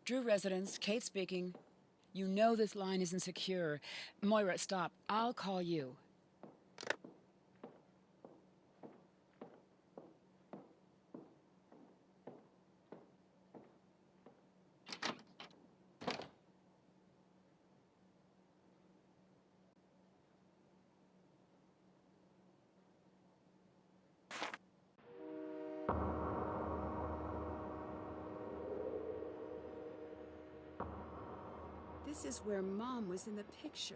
Drew residence, Kate speaking. You know this line isn't secure. Moira, stop. I'll call you. This is where Mom was in the picture.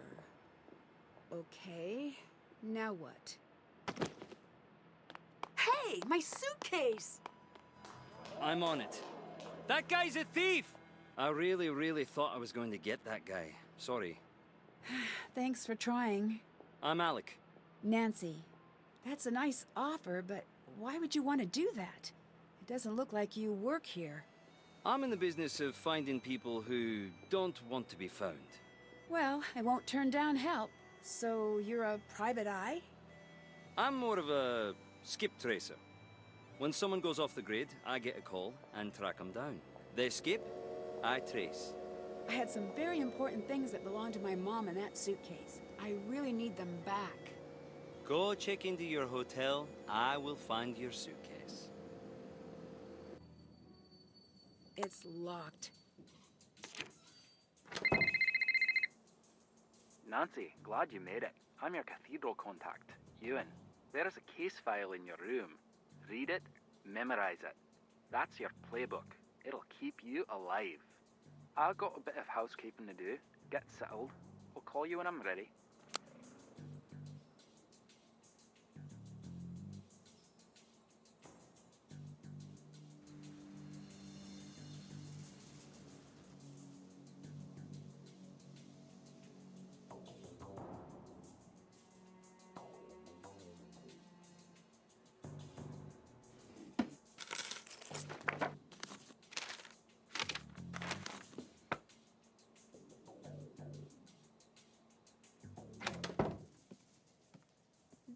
Okay, now what? Hey, my suitcase! I'm on it. That guy's a thief! I really thought I was going to get that guy. Sorry. Thanks for trying. I'm Alec. Nancy, that's a nice offer, but why would you want to do that? It doesn't look like you work here. I'm in the business of finding people who don't want to be found. Well, I won't turn down help. So you're a private eye? I'm more of a skip tracer. When someone goes off the grid, I get a call and track them down. They skip, I trace. I had some very important things that belonged to my mom in that suitcase. I really need them back. Go check into your hotel, I will find your suitcase. It's locked. Nancy, glad you made it. I'm your cathedral contact, Ewan. There is a case file in your room. Read it, memorize it. That's your playbook. It'll keep you alive. I've got a bit of housekeeping to do. Get settled. I'll call you when I'm ready.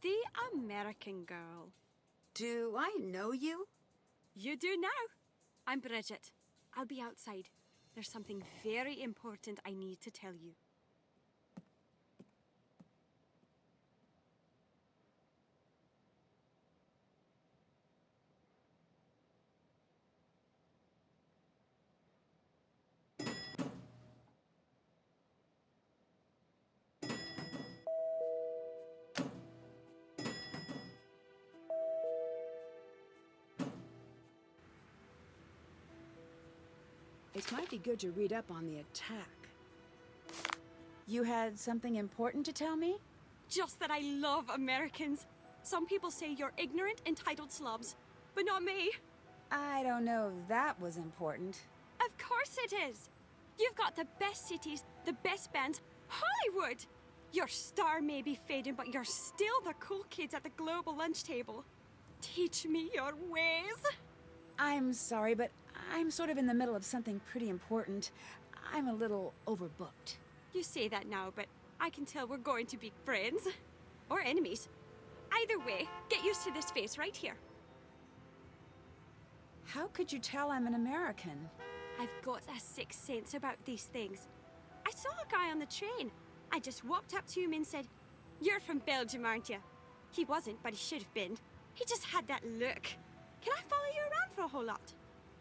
The American girl. Do I know you? You do now. I'm Bridget. I'll be outside. There's something very important I need to tell you. It might be good to read up on the attack. You had something important to tell me? Just that I love Americans. Some people say you're ignorant, entitled slobs, but not me. I don't know if that was important. Of course it is. You've got the best cities, the best bands, Hollywood. Your star may be fading, but you're still the cool kids at the global lunch table. Teach me your ways. I'm sorry, but I'm sort of in the middle of something pretty important. I'm a little overbooked. You say that now, but I can tell we're going to be friends. Or enemies. Either way, get used to this face right here. How could you tell I'm an American? I've got a sixth sense about these things. I saw a guy on the train. I just walked up to him and said, "You're from Belgium, aren't you?" He wasn't, but he should have been. He just had that look. Can I follow you around for a whole lot?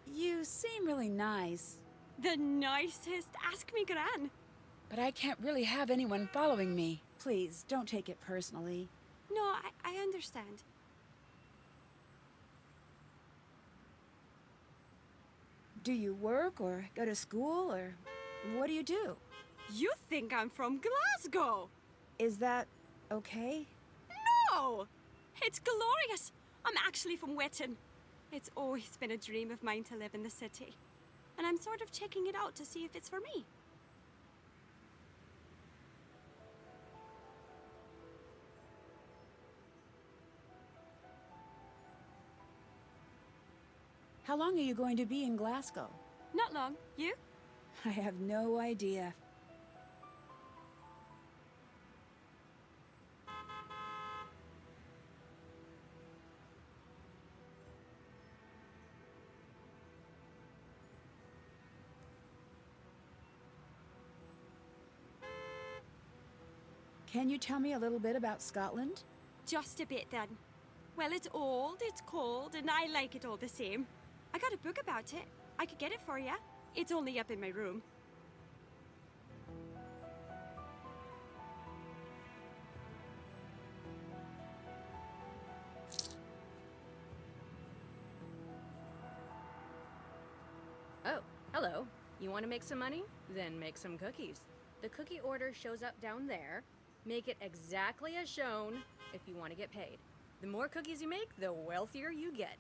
You seem really nice. The nicest. Ask me, Gran. But I can't really have anyone following me. Please, don't take it personally. No, I understand. Do you work or go to school or what do you do? You think I'm from Glasgow? Is that okay? No! It's glorious. I'm actually from Wetton. It's always been a dream of mine to live in the city. And I'm sort of checking it out to see if it's for me. How long are you going to be in Glasgow? Not long. You? I have no idea. Can you tell me a little bit about Scotland? Just a bit then. Well, it's old, it's cold, and I like it all the same. I got a book about it. I could get it for you. It's only up in my room. Oh, hello. You want to make some money? Then make some cookies. The cookie order shows up down there. Make it exactly as shown if you want to get paid. The more cookies you make, the wealthier you get.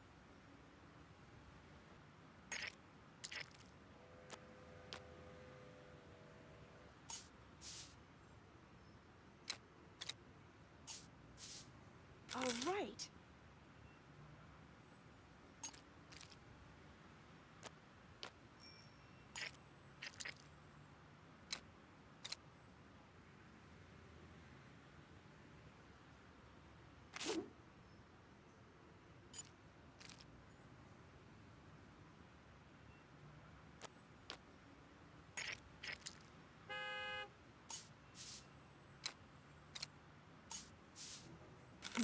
All right.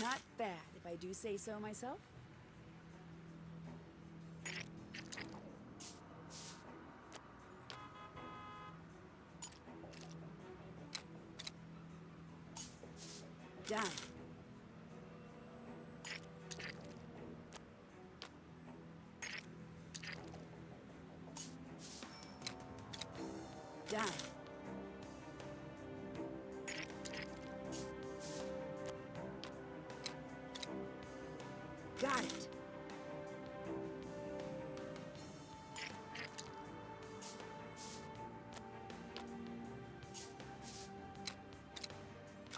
Not bad, if I do say so myself. Done. Done. Got it.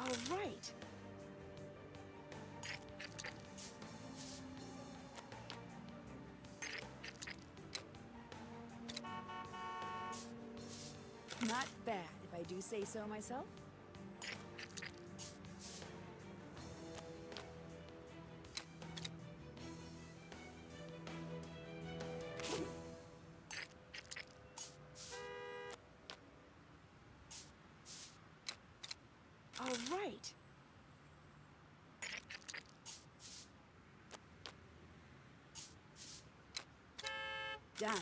All right. Not bad, if I do say so myself. All right. Done.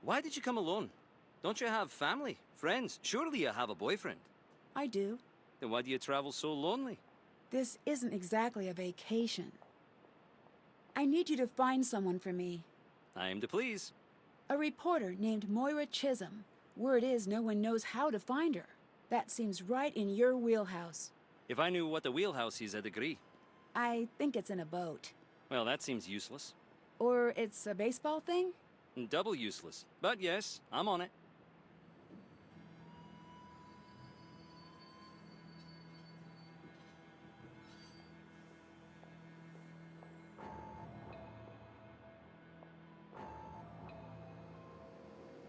Why did you come alone? Don't you have family, friends? Surely you have a boyfriend. I do. Then why do you travel so lonely? This isn't exactly a vacation. I need you to find someone for me. I am to please. A reporter named Moira Chisholm. Word is no one knows how to find her. That seems right in your wheelhouse. If I knew what the wheelhouse is, I'd agree. I think it's in a boat. Well, that seems useless. Or it's a baseball thing? Double useless. But yes, I'm on it.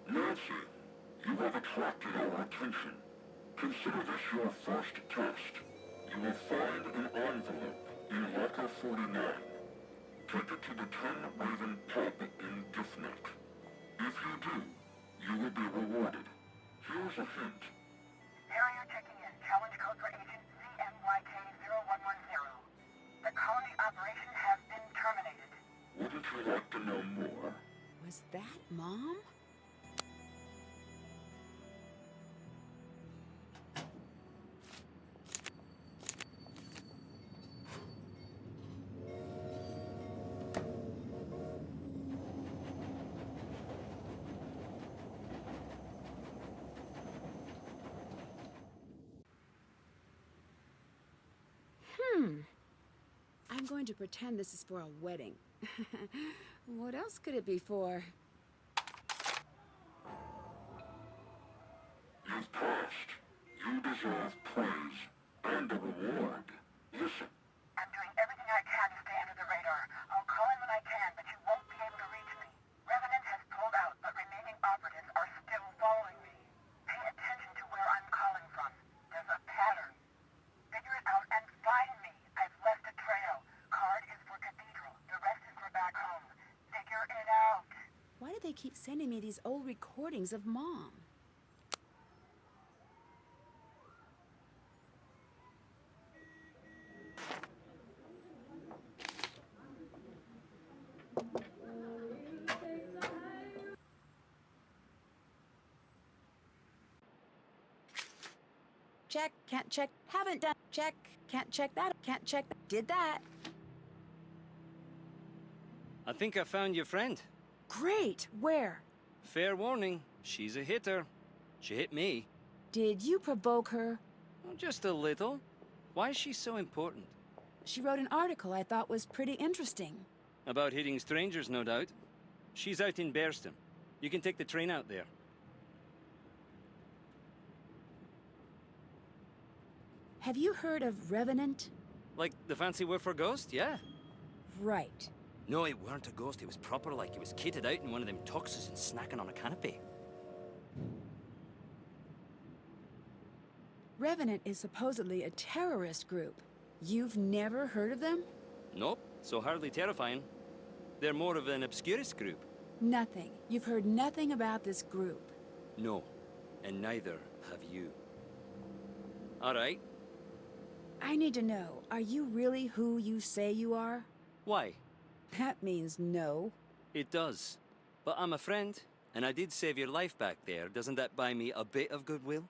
Nancy, you have attracted our attention. Consider this your first test. You will find an envelope in locker 49. Take it to the 10 Raven pub in Diffnet. If you do, you will be rewarded. Here's a hint. Carrier checking in. Challenge code for agent CMYK-0110. The colony operation has been terminated. Wouldn't you like to know more? Was that Mom? I'm going to pretend this is for a wedding. What else could it be for? deserve praise and a reward. Listen. I'm doing everything I can to stay under the radar. I'll call in when I can, but you won't be able to reach me. Revenant has pulled out, but remaining operatives are still following me. Pay attention to where I'm calling from. There's a pattern. Figure it out and find me. I've left a trail. Card is for Cathedral. The rest is for back home. Figure it out. Why do they keep sending me these old recordings of Mom? Check, can't check, haven't done, check, can't check that, can't check that, did that. I think I found your friend. Great, where? Fair warning, she's a hitter. She hit me. Did you provoke her? Oh, just a little. Why is she so important? She wrote an article I thought was pretty interesting. About hitting strangers, no doubt. She's out in Bearston. You can take the train out there. Have you heard of Revenant? Like the fancy word for ghost, yeah? Right. No, it weren't a ghost. It was proper like it was kitted out in one of them tuxes and snacking on a canopy. Revenant is supposedly a terrorist group. You've never heard of them? Nope, so hardly terrifying. They're more of an obscurist group. Nothing. You've heard nothing about this group. No, and neither have you. All right. I need to know, are you really who you say you are? Why? That means no. It does. But I'm a friend, and I did save your life back there. Doesn't that buy me a bit of goodwill?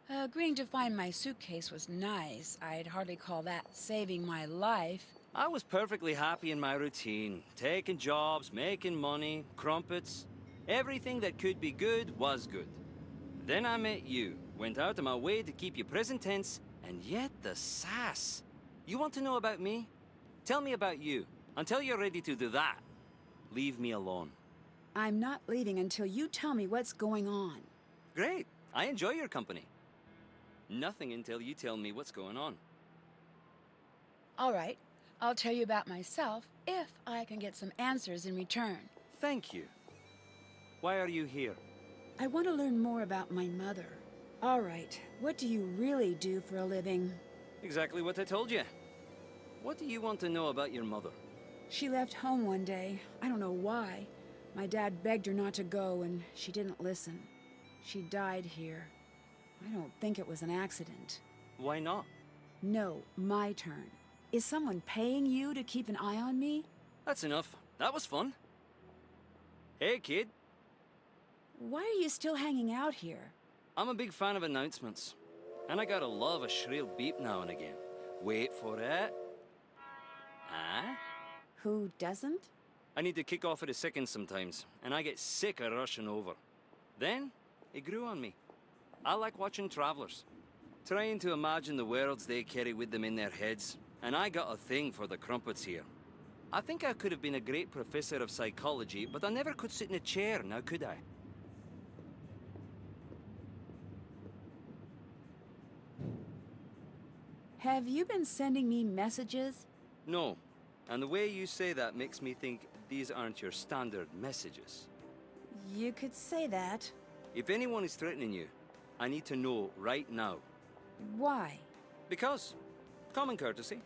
Agreeing to find my suitcase was nice. I'd hardly call that saving my life. I was perfectly happy in my routine. Taking jobs, making money, crumpets. Everything that could be good was good. Then I met you. Went out of my way to keep you present tense, and yet the sass. You want to know about me? Tell me about you. Until you're ready to do that, leave me alone. I'm not leaving until you tell me what's going on. Great. I enjoy your company. Nothing until you tell me what's going on. All right. I'll tell you about myself if I can get some answers in return. Thank you. Why are you here? I want to learn more about my mother. All right. What do you really do for a living? Exactly what I told you. What do you want to know about your mother? She left home one day. I don't know why. My dad begged her not to go, and she didn't listen. She died here. I don't think it was an accident. Why not? No, my turn. Is someone paying you to keep an eye on me? That's enough. That was fun. Hey, kid. Why are you still hanging out here? I'm a big fan of announcements. And I gotta love a shrill beep now and again. Wait for it. Ah? Who doesn't? I need to kick off at a second sometimes, and I get sick of rushing over. Then, it grew on me. I like watching travelers. Trying to imagine the worlds they carry with them in their heads. And I got a thing for the crumpets here. I think I could have been a great professor of psychology, but I never could sit in a chair, now could I? Have you been sending me messages? No. And the way you say that makes me think these aren't your standard messages. You could say that. If anyone is threatening you, I need to know right now. Why? Because common courtesy.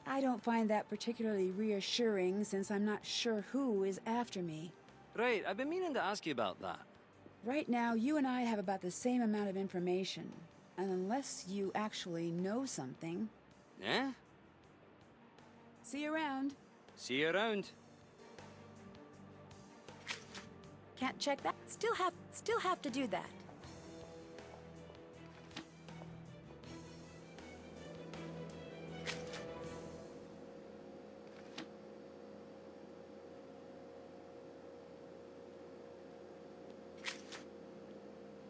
I don't find that particularly reassuring since I'm not sure who is after me. Right, I've been meaning to ask you about that. Right now, you and I have about the same amount of information. And unless you actually know something... Eh? See you around. See you around. Can't check that? Still have to do that.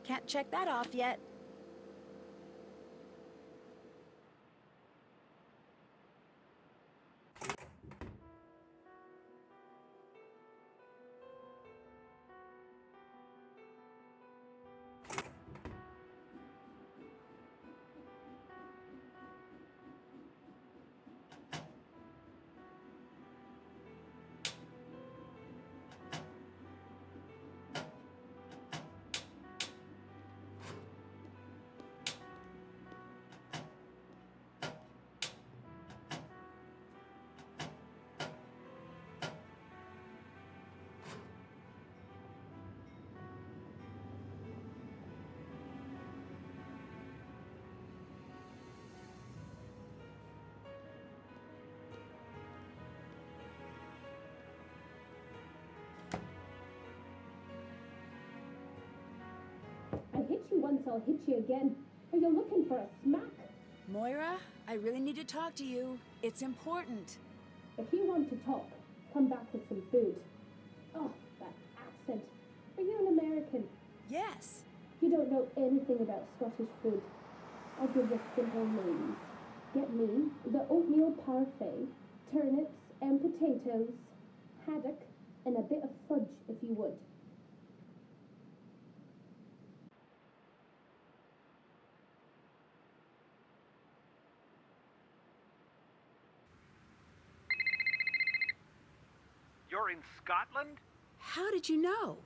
Can't check that off yet. you once, I'll hit you again. Are you looking for a smack? Moira, I really need to talk to you. It's important. If you want to talk, come back with some food. Oh, that accent. Are you an American? Yes. You don't know anything about Scottish food. I'll give you simple names. Get me the oatmeal parfait, turnips and potatoes, haddock, and a bit of fudge if you would. You're in Scotland? How did you know?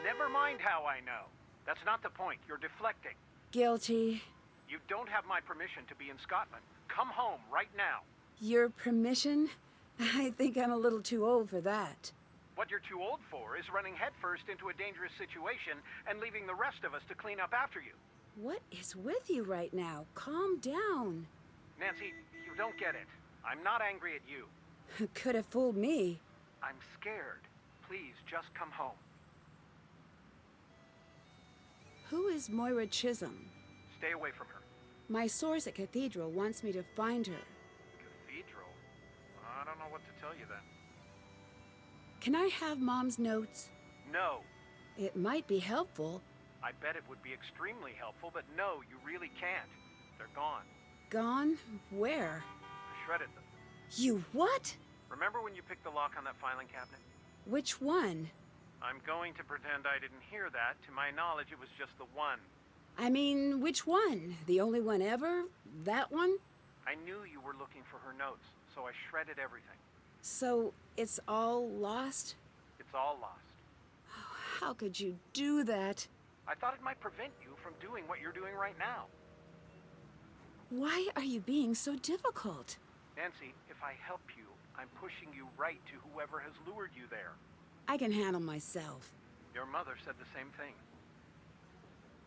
Never mind how I know. That's not the point. You're deflecting. Guilty. You don't have my permission to be in Scotland. Come home right now. Your permission? I think I'm a little too old for that. What you're too old for is running headfirst into a dangerous situation and leaving the rest of us to clean up after you. What is with you right now? Calm down. Nancy, you don't get it. I'm not angry at you. Could have fooled me. I'm scared. Please, just come home. Who is Moira Chisholm? Stay away from her. My source at Cathedral wants me to find her. Cathedral? I don't know what to tell you then. Can I have Mom's notes? No. It might be helpful. I bet it would be extremely helpful, but no, you really can't. They're gone. Gone? Where? I shredded them. You what? Remember when you picked the lock on that filing cabinet? Which one? I'm going to pretend I didn't hear that. To my knowledge, it was just the one. I mean, which one? The only one ever? That one? I knew you were looking for her notes, so I shredded everything. So, it's all lost? It's all lost. Oh, how could you do that? I thought it might prevent you from doing what you're doing right now. Why are you being so difficult? Nancy, if I help you, I'm pushing you right to whoever has lured you there. I can handle myself. Your mother said the same thing.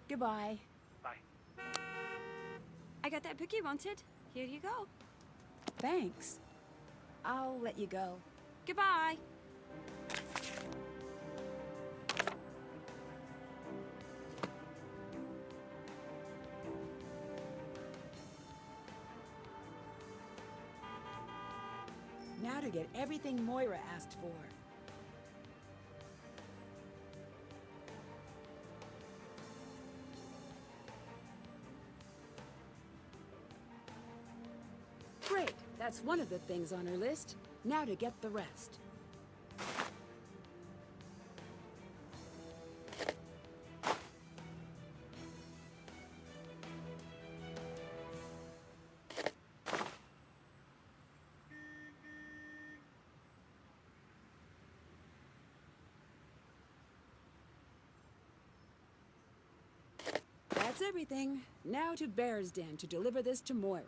Goodbye. Bye. I got that book you wanted. Here you go. Thanks. I'll let you go. Goodbye. Now to get everything Moira asked for. Great, that's one of the things on her list. Now to get the rest. That's everything. Now to Bear's Den to deliver this to Moira.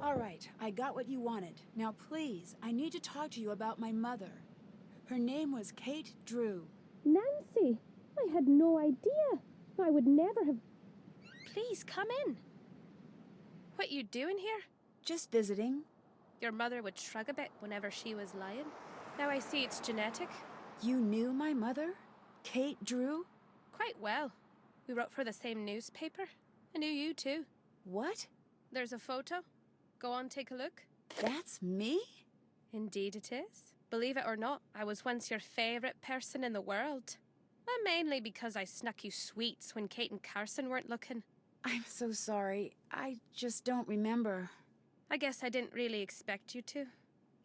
All right, I got what you wanted. Now please, I need to talk to you about my mother. Her name was Kate Drew. Nancy, I had no idea. I would never have... Please, come in. What you doing here? Just visiting. Your mother would shrug a bit whenever she was lying. Now I see it's genetic. You knew my mother? Kate Drew? Quite well. We wrote for the same newspaper. I knew you too. What? There's a photo. Go on, take a look. That's me? Indeed it is. Believe it or not, I was once your favourite person in the world. And mainly because I snuck you sweets when Kate and Carson weren't looking. I'm so sorry. I just don't remember. I guess I didn't really expect you to. You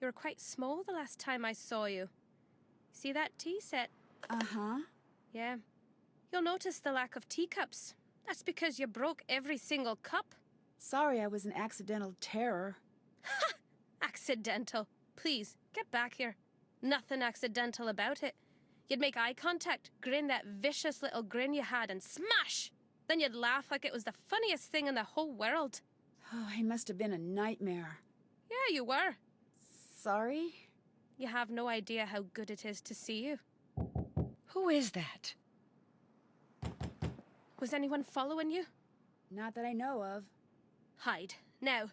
were quite small the last time I saw you. See that tea set? Uh-huh. Yeah. You'll notice the lack of teacups. That's because you broke every single cup. Sorry I was an accidental terror. Ha! Accidental. Please, get back here. Nothing accidental about it. You'd make eye contact, grin that vicious little grin you had, and smash! Then you'd laugh like it was the funniest thing in the whole world. Oh, I must have been a nightmare. Yeah, you were. Sorry? You have no idea how good it is to see you. Who is that? Was anyone following you? Not that I know of. Hide. Now.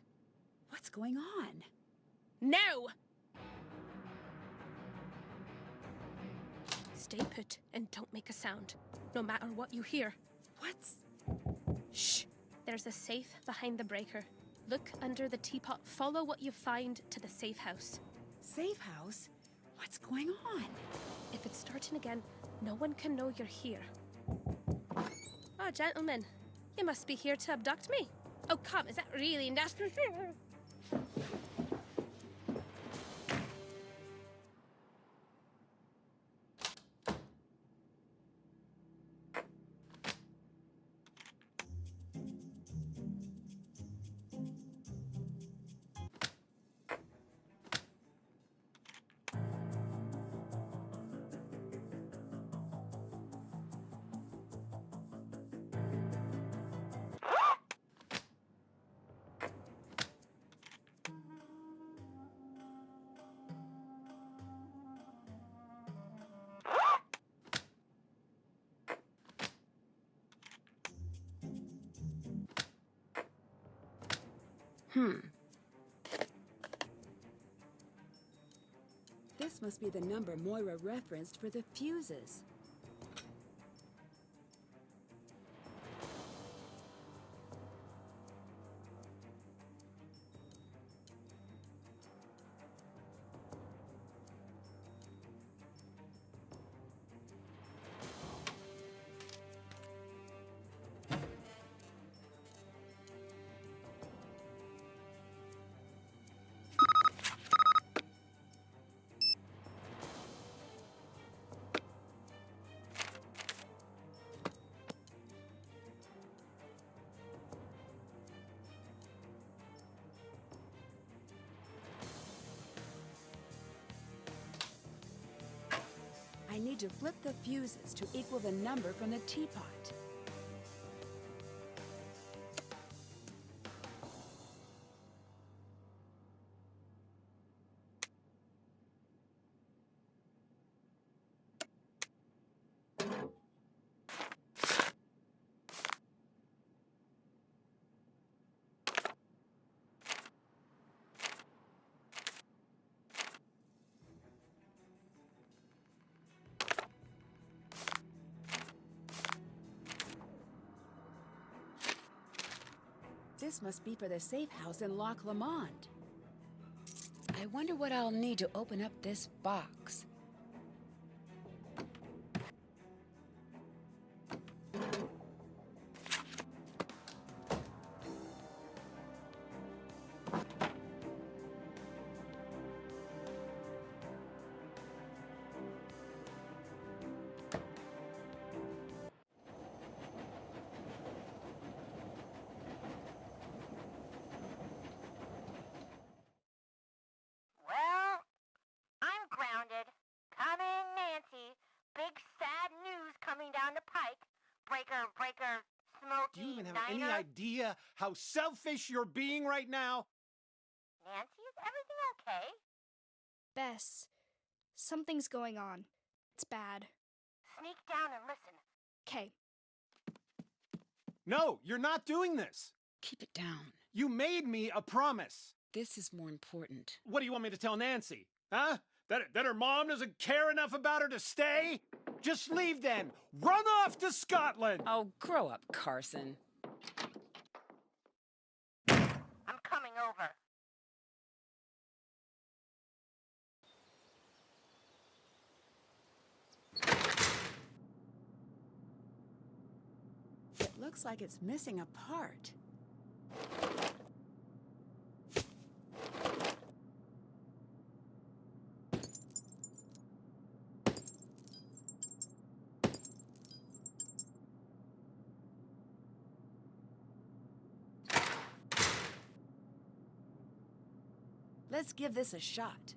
What's going on? Now! Stay put and don't make a sound, no matter what you hear. What's... Shh! There's a safe behind the breaker. Look under the teapot. Follow what you find to the safe house. Safe house? What's going on? If it's starting again, no one can know you're here. Oh, gentlemen, you must be here to abduct me. Oh, come, is that really necessary? This must be the number Moira referenced for the fuses. I need to flip the fuses to equal the number from the teapot. This must be for the safe house in Loch Lomond. I wonder what I'll need to open up this box. Well, I'm grounded. Come in, Nancy. Big sad news coming down the pike. Breaker, Smokey, Do you even have Niner. any idea how selfish you're being right now? Nancy, is everything okay? Bess, something's going on. It's bad. Sneak down and listen. 'Kay. No, you're not doing this. Keep it down. You made me a promise. This is more important. What do you want me to tell Nancy? Huh? That her mom doesn't care enough about her to stay? Just leave then. Run off to Scotland. Oh, grow up, Carson. I'm coming over. It looks like it's missing a part. Let's give this a shot.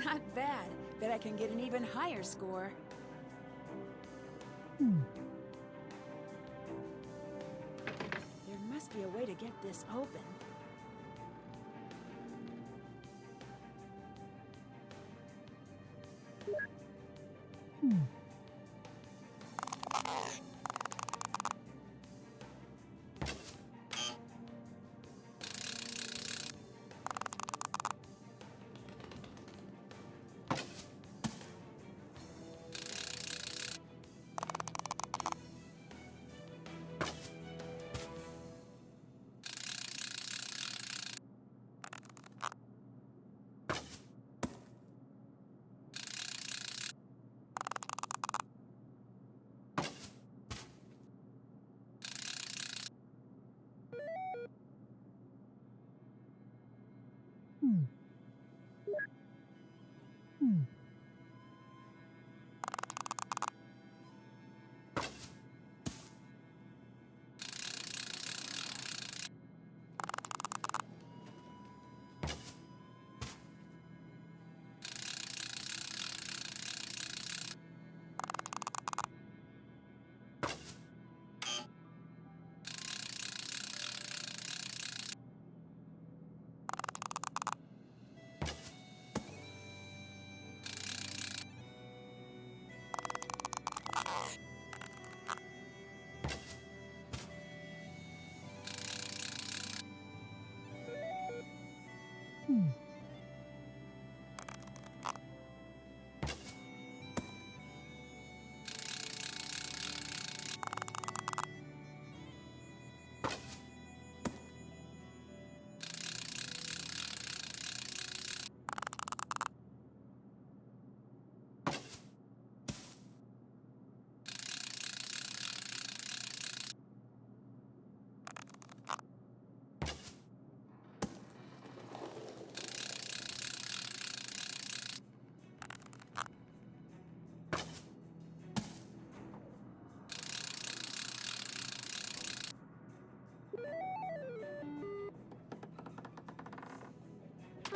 Not bad. Bet I can get an even higher score. There must be a way to get this open.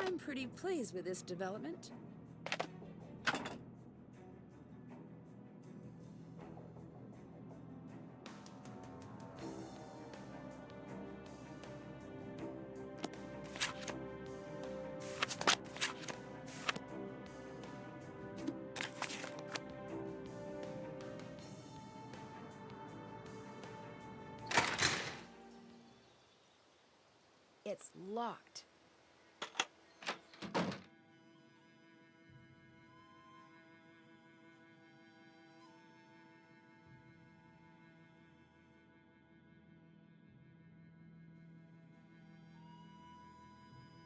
I'm pretty pleased with this development. It's locked.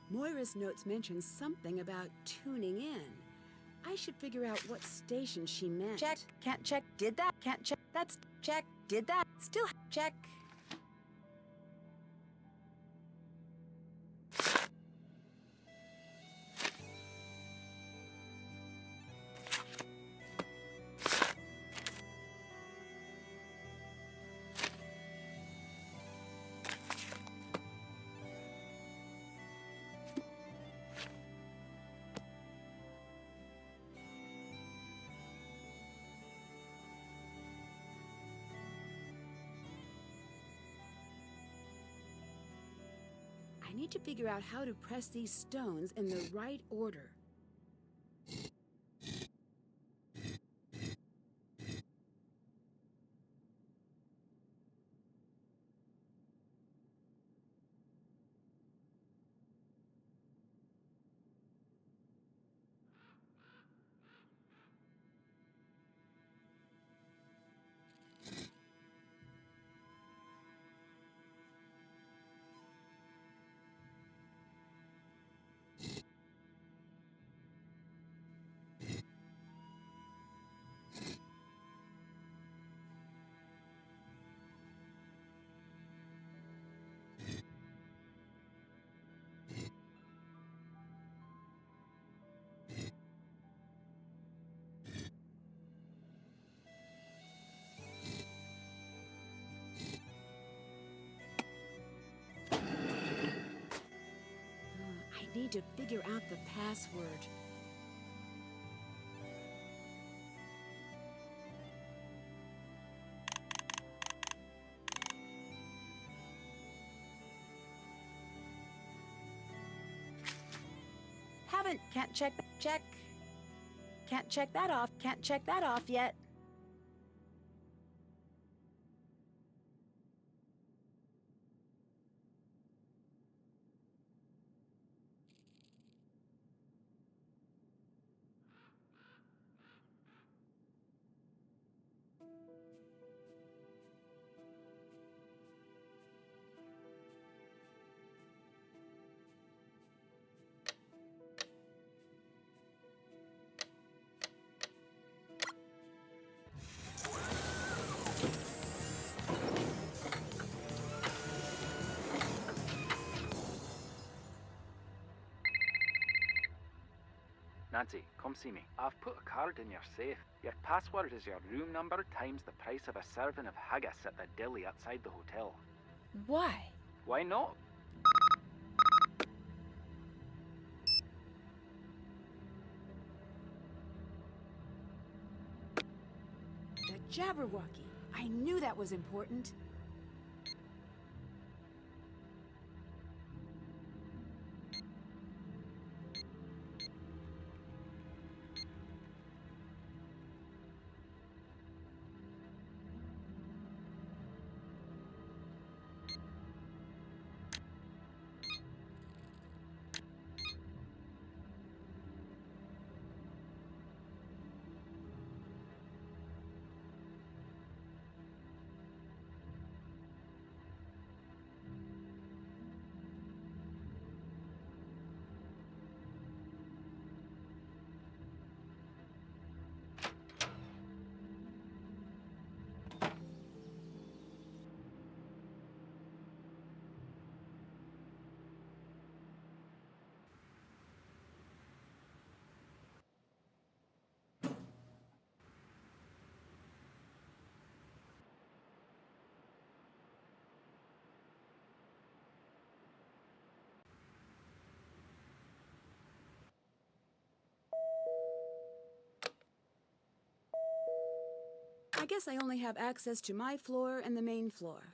Moira's notes mention something about tuning in. I should figure out what station she meant. Check, can't check, did that, can't check, that's check, did that, still check. I need to figure out how to press these stones in the right order. I need to figure out the password. haven't. Can't check. Check. Can't check that off. Can't check that off yet. Nancy, come see me. I've put a card in your safe. Your password is your room number times the price of a serving of haggis at the deli outside the hotel. Why? Why not? The Jabberwocky. I knew that was important. I guess I only have access to my floor and the main floor.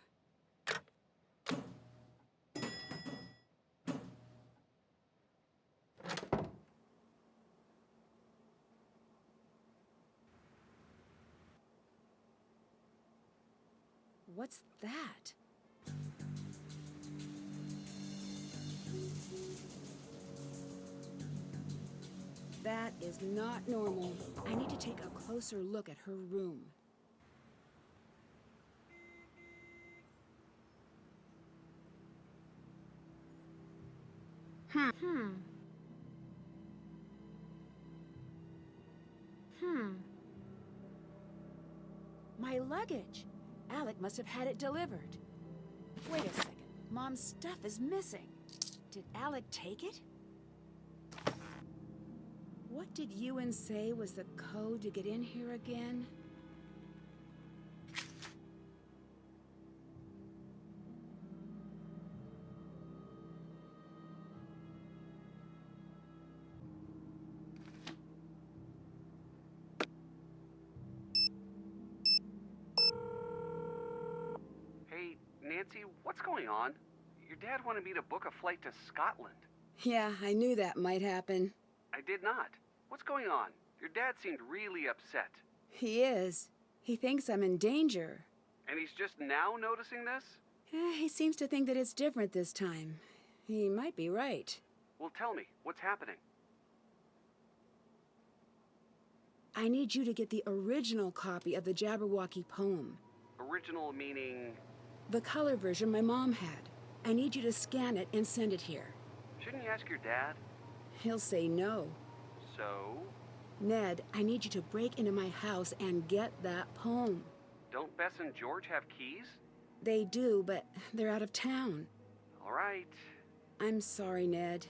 What's that? That is not normal. I need to take a closer look at her room. My luggage. Alec must have had it delivered. Wait a second. Mom's stuff is missing. Did Alec take it? What did Ewan say was the code to get in here again? Hey, Nancy, what's going on? Your dad wanted me to book a flight to Scotland. Yeah, I knew that might happen. I did not. What's going on? Your dad seemed really upset. He is. He thinks I'm in danger. And he's just now noticing this? He seems to think that it's different this time. He might be right. Well, tell me, what's happening? I need you to get the original copy of the Jabberwocky poem. Original meaning... The color version my mom had. I need you to scan it and send it here. Shouldn't you ask your dad? He'll say no. So? Ned, I need you to break into my house and get that poem. Don't Bess and George have keys? They do, but they're out of town. All right. I'm sorry, Ned.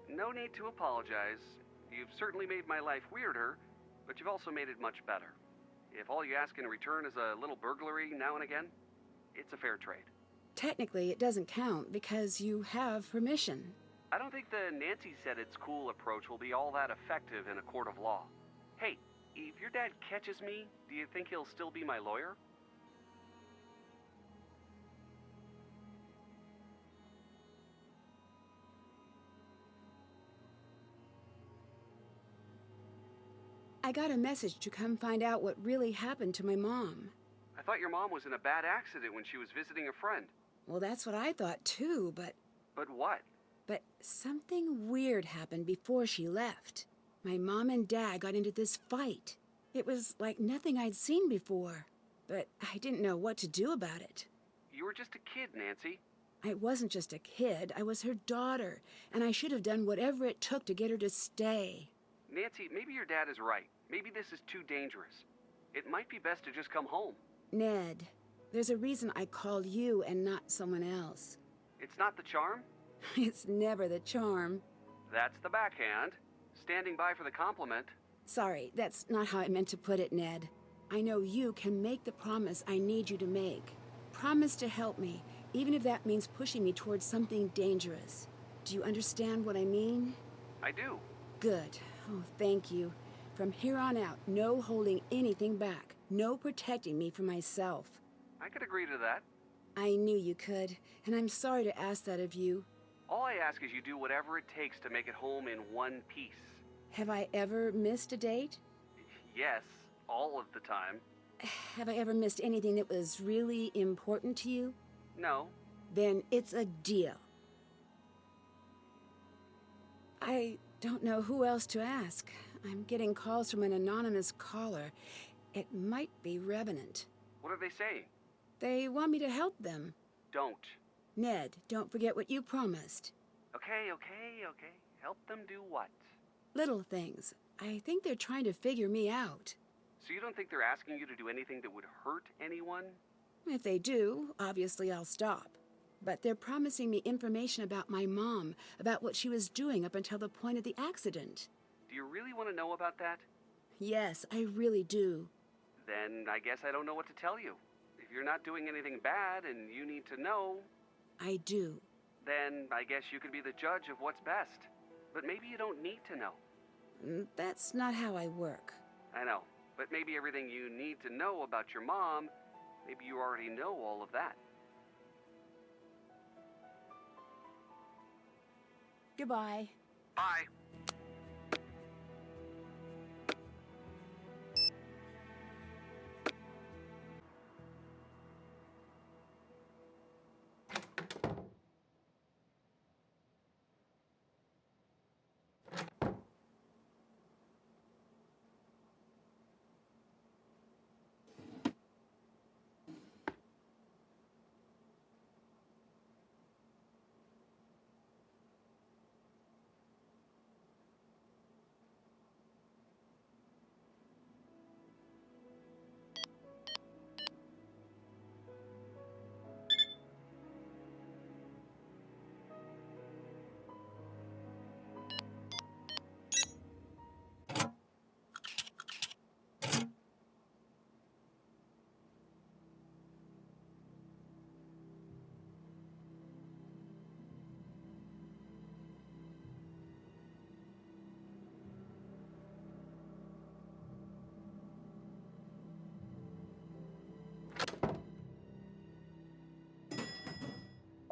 No need to apologize. You've certainly made my life weirder, but you've also made it much better. If all you ask in return is a little burglary now and again, it's a fair trade. Technically, it doesn't count because you have permission. I don't think the Nancy said it's cool approach will be all that effective in a court of law. Hey, if your dad catches me, do you think he'll still be my lawyer? I got a message to come find out what really happened to my mom. I thought your mom was in a bad accident when she was visiting a friend. Well, that's what I thought too, but But what? something weird happened before she left. My mom and Dad got into this fight. It was like nothing I'd seen before, but I didn't know what to do about it. You were just a kid, Nancy. I wasn't just a kid, I was her daughter, and I should have done whatever it took to get her to stay. Nancy, maybe your dad is right. Maybe this is too dangerous. It might be best to just come home. Ned, there's a reason I called you and not someone else. It's not the charm? It's never the charm. That's the backhand. Standing by for the compliment. Sorry, that's not how I meant to put it, Ned. I know you can make the promise I need you to make. Promise to help me, even if that means pushing me towards something dangerous. Do you understand what I mean? I do. Good. Oh, thank you. From here on out, no holding anything back. No protecting me from myself. I could agree to that. I knew you could, and I'm sorry to ask that of you. All I ask is you do whatever it takes to make it home in one piece. Have I ever missed a date? Yes, all of the time. Have I ever missed anything that was really important to you? No. Then it's a deal. I don't know who else to ask. I'm getting calls from an anonymous caller. It might be Revenant. What are they saying? They want me to help them. Don't. Ned, don't forget what you promised. Okay. Help them do what? Little things. I think they're trying to figure me out. So you don't think they're asking you to do anything that would hurt anyone? If they do, obviously I'll stop. But they're promising me information about my mom, about what she was doing up until the point of the accident. Do you really want to know about that? Yes, I really do. Then I guess I don't know what to tell you. If you're not doing anything bad and you need to know... I do. Then I guess you could be the judge of what's best. But maybe you don't need to know. That's not how I work. I know, but maybe everything you need to know about your mom, maybe you already know all of that. Goodbye. Bye.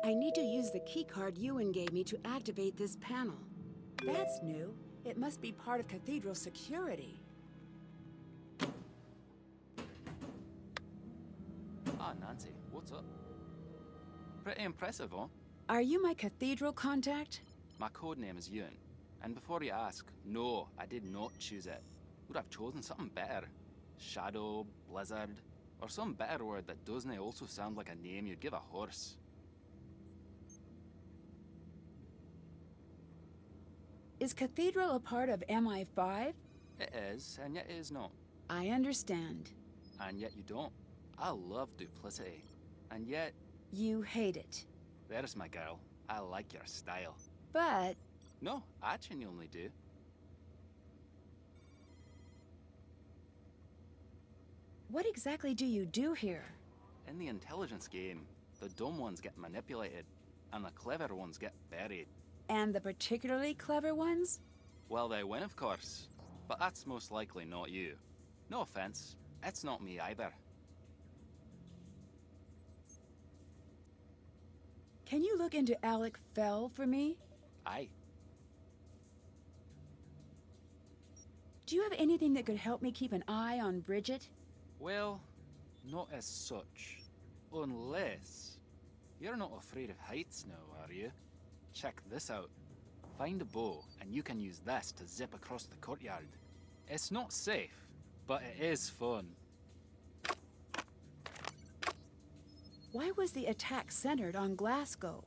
I need to use the keycard Ewan gave me to activate this panel. That's new. It must be part of Cathedral security. Ah, Nancy, what's up? Pretty impressive, huh? Are you my Cathedral contact? My code name is Ewan. And before you ask, no, I did not choose it. Would have chosen something better. Shadow, Blizzard, or some better word that doesn't also sound like a name you'd give a horse. Is Cathedral a part of MI5? It is, and yet it is not. I understand. And yet you don't. I love duplicity. And yet... You hate it. There's my girl. I like your style. But... No, I genuinely do. What exactly do you do here? In the intelligence game, the dumb ones get manipulated, and the clever ones get buried. And the particularly clever ones? Well, they win, of course. But that's most likely not you. No offense, it's not me either. Can you look into Alec Fell for me? Aye. Do you have anything that could help me keep an eye on Bridget? Well, not as such. Unless... You're not afraid of heights now, are you? Check this out. Find a bow, and you can use this to zip across the courtyard. It's not safe, but it is fun. Why was the attack centered on Glasgow?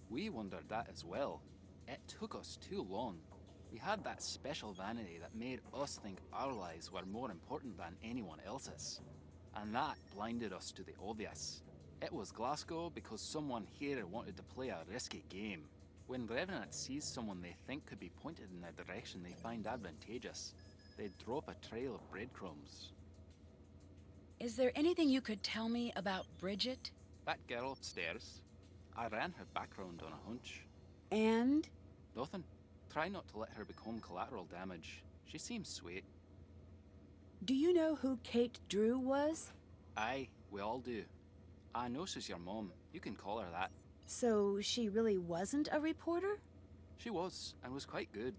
We wondered that as well. It took us too long. We had that special vanity that made us think our lives were more important than anyone else's. And that blinded us to the obvious. It was Glasgow because someone here wanted to play a risky game. When Revenant sees someone they think could be pointed in a direction they find advantageous, they drop a trail of breadcrumbs. Is there anything you could tell me about Bridget? That girl upstairs, I ran her background on a hunch. And? Nothing. Try not to let her become collateral damage. She seems sweet. Do you know who Kate Drew was? Aye, we all do. I know she's your mom. You can call her that. So she really wasn't a reporter? She was, and was quite good.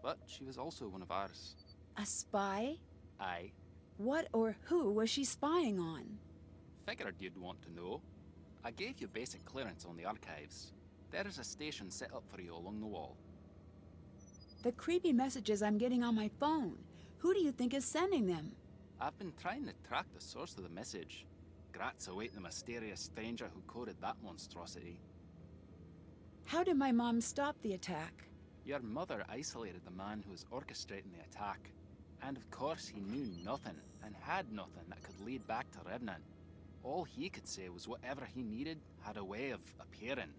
But she was also one of ours. A spy? Aye. What or who was she spying on? Figured you'd want to know. I gave you basic clearance on the archives. There is a station set up for you along the wall. The creepy messages I'm getting on my phone. Who do you think is sending them? I've been trying to track the source of the message. Grats await the mysterious stranger who coded that monstrosity. How did my mom stop the attack? Your mother isolated the man who was orchestrating the attack. And of course he knew nothing, and had nothing that could lead back to Revenant. All he could say was whatever he needed had a way of appearing.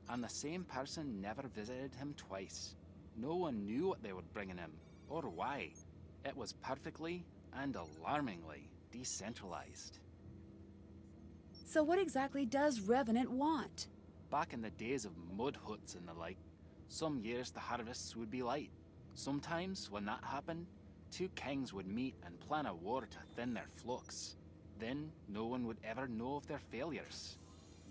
And the same person never visited him twice. No one knew what they were bringing him, or why. It was perfectly and alarmingly decentralized. So what exactly does Revenant want? Back in the days of mud huts and the like, some years the harvests would be light. Sometimes, when that happened, two kings would meet and plan a war to thin their flocks. Then, no one would ever know of their failures.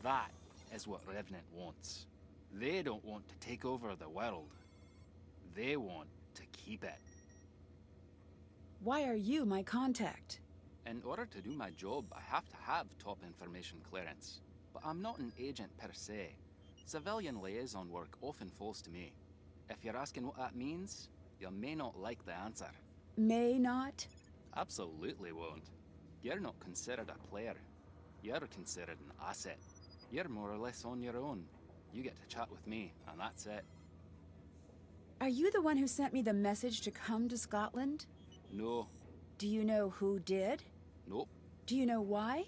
That is what Revenant wants. They don't want to take over the world. They want to keep it. Why are you my contact? In order to do my job, I have to have top information clearance. But I'm not an agent per se. Civilian liaison work often falls to me. If you're asking what that means, you may not like the answer. May not? Absolutely won't. You're not considered a player. You're considered an asset. You're more or less on your own. You get to chat with me, and that's it. Are you the one who sent me the message to come to Scotland? No. Do you know who did? Nope. Do you know why?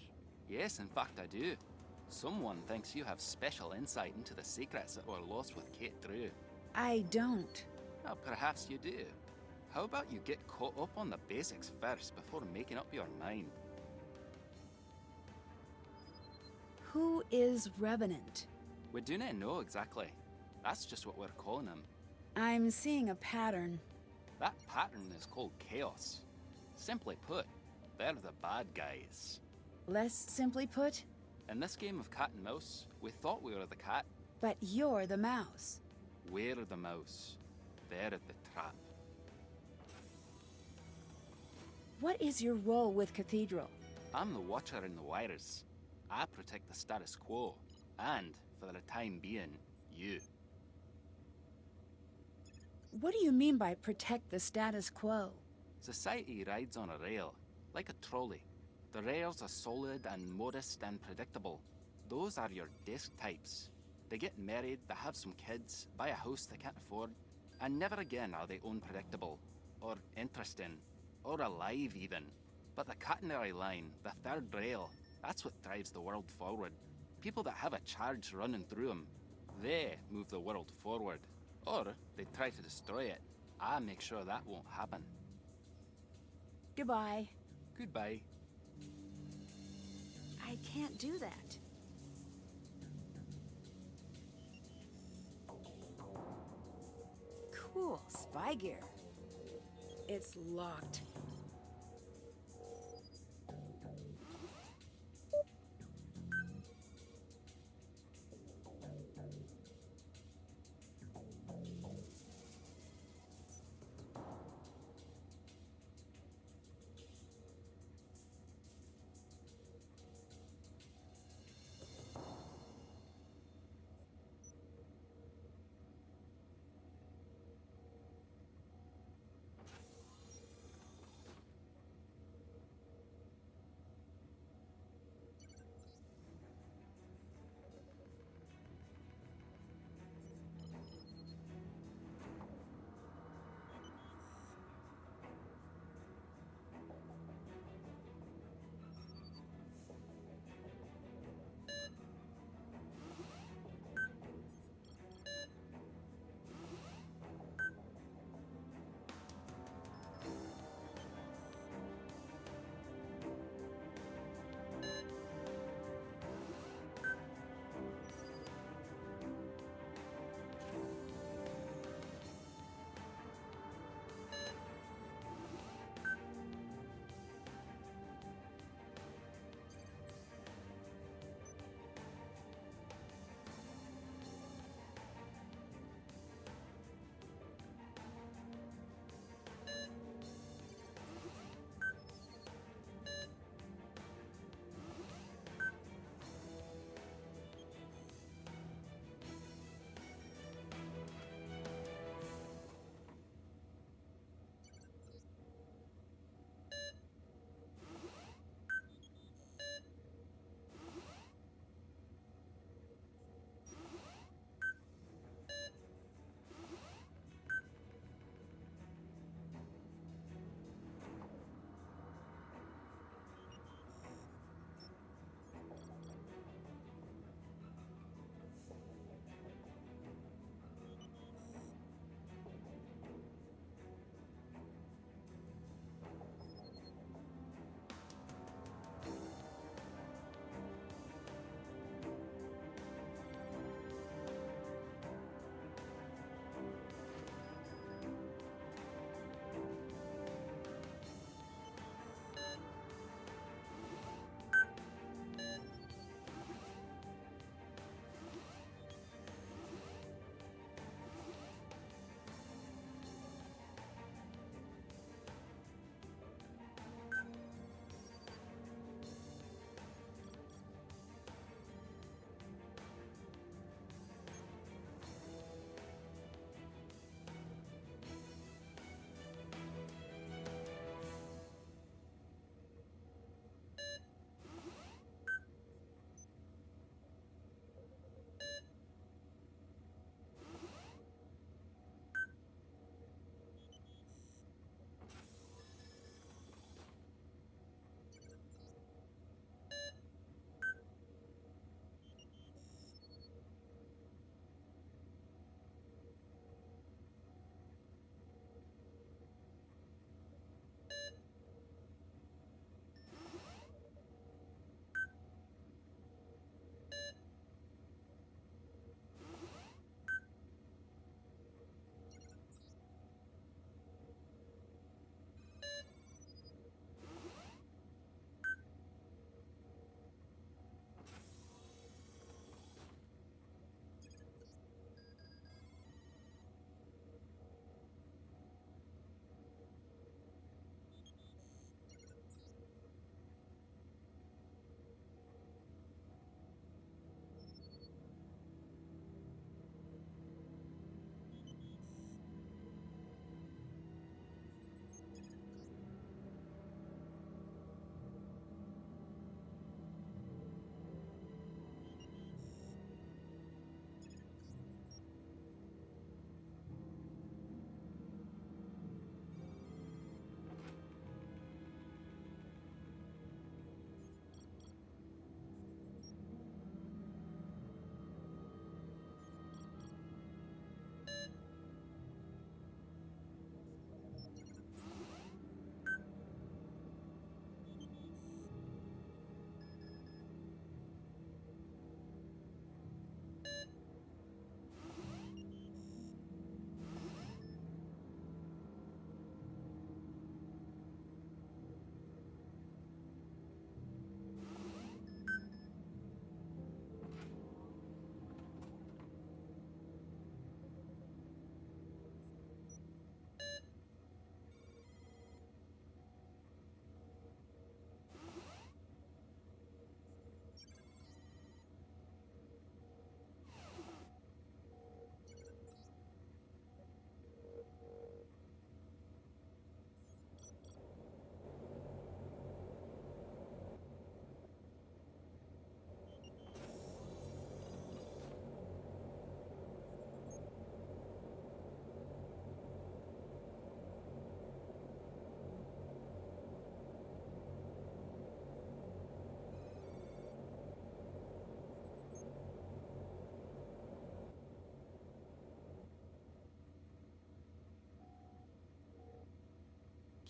Yes, in fact I do. Someone thinks you have special insight into the secrets that were lost with Kate Drew. I don't. Well, perhaps you do. How about you get caught up on the basics first before making up your mind? Who is Revenant? We do not know exactly. That's just what we're calling him. I'm seeing a pattern. That pattern is called chaos. Simply put, they're the bad guys. Less simply put? In this game of cat and mouse, we thought we were the cat. But you're the mouse. We're the mouse. They're the trap. What is your role with Cathedral? I'm the watcher in the wires. I protect the status quo. And, for the time being, you. What do you mean by protect the status quo? Society rides on a rail, like a trolley. The rails are solid and modest and predictable. Those are your desk types. They get married, they have some kids, buy a house they can't afford, and never again are they unpredictable, or interesting, or alive even. But the catenary line, the third rail, that's what drives the world forward. People that have a charge running through them, they move the world forward. Or they try to destroy it. I make sure that won't happen. Goodbye. Goodbye. I can't do that. Cool, spy gear. It's locked.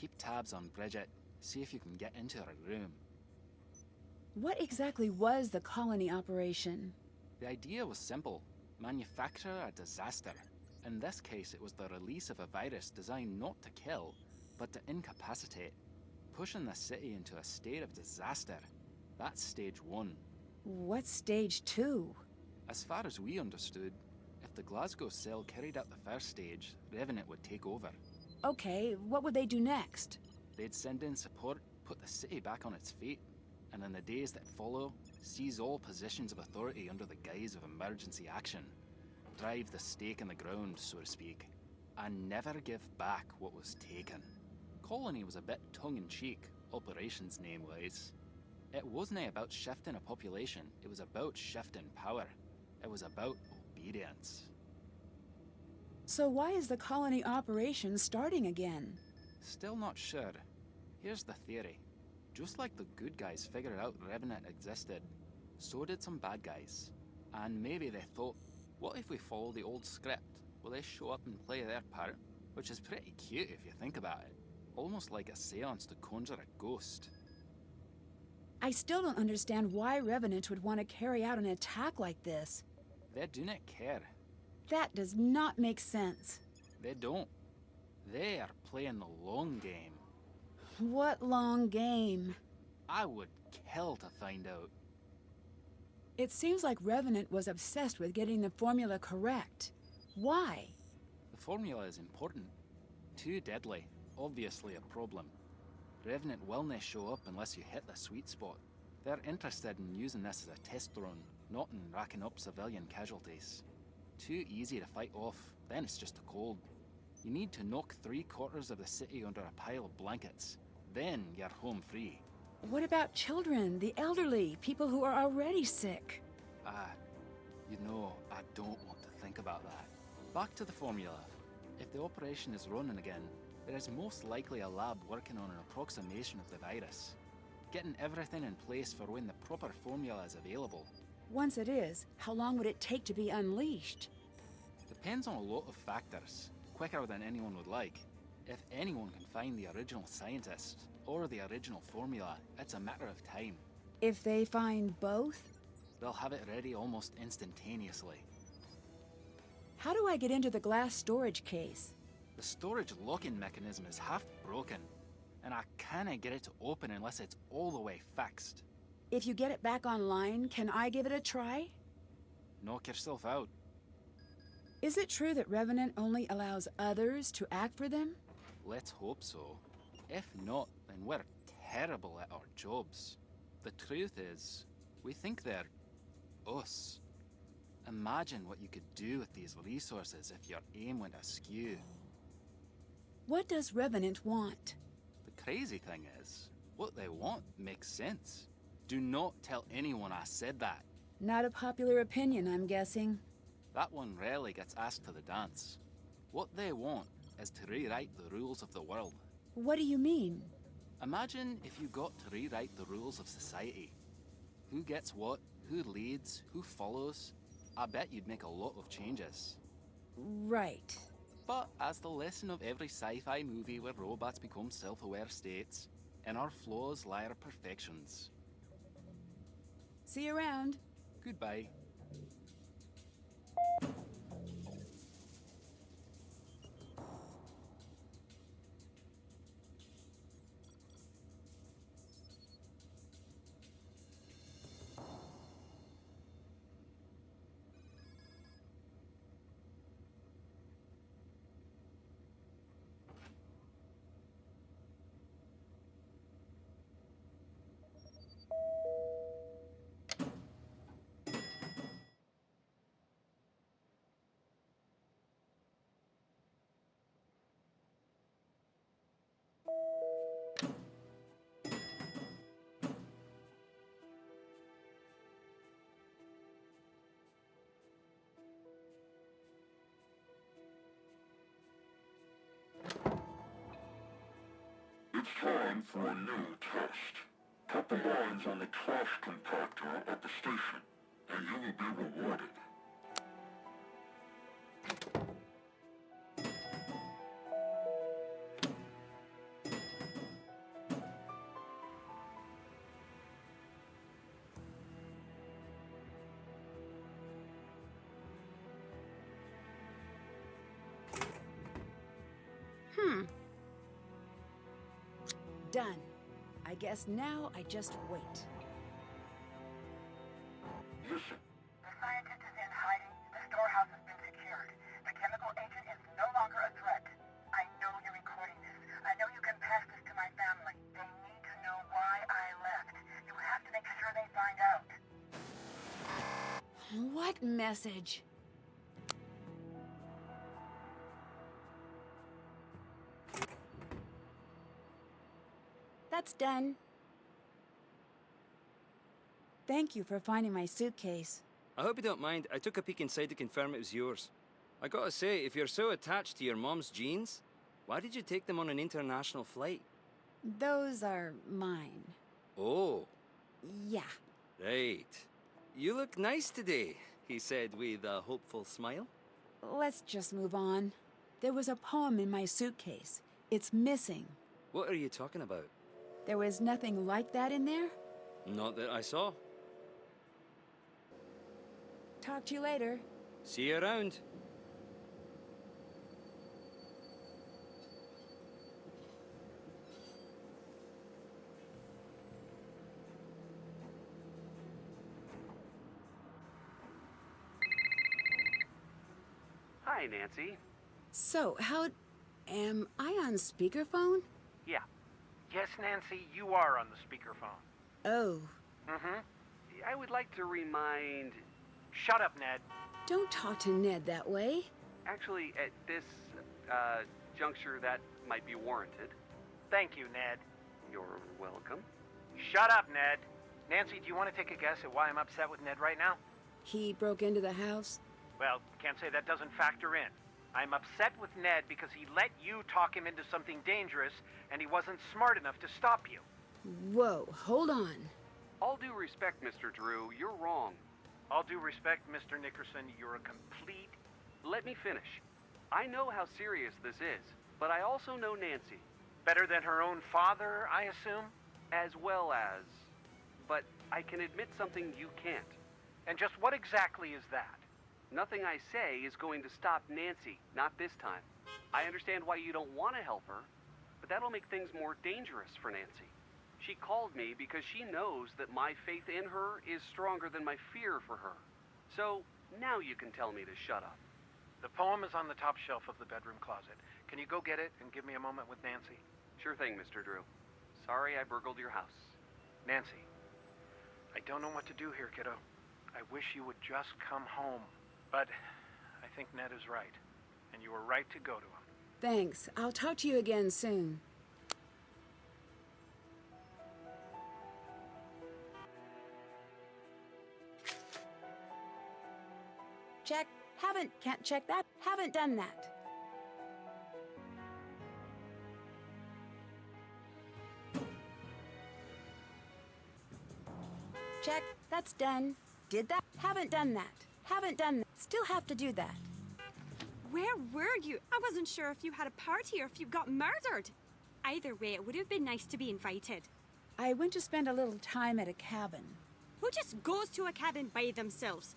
Keep tabs on Bridget. See if you can get into her room. What exactly was the colony operation? The idea was simple. Manufacture a disaster. In this case, it was the release of a virus designed not to kill, but to incapacitate, pushing the city into a state of disaster. That's stage 1. What's stage 2? As far as we understood, if the Glasgow cell carried out the first stage, Revenant would take over. Okay, what would they do next? They'd send in support, put the city back on its feet, and in the days that follow, seize all positions of authority under the guise of emergency action. Drive the stake in the ground, so to speak, and never give back what was taken. Colony was a bit tongue-in-cheek, operations name-wise. It wasn't about shifting a population, it was about shifting power. It was about obedience. So why is the colony operation starting again? Still not sure. Here's the theory. Just like the good guys figured out Revenant existed, so did some bad guys. And maybe they thought, what if we follow the old script? Will they show up and play their part? Which is pretty cute if you think about it. Almost like a seance to conjure a ghost. I still don't understand why Revenant would want to carry out an attack like this. They do not care. That does not make sense. They don't. They are playing the long game. What long game? I would kill to find out. It seems like Revenant was obsessed with getting the formula correct. Why? The formula is important. Too deadly. Obviously a problem. Revenant will not show up unless you hit the sweet spot. They're interested in using this as a test run, not in racking up civilian casualties. Too easy to fight off, then it's just a cold. You need to knock 3/4 of the city under a pile of blankets. Then you're home free. What about children, the elderly, people who are already sick? I don't want to think about that. Back to the formula. If the operation is running again, there is most likely a lab working on an approximation of the virus. Getting everything in place for when the proper formula is available. Once it is, how long would it take to be unleashed? Depends on a lot of factors. Quicker than anyone would like. If anyone can find the original scientist, or the original formula, it's a matter of time. If they find both? They'll have it ready almost instantaneously. How do I get into the glass storage case? The storage locking mechanism is half broken, and I can't get it to open unless it's all the way fixed. If you get it back online, can I give it a try? Knock yourself out. Is it true that Revenant only allows others to act for them? Let's hope so. If not, then we're terrible at our jobs. The truth is, we think they're us. Imagine what you could do with these resources if your aim went askew. What does Revenant want? The crazy thing is, what they want makes sense. Do not tell anyone I said that. Not a popular opinion, I'm guessing. That one rarely gets asked to the dance. What they want is to rewrite the rules of the world. What do you mean? Imagine if you got to rewrite the rules of society. Who gets what, who leads, who follows. I bet you'd make a lot of changes. Right. But as the lesson of every sci-fi movie where robots become self-aware states, in our flaws lie our perfections. See you around. Goodbye. It's time for a new test. Put the lines on the trash compactor at the station, and you will be rewarded. done. I guess now I just wait. Listen, The scientist is in hiding. The storehouse has been secured. The chemical agent is no longer a threat. I know you're recording this. I know you can pass this to my family. They need to know why I left. You have to make sure they find out. What message? That's done. Thank you for finding my suitcase. I hope you don't mind. I took a peek inside to confirm it was yours. I gotta say, if you're so attached to your mom's jeans, why did you take them on an international flight? Those are mine. Oh, Yeah. right. You look nice today, he said with a hopeful smile. Let's just move on. There was a poem in my suitcase. It's missing. What are you talking about? There was nothing like that in there? Not that I saw. Talk to you later. See you around. Hi, Nancy. So, how... am I on speakerphone? Yeah. Yes, Nancy, you are on the speakerphone. Oh. Mm-hmm. I would like to remind... Shut up, Ned. Don't talk to Ned that way. Actually, at this juncture, that might be warranted. Thank you, Ned. You're welcome. Shut up, Ned. Nancy, do you want to take a guess at why I'm upset with Ned right now? He broke into the house? Well, can't say that doesn't factor in. I'm upset with Ned because he let you talk him into something dangerous, and he wasn't smart enough to stop you. Whoa, hold on. All due respect, Mr. Drew, you're wrong. All due respect, Mr. Nickerson, you're a complete... Let me finish. I know how serious this is, but I also know Nancy. Better than her own father, I assume? As well as... But I can admit something you can't. And just what exactly is that? Nothing I say is going to stop Nancy, not this time. I understand why you don't want to help her, but that'll make things more dangerous for Nancy. She called me because she knows that my faith in her is stronger than my fear for her. So, now you can tell me to shut up. The poem is on the top shelf of the bedroom closet. Can you go get it and give me a moment with Nancy? Sure thing, Mr. Drew. Sorry I burgled your house. Nancy, I don't know what to do here, kiddo. I wish you would just come home. But I think Ned is right, and you were right to go to him. Thanks. I'll talk to you again soon. Check. Can't check that. Haven't done that. Check. That's done. Did that. Haven't done that. Haven't done that. Still have to do that. Where were you? I wasn't sure if you had a party or if you got murdered. Either way, it would have been nice to be invited. I went to spend a little time at a cabin. Who just goes to a cabin by themselves?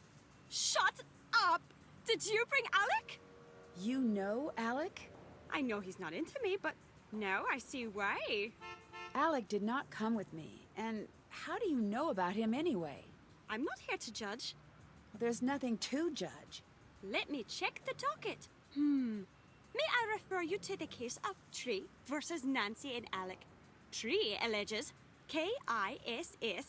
Shut up! Did you bring Alec? You know Alec? I know he's not into me, but now I see why. Alec did not come with me, and how do you know about him anyway? I'm not here to judge. There's nothing to judge. Let me check the docket. May I refer you to the case of Tree versus Nancy and Alec? Tree alleges K-I-S-S.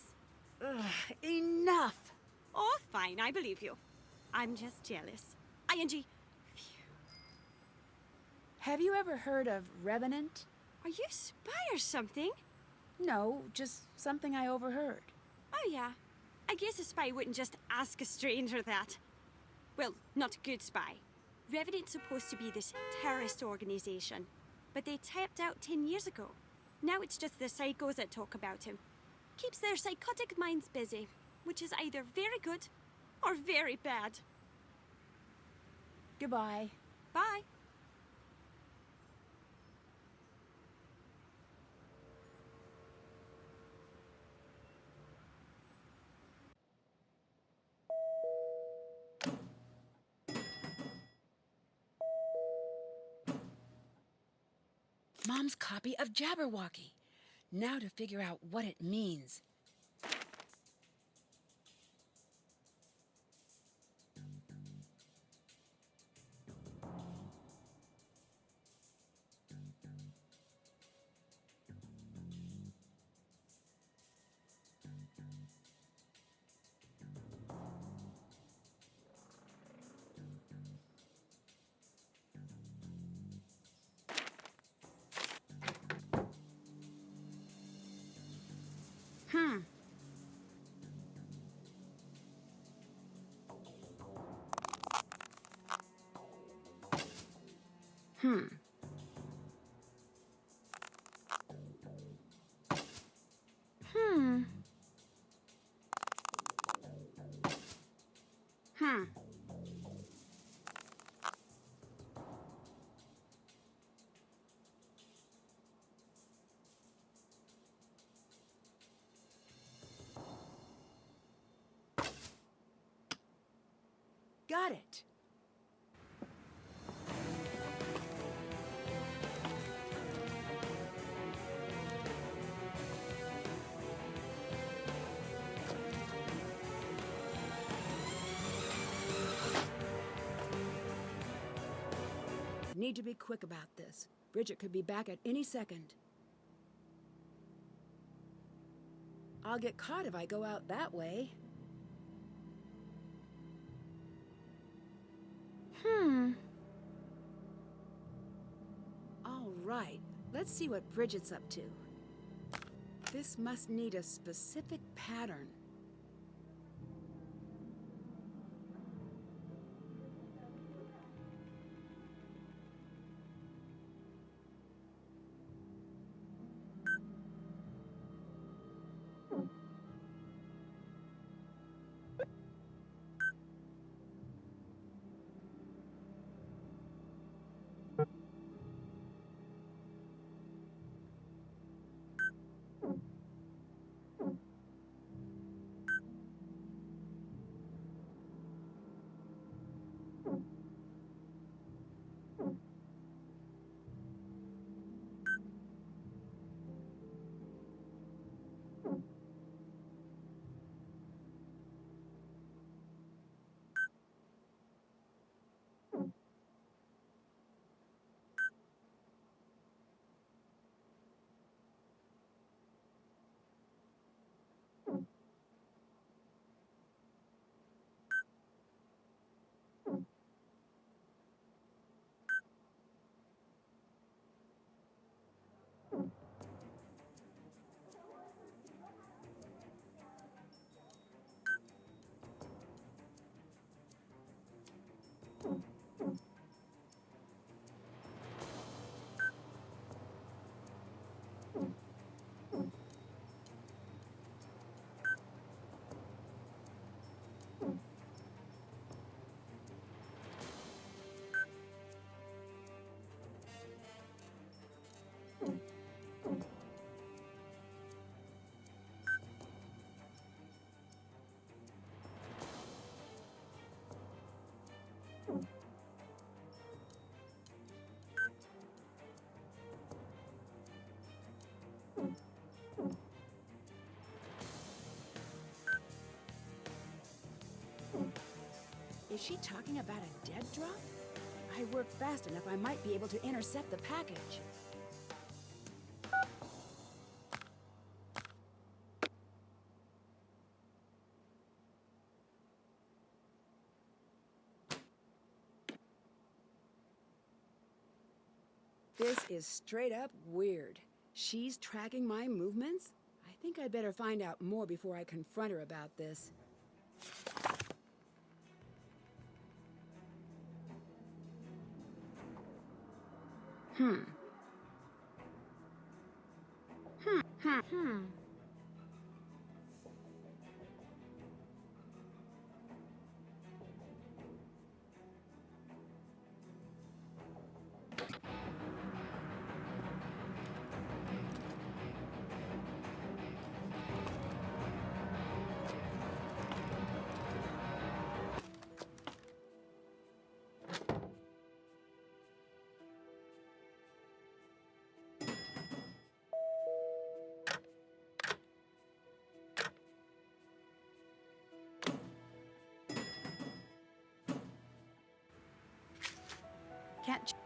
Ugh, enough! Oh, fine, I believe you. I'm just jealous. ING. Have you ever heard of Revenant? Are you a spy or something? No, just something I overheard. Oh, yeah. I guess a spy wouldn't just ask a stranger that. Well, not a good spy. Revenant's supposed to be this terrorist organization, but they tapped out 10 years ago. Now it's just the psychos that talk about him. Keeps their psychotic minds busy, which is either very good or very bad. Goodbye. Bye. Mom's copy of Jabberwocky. Now to figure out what it means. Hmm. Hmm. Hmm. Hmm. Got it. Need to be quick about this. Bridget could be back at any second. I'll get caught if I go out that way. All right, let's see what Bridget's up to. This must need a specific pattern. Is she talking about a dead drop? I work fast enough I might be able to intercept the package. This is straight up weird. She's tracking my movements? I think I'd better find out more before I confront her about this. Hmm.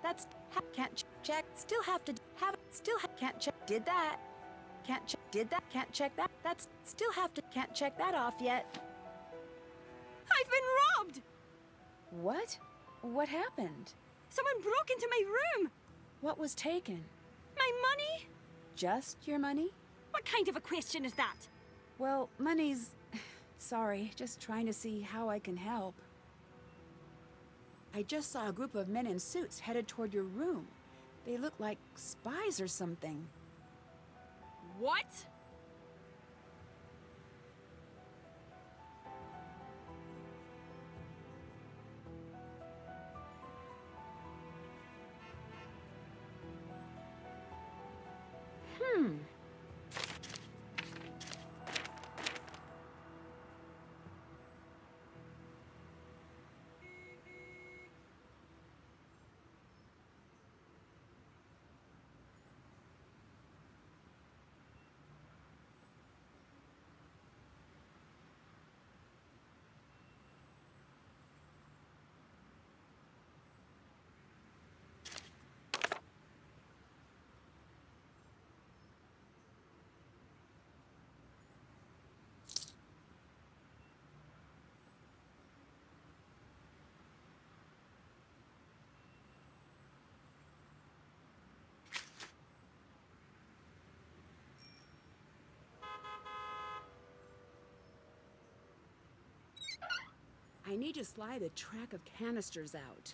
That's can't check. Still have to have. Still can't check. Did that. Can't check. Did that. Can't check that. That's still have to. Can't check that off yet. I've been robbed! What? What happened? Someone broke into my room! What was taken? My money? Just your money? What kind of a question is that? Well, money's... Sorry, just trying to see how I can help. I just saw a group of men in suits headed toward your room. They look like spies or something. What? I need to slide the track of canisters out.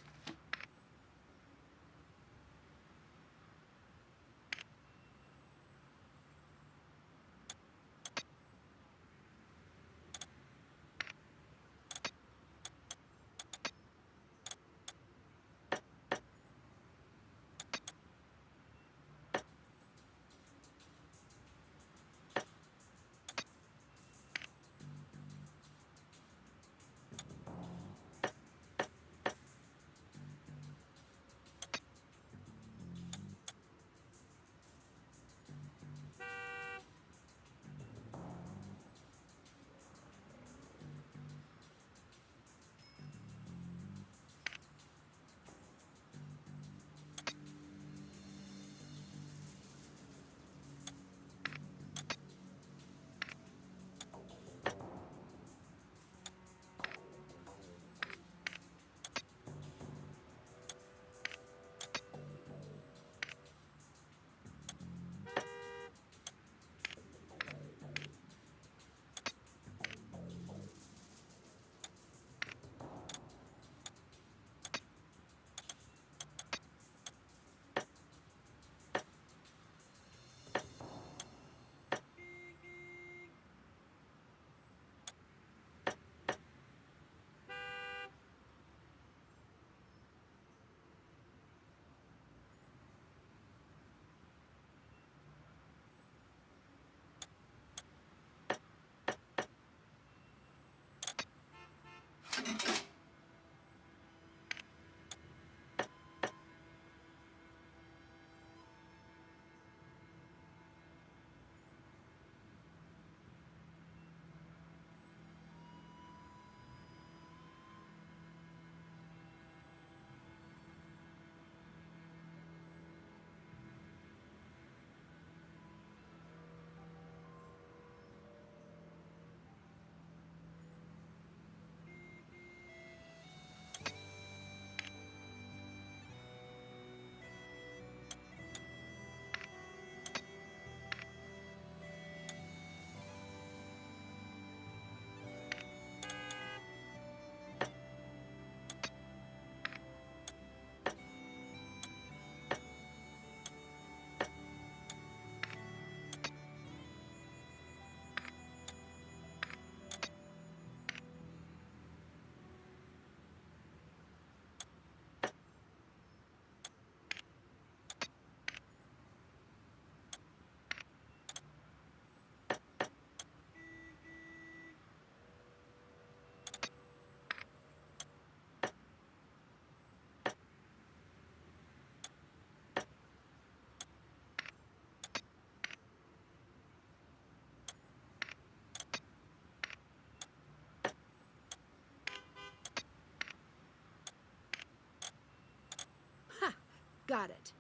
Got it.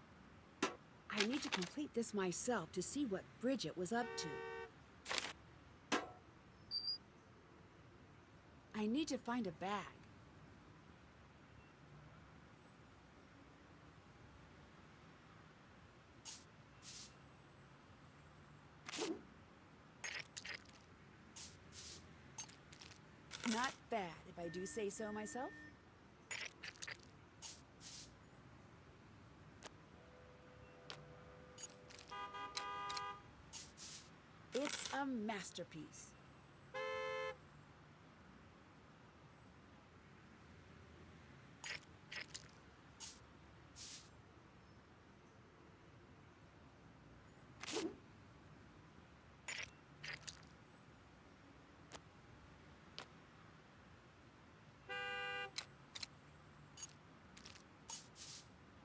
I need to complete this myself to see what Bridget was up to. I need to find a bag. Not bad, if I do say so myself. It's a masterpiece.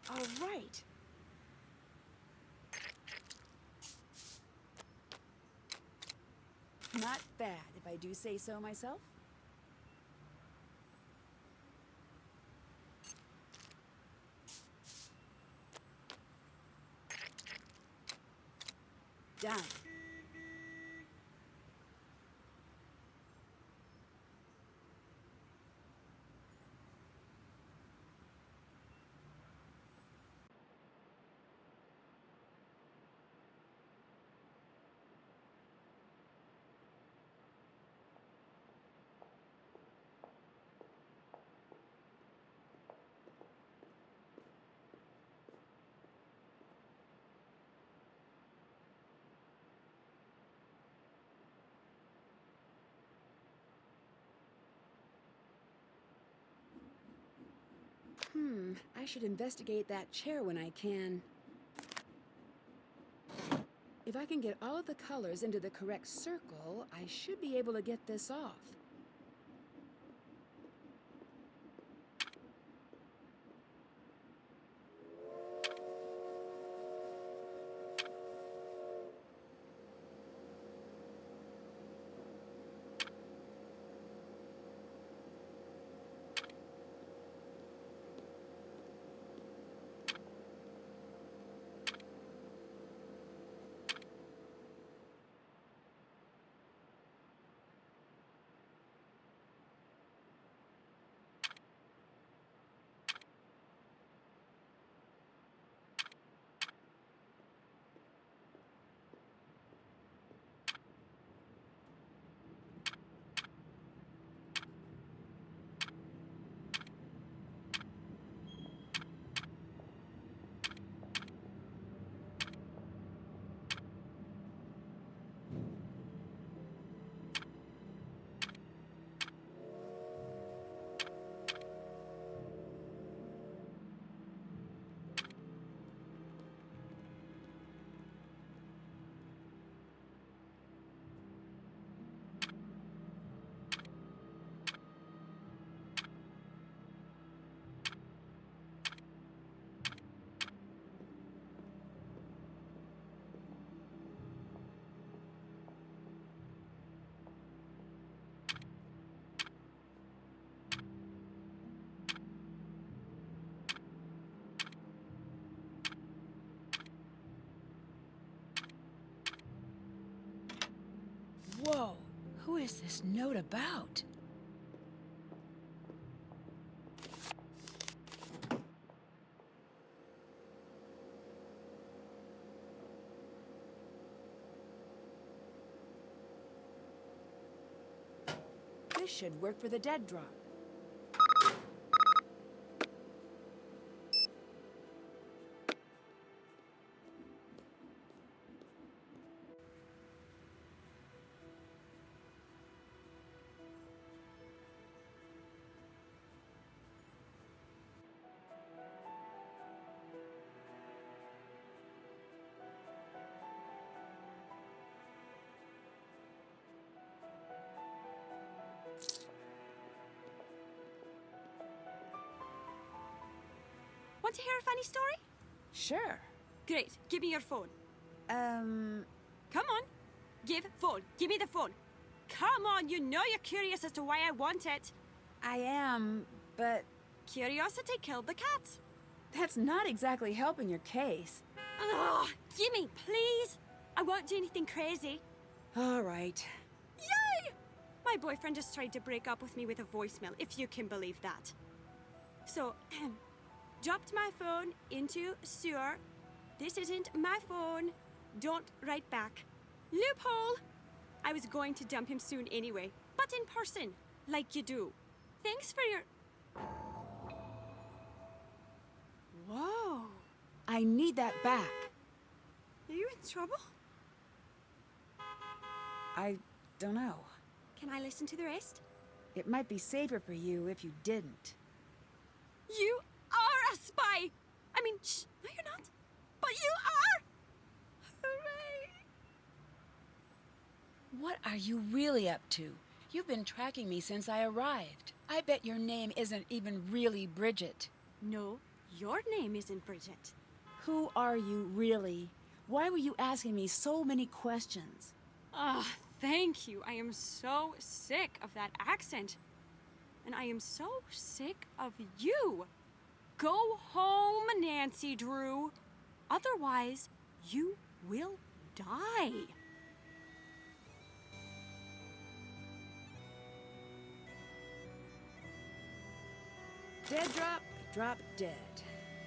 All right. Not bad, if I do say so myself. Done. I should investigate that chair when I can. If I can get all of the colors into the correct circle, I should be able to get this off. Whoa, who is this note about? This should work for the dead drop. Want to hear a funny story? Sure. Great. Give me your phone. Um... Come on. Give phone. Give me the phone. Come on, you know you're curious as to why I want it. I am, but... Curiosity killed the cat. That's not exactly helping your case. Oh, gimme, please. I won't do anything crazy. All right. Yay! My boyfriend just tried to break up with me with a voicemail, if you can believe that. So, dropped my phone into sewer. This isn't my phone. Don't write back. Loophole! I was going to dump him soon anyway, but in person, like you do. Thanks for your... Whoa. I need that back. Are you in trouble? I don't know. Can I listen to the rest? It might be safer for you if you didn't. You are a spy! I mean, shh, no you're not. But you are! Hooray! What are you really up to? You've been tracking me since I arrived. I bet your name isn't even really Bridget. No, your name isn't Bridget. Who are you really? Why were you asking me so many questions? Ah, thank you. I am so sick of that accent. And I am so sick of you. Go home, Nancy Drew. Otherwise, you will die. Dead drop, drop dead.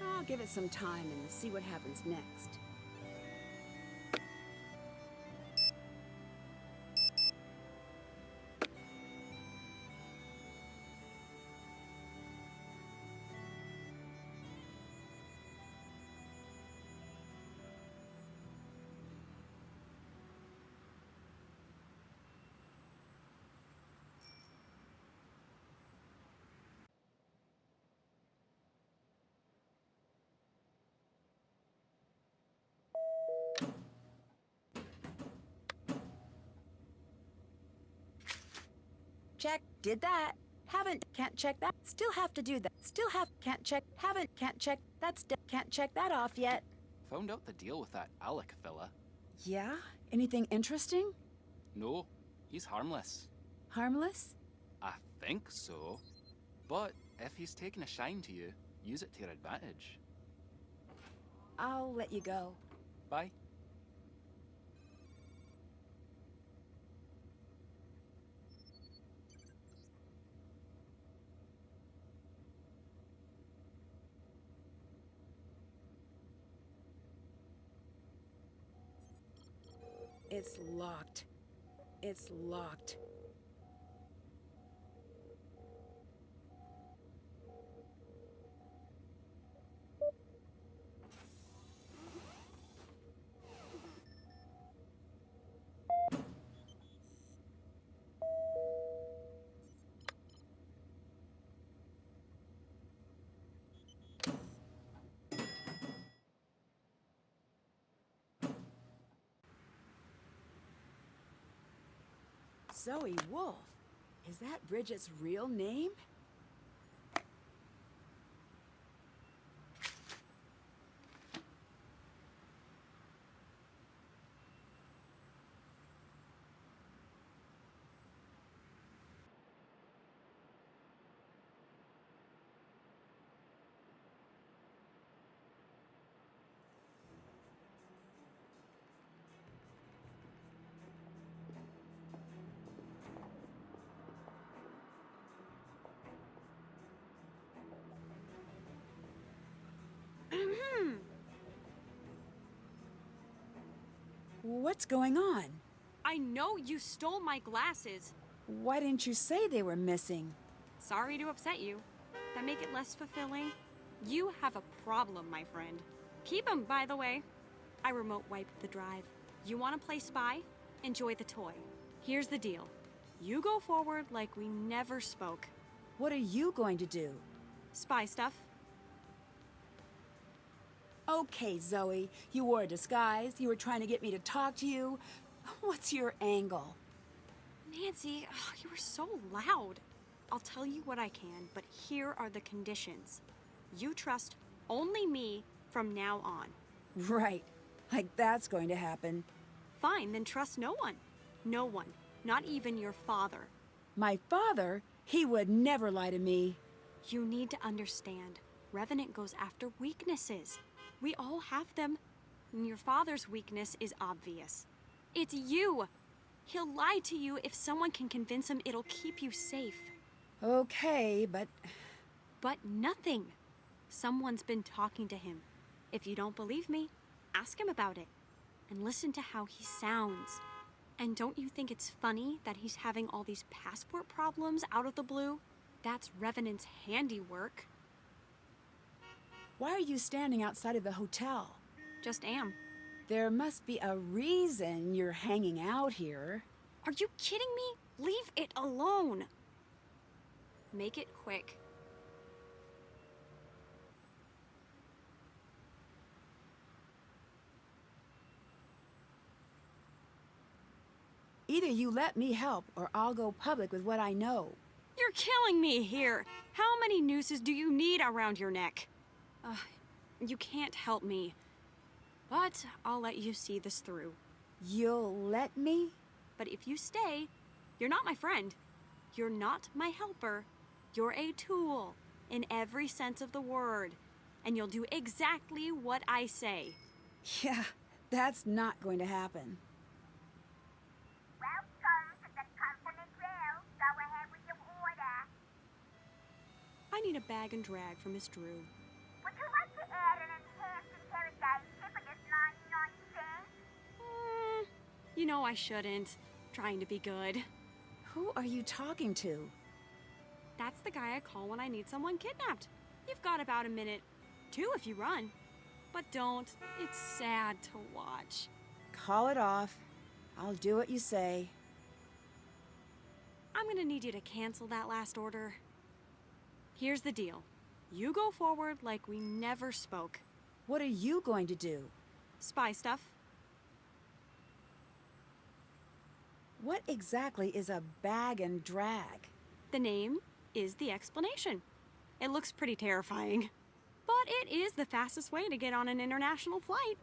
I'll give it some time and see what happens next. Check, did that. Haven't, can't check that. Still have to do that. Still have, can't check, haven't, can't check. Can't check that off yet. Found out the deal with that Alec fella. Yeah? Anything interesting? No, he's harmless. Harmless? I think so. But if he's taking a shine to you, use it to your advantage. I'll let you go. Bye. It's locked. It's locked. Zoe Wolf. Is that Bridget's real name? What's going on? I know you stole my glasses. Why didn't you say they were missing? Sorry to upset you. That make it less fulfilling? You have a problem, my friend. Keep them, by the way. I remote wiped the drive. You want to play spy? Enjoy the toy. Here's the deal. You go forward like we never spoke. What are you going to do? Spy stuff. Okay, Zoe. You wore a disguise. You were trying to get me to talk to you. What's your angle? Nancy, you were so loud. I'll tell you what I can, but here are the conditions. You trust only me from now on. Right. Like that's going to happen. Fine, then trust no one. No one. Not even your father. My father? He would never lie to me. You need to understand. Revenant goes after weaknesses. We all have them. And your father's weakness is obvious. It's you. He'll lie to you if someone can convince him it'll keep you safe. Okay, but... But nothing. Someone's been talking to him. If you don't believe me, ask him about it. And listen to how he sounds. And don't you think it's funny that he's having all these passport problems out of the blue? That's Revenant's handiwork. Why are you standing outside of the hotel? Just am. There must be a reason you're hanging out here. Are you kidding me? Leave it alone. Make it quick. Either you let me help, or I'll go public with what I know. You're killing me here. How many nooses do you need around your neck? You can't help me. But I'll let you see this through. You'll let me? But if you stay, you're not my friend. You're not my helper. You're a tool, in every sense of the word. And you'll do exactly what I say. Yeah, that's not going to happen. Welcome to the company grill. Go ahead with your order. I need a bag and drag for Miss Drew. Would you like to add an enhanced interrogation for just 99 cents? You know I shouldn't. Trying to be good. Who are you talking to? That's the guy I call when I need someone kidnapped. You've got about a minute. 2 if you run. But don't. It's sad to watch. Call it off. I'll do what you say. I'm gonna need you to cancel that last order. Here's the deal. You go forward like we never spoke. What are you going to do? Spy stuff. What exactly is a bag and drag? The name is the explanation. It looks pretty terrifying. But it is the fastest way to get on an international flight.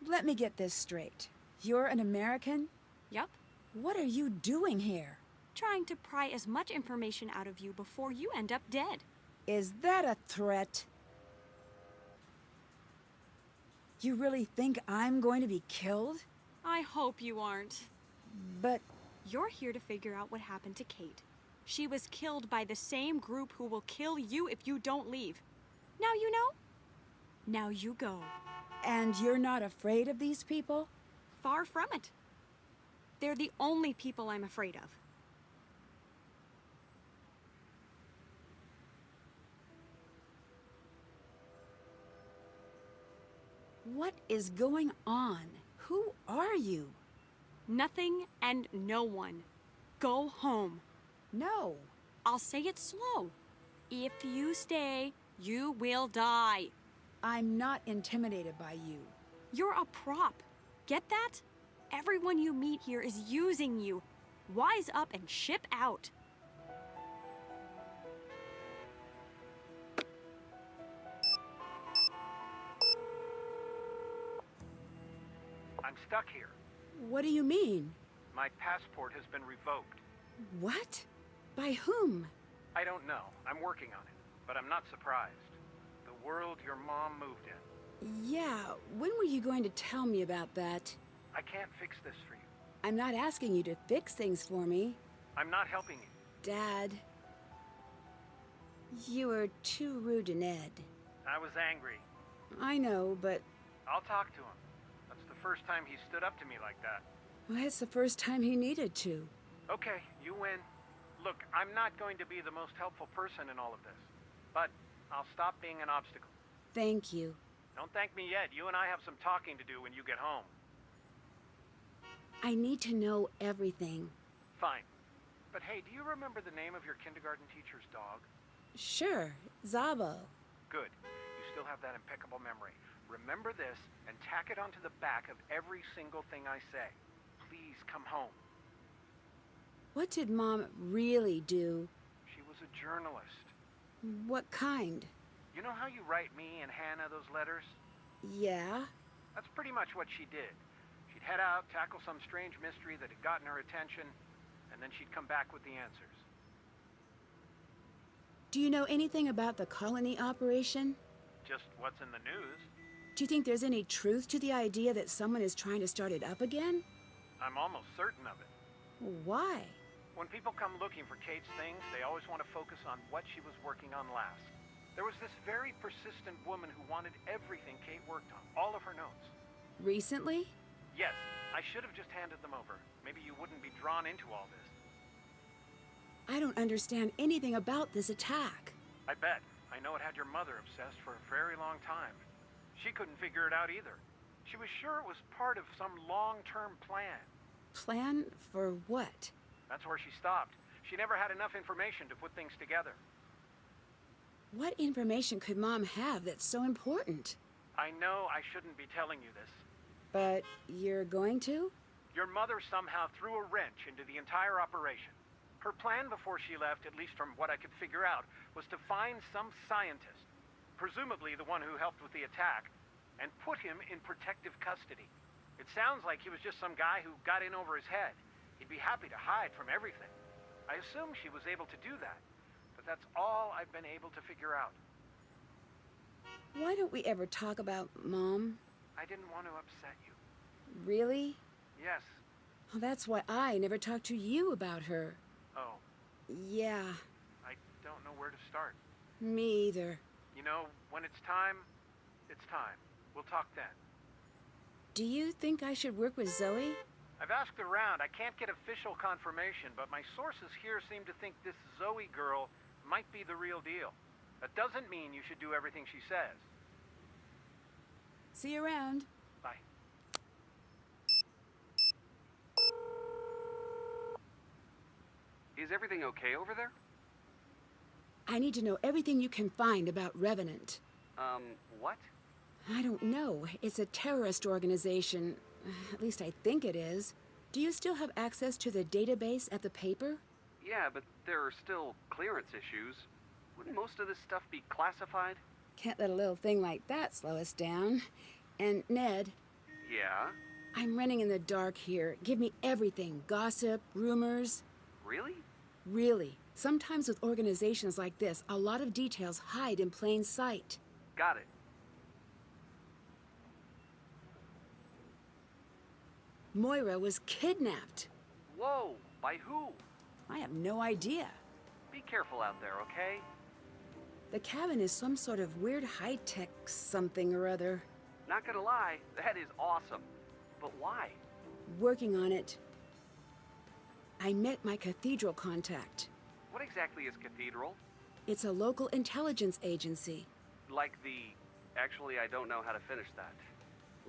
Let me get this straight. You're an American? Yup. What are you doing here? Trying to pry as much information out of you before you end up dead. Is that a threat? You really think I'm going to be killed? I hope you aren't. But... You're here to figure out what happened to Kate. She was killed by the same group who will kill you if you don't leave. Now you know? Now you go. And you're not afraid of these people? Far from it. They're the only people I'm afraid of. What is going on? Who are you? Nothing and no one. Go home. No. I'll say it slow. If you stay, you will die. I'm not intimidated by you. You're a prop. Get that? Everyone you meet here is using you. Wise up and ship out. I'm stuck here. What do you mean? My passport has been revoked. What? By whom? I don't know. I'm working on it, but I'm not surprised. The world your mom moved in. Yeah, when were you going to tell me about that? I can't fix this for you. I'm not asking you to fix things for me. I'm not helping you. Dad, you were too rude to Ned. I was angry. I know, but... I'll talk to him. That's the first time he stood up to me like that. Well, it's the first time he needed to. Okay, you win. Look, I'm not going to be the most helpful person in all of this, but I'll stop being an obstacle. Thank you. Don't thank me yet. You and I have some talking to do when you get home. I need to know everything. Fine. But hey, do you remember the name of your kindergarten teacher's dog? Sure, Zabo. Good. You still have that impeccable memory. Remember this and tack it onto the back of every single thing I say. Please come home. What did Mom really do? She was a journalist. What kind? You know how you write me and Hannah those letters? Yeah? That's pretty much what she did. She'd head out, tackle some strange mystery that had gotten her attention, and then she'd come back with the answers. Do you know anything about the colony operation? Just what's in the news. Do you think there's any truth to the idea that someone is trying to start it up again? I'm almost certain of it. Why? When people come looking for Kate's things, they always want to focus on what she was working on last. There was this very persistent woman who wanted everything Kate worked on, all of her notes. Recently? Yes, I should have just handed them over. Maybe you wouldn't be drawn into all this. I don't understand anything about this attack. I bet. I know it had your mother obsessed for a very long time. She couldn't figure it out either. She was sure it was part of some long-term plan. Plan for what? That's where she stopped. She never had enough information to put things together. What information could Mom have that's so important? I know I shouldn't be telling you this. But you're going to? Your mother somehow threw a wrench into the entire operation. Her plan before she left, at least from what I could figure out, was to find some scientist, presumably the one who helped with the attack, and put him in protective custody. It sounds like he was just some guy who got in over his head. He'd be happy to hide from everything. I assume she was able to do that, but that's all I've been able to figure out. Why don't we ever talk about Mom? I didn't want to upset you. Really? Yes. Well, that's why I never talked to you about her. Oh. Yeah. I don't know where to start. Me either. You know, when it's time, it's time. We'll talk then. Do you think I should work with Zoe? I've asked around. I can't get official confirmation, but my sources here seem to think this Zoe girl might be the real deal. That doesn't mean you should do everything she says. See you around. Bye. Is everything okay over there? I need to know everything you can find about Revenant. What? I don't know. It's a terrorist organization. At least I think it is. Do you still have access to the database at the paper? Yeah, but there are still clearance issues. Wouldn't most of this stuff be classified? Can't let a little thing like that slow us down. And Ned, Yeah? I'm running in the dark here. Give me everything. Gossip, rumors. Really? Really. Sometimes with organizations like this, a lot of details hide in plain sight. Got it. Moira was kidnapped. Whoa, by who? I have no idea. Be careful out there, okay? The cabin is some sort of weird high-tech something or other. Not gonna lie, that is awesome. But why? Working on it. I met my cathedral contact. What exactly is Cathedral? It's a local intelligence agency. Like the... Actually, I don't know how to finish that.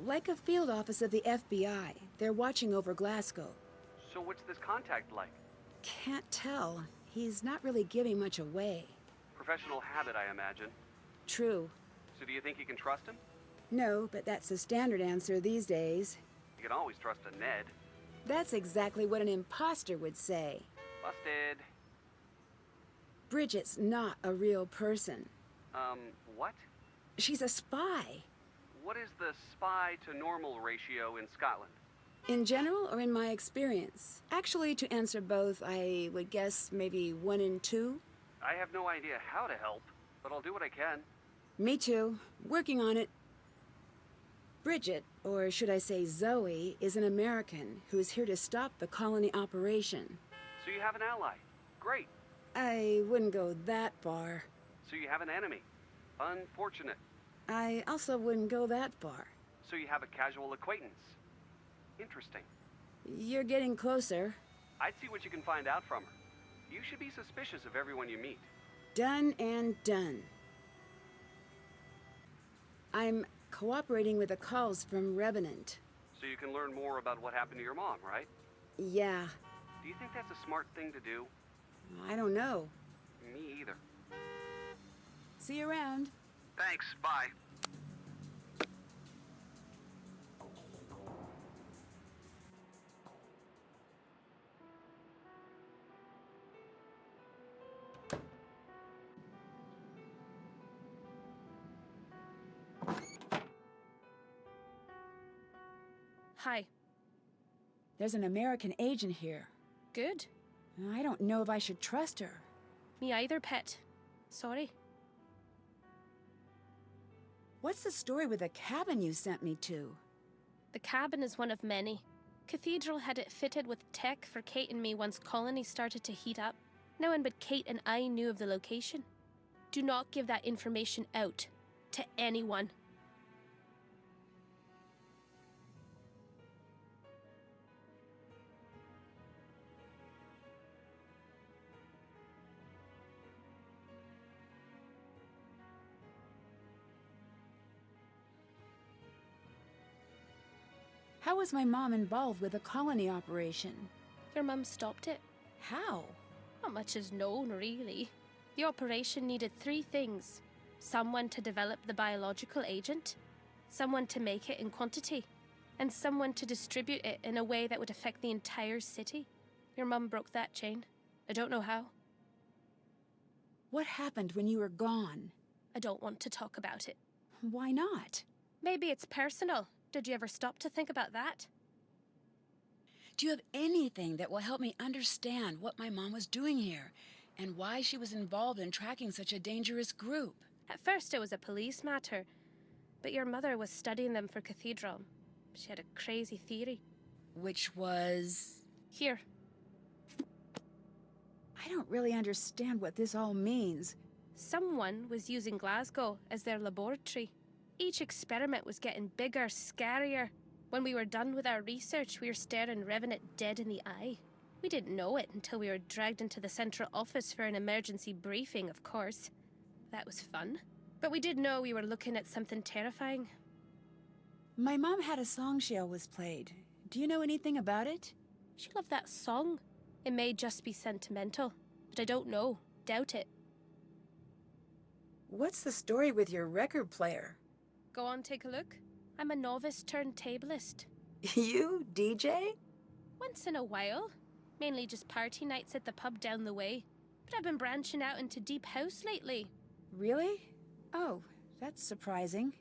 Like a field office of the FBI. They're watching over Glasgow. So what's this contact like? Can't tell. He's not really giving much away. Professional habit, I imagine. True. So do you think you can trust him? No, but that's the standard answer these days. You can always trust a Ned. That's exactly what an imposter would say. Busted. Bridget's not a real person. What? She's a spy. What is the spy to normal ratio in Scotland? In general or in my experience? Actually, to answer both, I would guess maybe 1 in 2. I have no idea how to help, but I'll do what I can. Me too. Working on it. Bridget, or should I say Zoe, is an American who's here to stop the colony operation. So you have an ally. Great. I wouldn't go that far. So you have an enemy. Unfortunate. I also wouldn't go that far. So you have a casual acquaintance. Interesting. You're getting closer. I'd see what you can find out from her. You should be suspicious of everyone you meet. Done and done. I'm cooperating with the calls from Revenant. So you can learn more about what happened to your mom, right? Yeah. Do you think that's a smart thing to do? I don't know. Me either. See you around. Thanks, bye. Hi. There's an American agent here. Good. I don't know if I should trust her. Me either, pet. Sorry. What's the story with the cabin you sent me to? The cabin is one of many. Cathedral had it fitted with tech for Kate and me once Colony started to heat up. No one but Kate and I knew of the location. Do not give that information out to anyone. How was my mom involved with the colony operation? Your mum stopped it. How? Not much is known, really. The operation needed 3 things. Someone to develop the biological agent, someone to make it in quantity, and someone to distribute it in a way that would affect the entire city. Your mum broke that chain. I don't know how. What happened when you were gone? I don't want to talk about it. Why not? Maybe it's personal. Did you ever stop to think about that? Do you have anything that will help me understand what my mom was doing here and why she was involved in tracking such a dangerous group? At first it was a police matter, but your mother was studying them for Cathedral. She had a crazy theory. Which was? Here. I don't really understand what this all means. Someone was using Glasgow as their laboratory. Each experiment was getting bigger, scarier. When we were done with our research, we were staring Revenant dead in the eye. We didn't know it until we were dragged into the central office for an emergency briefing, of course. That was fun. But we did know we were looking at something terrifying. My mom had a song she always played. Do you know anything about it? She loved that song. It may just be sentimental, but I don't know. Doubt it. What's the story with your record player? Go on, take a look. I'm a novice turntablist. You, DJ? Once in a while. Mainly just party nights at the pub down the way. But I've been branching out into deep house lately. Really? Oh, that's surprising.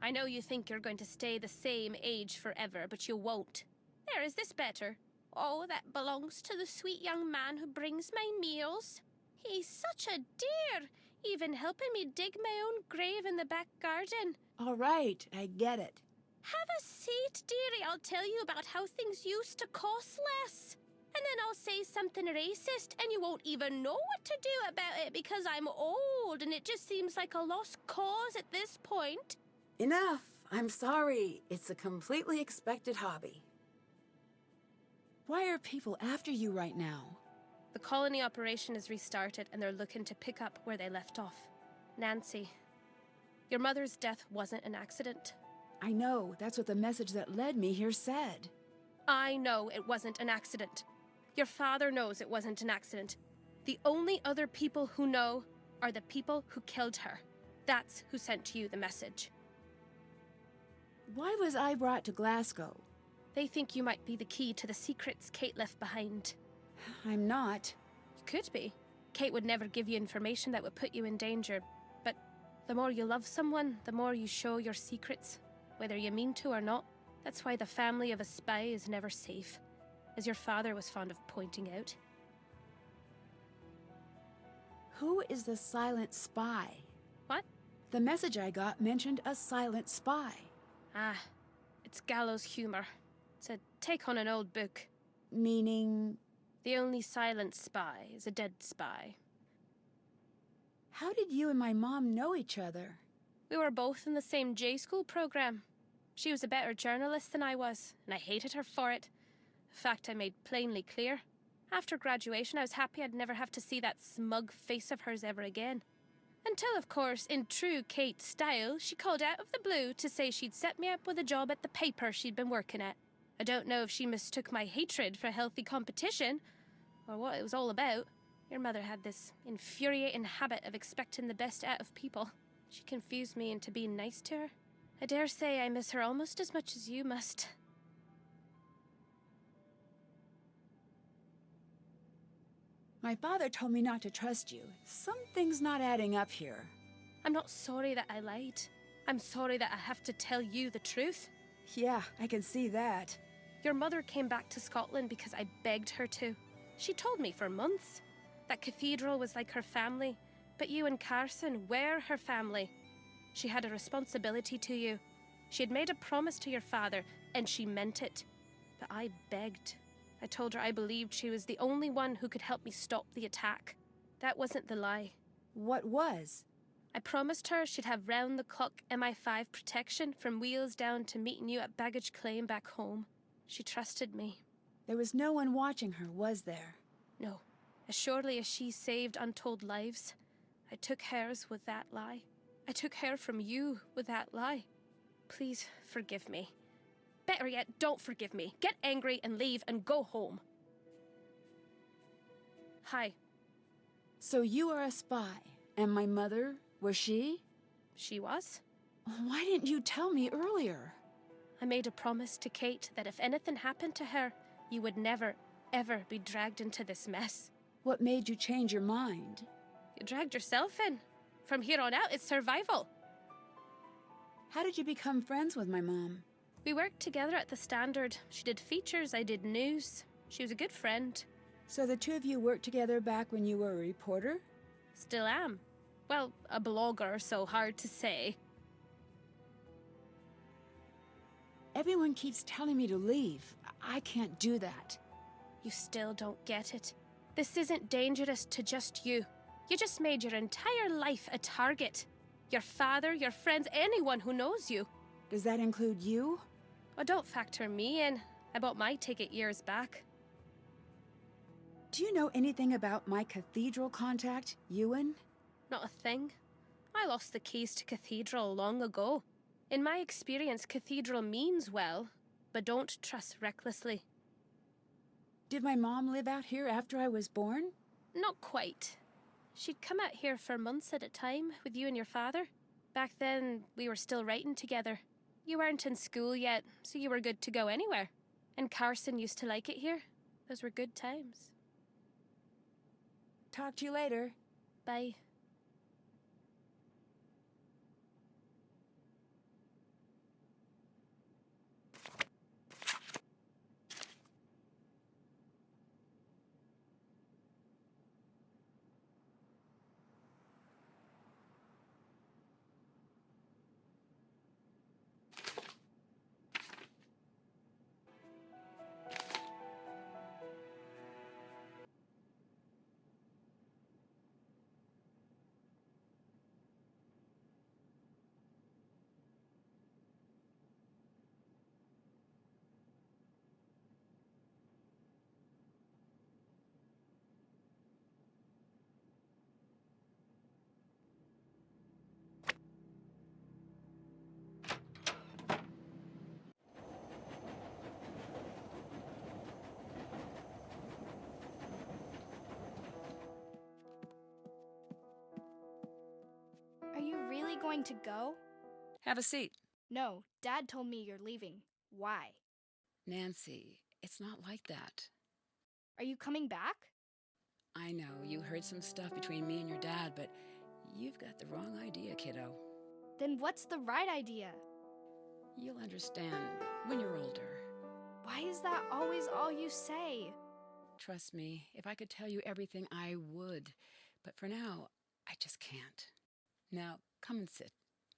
I know you think you're going to stay the same age forever, but you won't. There, is this better? Oh, that belongs to the sweet young man who brings my meals. He's such a dear, even helping me dig my own grave in the back garden. All right, I get it. Have a seat, dearie. I'll tell you about how things used to cost less. And then I'll say something racist, and you won't even know what to do about it because I'm old, and it just seems like a lost cause at this point. Enough. I'm sorry. It's a completely expected hobby. Why are people after you right now? The colony operation is restarted, and they're looking to pick up where they left off. Nancy, your mother's death wasn't an accident. I know. That's what the message that led me here said. I know it wasn't an accident. Your father knows it wasn't an accident. The only other people who know are the people who killed her. That's who sent you the message. Why was I brought to Glasgow? They think you might be the key to the secrets Kate left behind. I'm not. You could be. Kate would never give you information that would put you in danger. But the more you love someone, the more you show your secrets, whether you mean to or not. That's why the family of a spy is never safe, as your father was fond of pointing out. Who is the silent spy? What? The message I got mentioned a silent spy. Ah, it's gallows humor. It's a take on an old book. Meaning? The only silent spy is a dead spy. How did you and my mom know each other? We were both in the same J-school program. She was a better journalist than I was, and I hated her for it. A fact I made plainly clear. After graduation, I was happy I'd never have to see that smug face of hers ever again. Until, of course, in true Kate style, she called out of the blue to say she'd set me up with a job at the paper she'd been working at. I don't know if she mistook my hatred for healthy competition, or what it was all about. Your mother had this infuriating habit of expecting the best out of people. She confused me into being nice to her. I dare say I miss her almost as much as you must. My father told me not to trust you. Something's not adding up here. I'm not sorry that I lied. I'm sorry that I have to tell you the truth. Yeah, I can see that. Your mother came back to Scotland because I begged her to. She told me for months that Cathedral was like her family, But you and Carson were her family. She had a responsibility to you. She had made a promise to your father, and she meant it. But I begged. I told her I believed she was the only one who could help me stop the attack. That wasn't the lie. What was? I promised her she'd have round-the-clock MI5 protection from wheels down to meeting you at baggage claim back home. She trusted me. There was no one watching her, was there? No. As surely as she saved untold lives, I took hers with that lie. I took her from you with that lie. Please forgive me. Better yet, don't forgive me. Get angry and leave and go home. Hi. So you are a spy, and my mother, was she? She was. Why didn't you tell me earlier? I made a promise to Kate that if anything happened to her, you would never, ever be dragged into this mess. What made you change your mind? You dragged yourself in. From here on out, it's survival. How did you become friends with my mom? We worked together at the Standard. She did features, I did news. She was a good friend. So the two of you worked together back when you were a reporter? Still am. Well, a blogger, so hard to say. Everyone keeps telling me to leave. I can't do that. You still don't get it. This isn't dangerous to just you. You just made your entire life a target. Your father, your friends, anyone who knows you. Does that include you? Oh, don't factor me in. I bought my ticket years back. Do you know anything about my cathedral contact, Ewan? Not a thing. I lost the keys to Cathedral long ago. In my experience, Cathedral means well, but don't trust recklessly. Did my mom live out here after I was born? Not quite. She'd come out here for months at a time with you and your father. Back then, we were still writing together. You weren't in school yet, so you were good to go anywhere. And Carson used to like it here. Those were good times. Talk to you later. Bye. Are you really going to go? Have a seat. No, Dad told me you're leaving. Why? Nancy, it's not like that. Are you coming back? I know, you heard some stuff between me and your dad, but you've got the wrong idea, kiddo. Then what's the right idea? You'll understand when you're older. Why is that always all you say? Trust me, if I could tell you everything, I would. But for now, I just can't. Now, come and sit.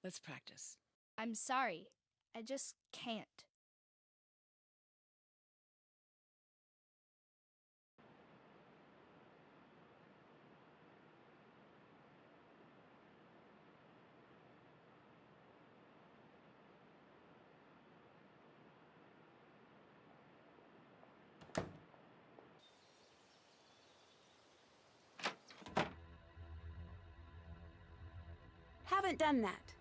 Let's practice. I'm sorry. I just can't. Haven't done that.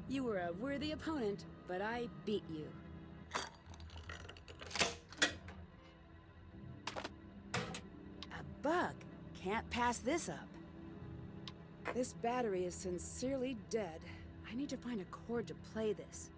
You were a worthy opponent, but I beat you. A bug. Can't pass this up. This battery is sincerely dead. I need to find a chord to play this.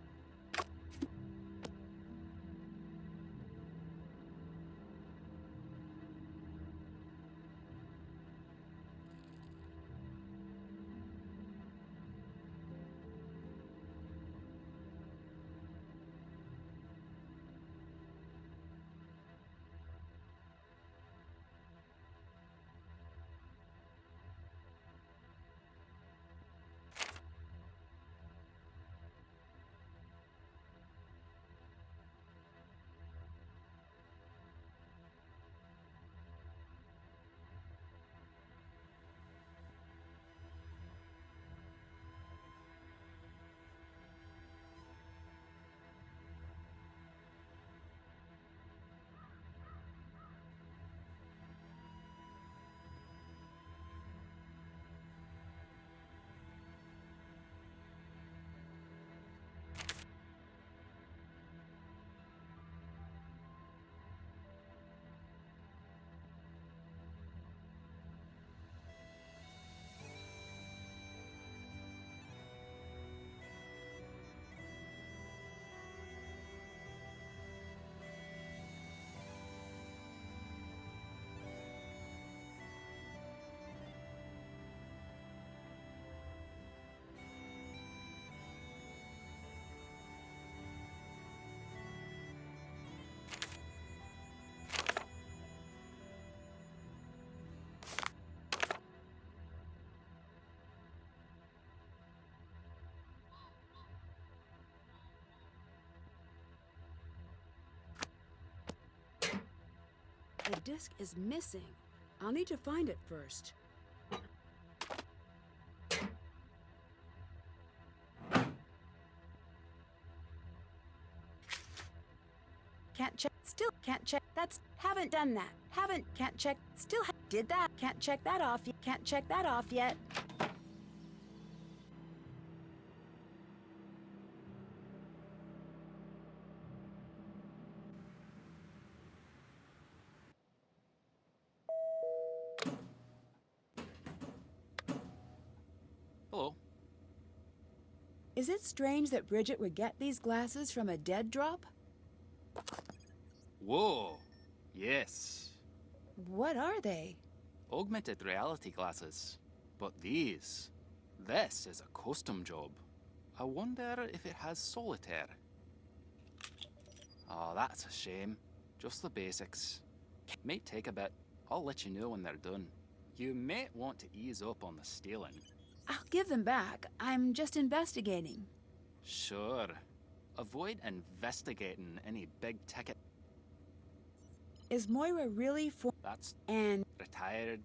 The disc is missing. I'll need to find it first. Can't check. Still can't check. That's haven't done that. Haven't can't check. Still did that. Can't check that off. Can't check that off yet. Hello. Is it strange that Bridget would get these glasses from a dead drop? Whoa. Yes. What are they? Augmented reality glasses. But these. This is a custom job. I wonder if it has solitaire. Oh, that's a shame. Just the basics. Might take a bit. I'll let you know when they're done. You might want to ease up on the stealing. I'll give them back. I'm just investigating. Sure. Avoid investigating any big ticket. Is Moira really for... That's... And... Retired.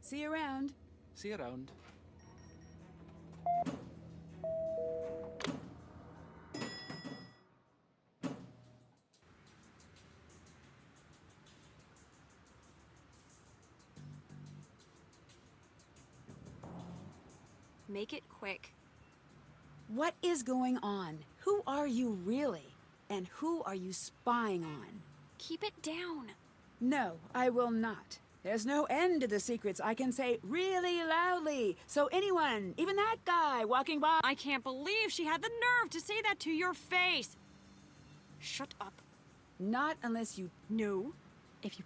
See you around. See you around. Make it quick. What is going on? Who are you really? And who are you spying on? Keep it down. No, I will not. There's no end to the secrets I can say really loudly. So anyone, even that guy walking by... I can't believe she had the nerve to say that to your face. Shut up. Not unless you... No. If you...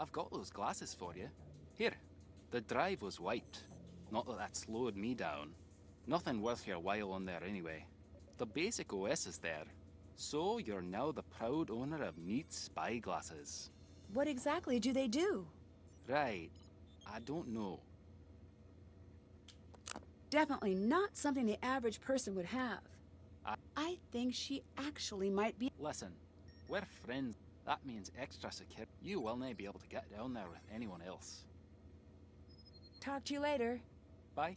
I've got those glasses for you. Here, the drive was wiped. Not that that slowed me down. Nothing worth your while on there anyway. The basic OS is there. So you're now the proud owner of neat spy glasses. What exactly do they do? Right. I don't know. Definitely not something the average person would have. I think she actually might be... Listen, we're friends. That means extra secure. You will not be able to get down there with anyone else. Talk to you later. Bye.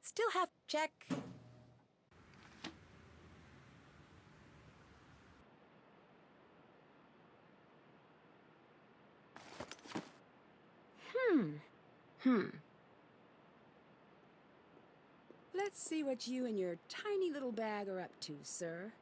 still have, check. Let's see what you and your tiny little bag are up to, sir.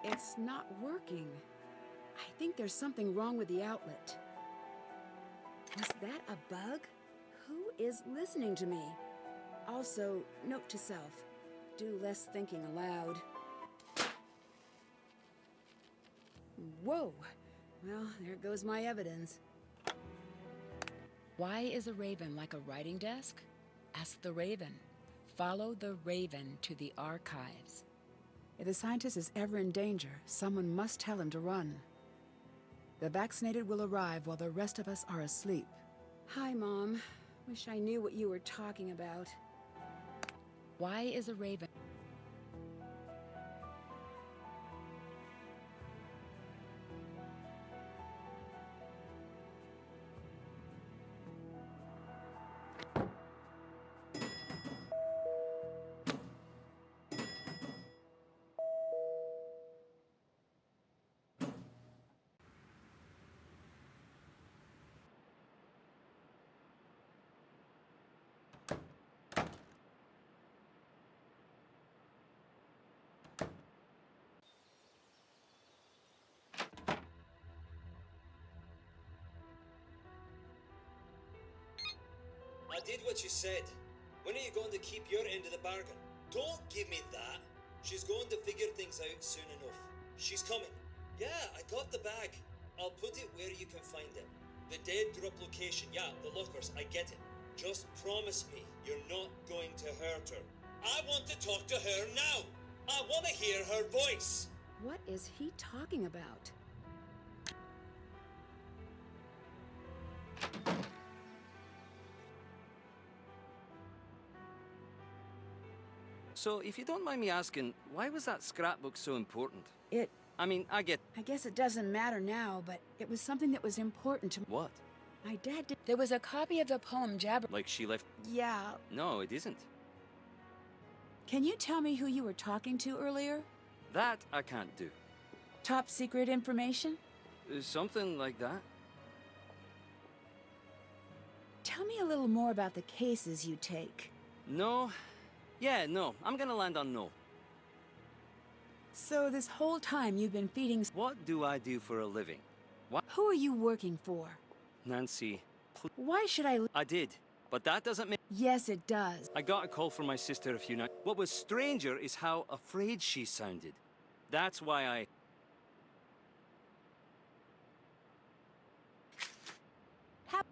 It's not working. I think there's something wrong with the outlet. Was that a bug? Who is listening to me? Also, note to self, do less thinking aloud. Whoa! Well, there goes my evidence. Why is a raven like a writing desk? Ask the raven. Follow the raven to the archives. If the scientist is ever in danger, someone must tell him to run. The vaccinated will arrive while the rest of us are asleep. Hi, Mom. Wish I knew what you were talking about. Why is a raven... I did what you said. When are you going to keep your end of the bargain? Don't give me that. She's going to figure things out soon enough. She's coming. Yeah, I got the bag. I'll put it where you can find it. The dead drop location, yeah, the lockers, I get it. Just promise me you're not going to hurt her. I want to talk to her now. I want to hear her voice. What is he talking about? So, if you don't mind me asking, why was that scrapbook so important? I guess it doesn't matter now, but it was something that was important to... What? My dad did... There was a copy of the poem Jabber... Like she left... Yeah. No, it isn't. Can you tell me who you were talking to earlier? That I can't do. Top secret information? Something like that. Tell me a little more about the cases you take. No. Yeah, no. I'm gonna land on no. So this whole time you've been feeding... What do I do for a living? What? Who are you working for? Nancy. Why should I... I did, but that doesn't make... Yes, it does. I got a call from my sister a few nights... What was stranger is how afraid she sounded. That's why I...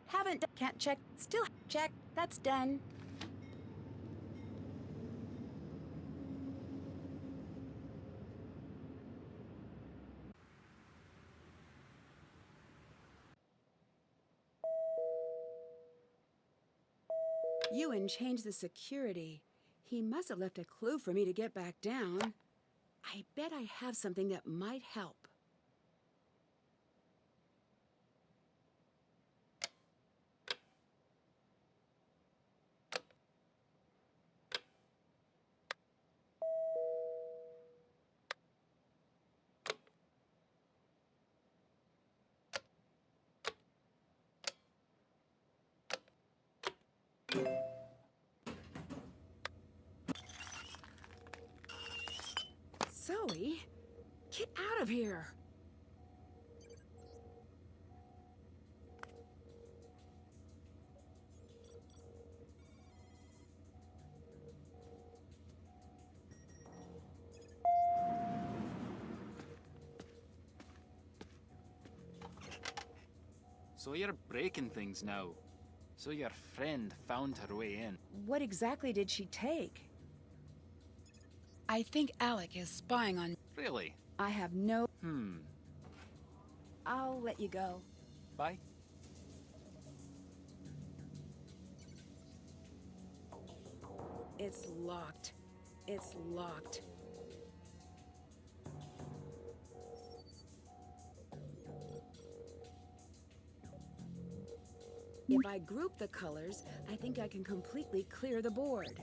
Haven't... Can't check. Still check. That's done. Ewan changed the security. He must have left a clue for me to get back down. I bet I have something that might help. Zoe, get out of here! So you're breaking things now. So your friend found her way in. What exactly did she take? I think Alec is spying on... Really? I have no... Hmm. I'll let you go. Bye. It's locked. It's locked. If I group the colors, I think I can completely clear the board.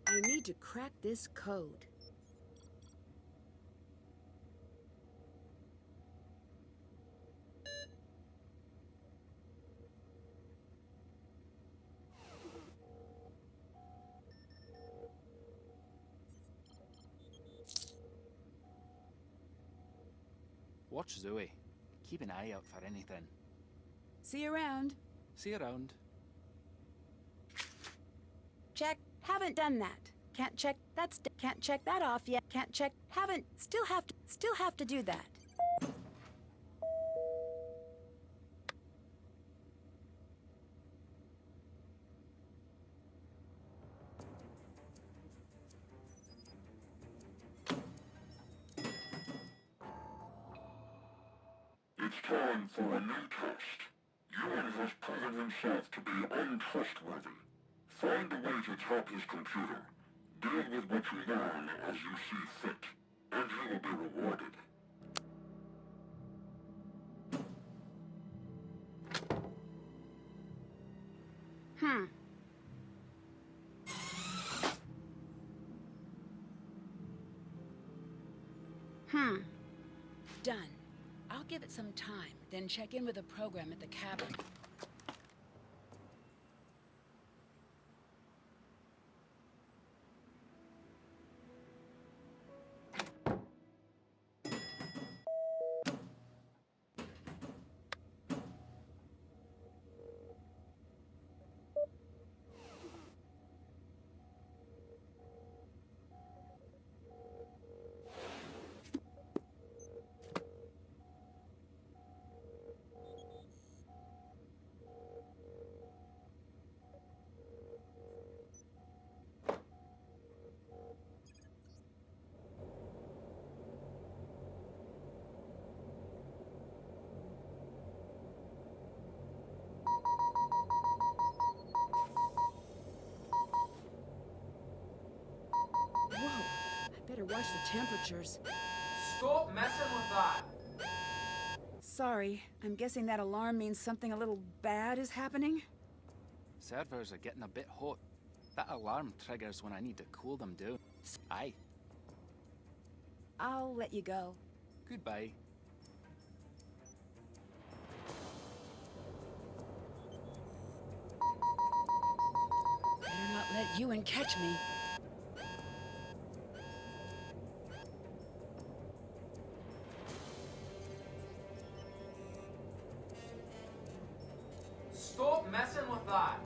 I need to crack this code. Watch Zoe. Keep an eye out for anything. See you around. See you around. Check. Haven't done that. Can't check. Can't check that off yet. Can't check. Haven't. Still have to do that. It's time for a new test. Ewan has proven himself to be untrustworthy. Find a way to tap his computer. Deal with what you learn as you see fit, and you will be rewarded. Done. I'll give it some time, then check in with the program at the cabin. watch the temperatures. Stop messing with that! Sorry, I'm guessing that alarm means something a little bad is happening? Servers are getting a bit hot. That alarm triggers when I need to cool them down. Aye. I'll let you go. Goodbye. Better not let you in catch me. Stop messing with that!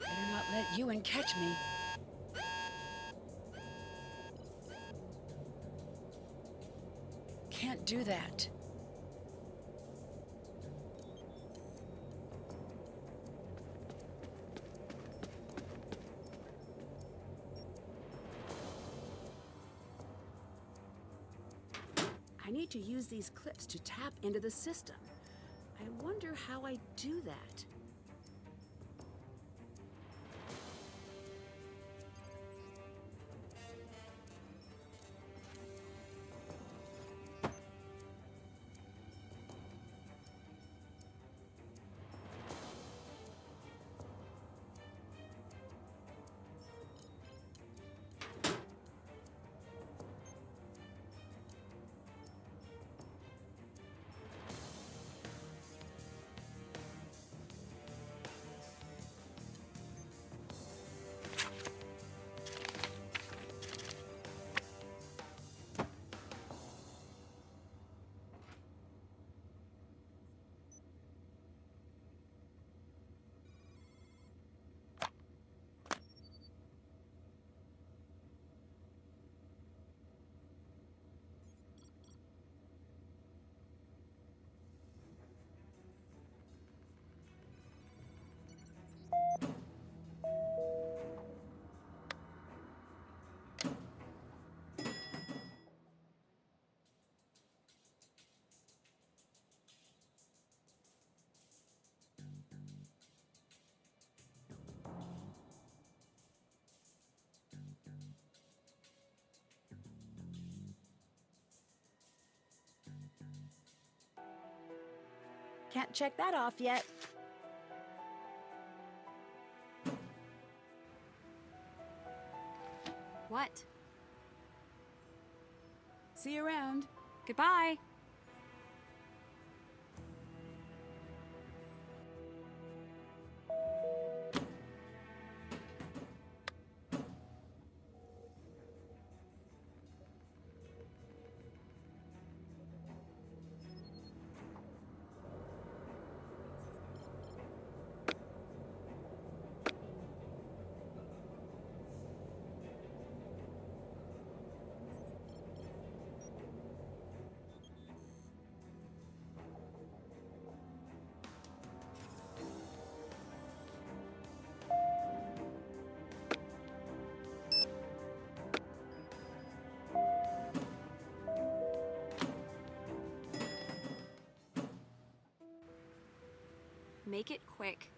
Better not let you in catch me. Can't do that. I need to use these clips to tap into the system. I wonder how I do that. Can't check that off yet. What? See you around. Goodbye. Make it quick.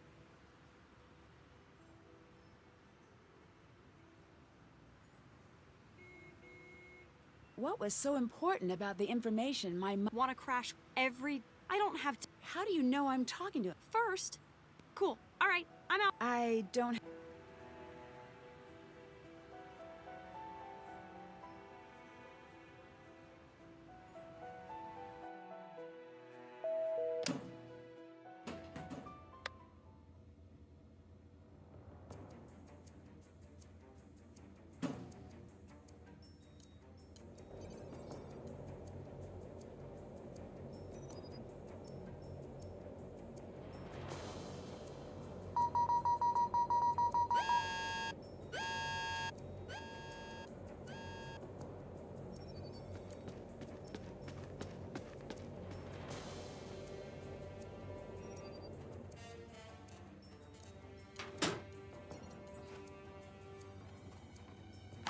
What was so important about the information my mom Want to crash every... I don't have to... How do you know I'm talking to? First. Cool. All right, I'm out. I don't...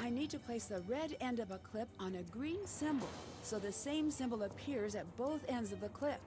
I need to place the red end of a clip on a green symbol, so the same symbol appears at both ends of the clip.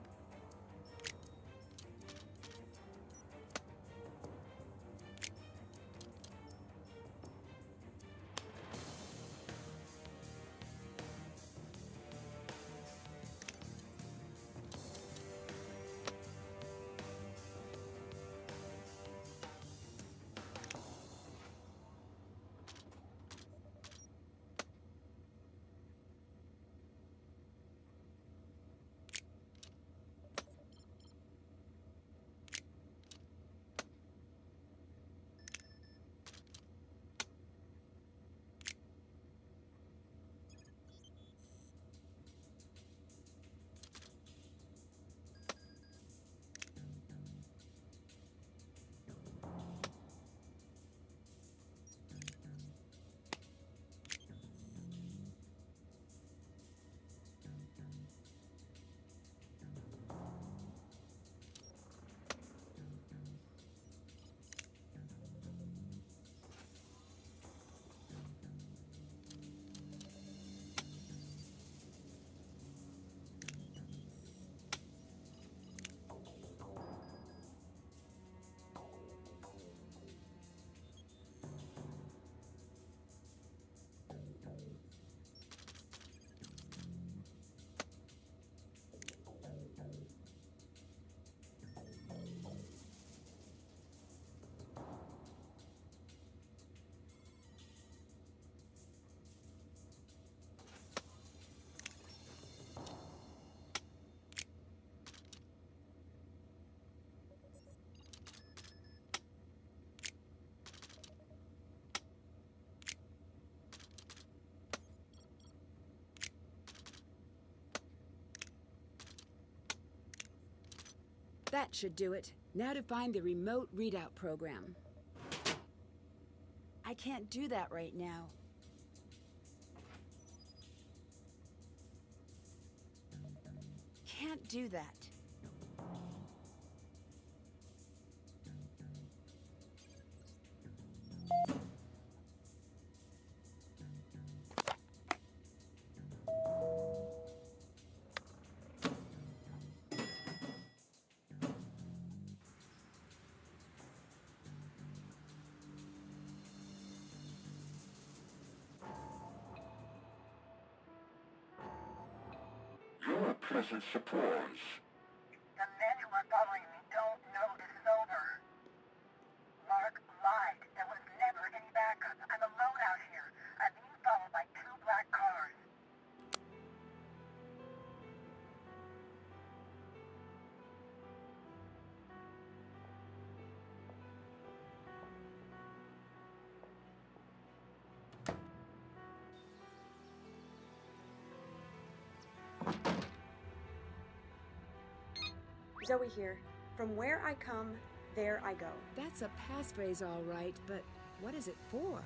That should do it. Now to find the remote readout program. I can't do that right now. Can't do that. You're a pleasant surprise. The men who are following me don't know this is over. Mark lied. There was never any backup. I'm alone out here. I'm being followed by 2 black cars. Zoe here. From where I come, there I go. That's a passphrase, all right, but what is it for?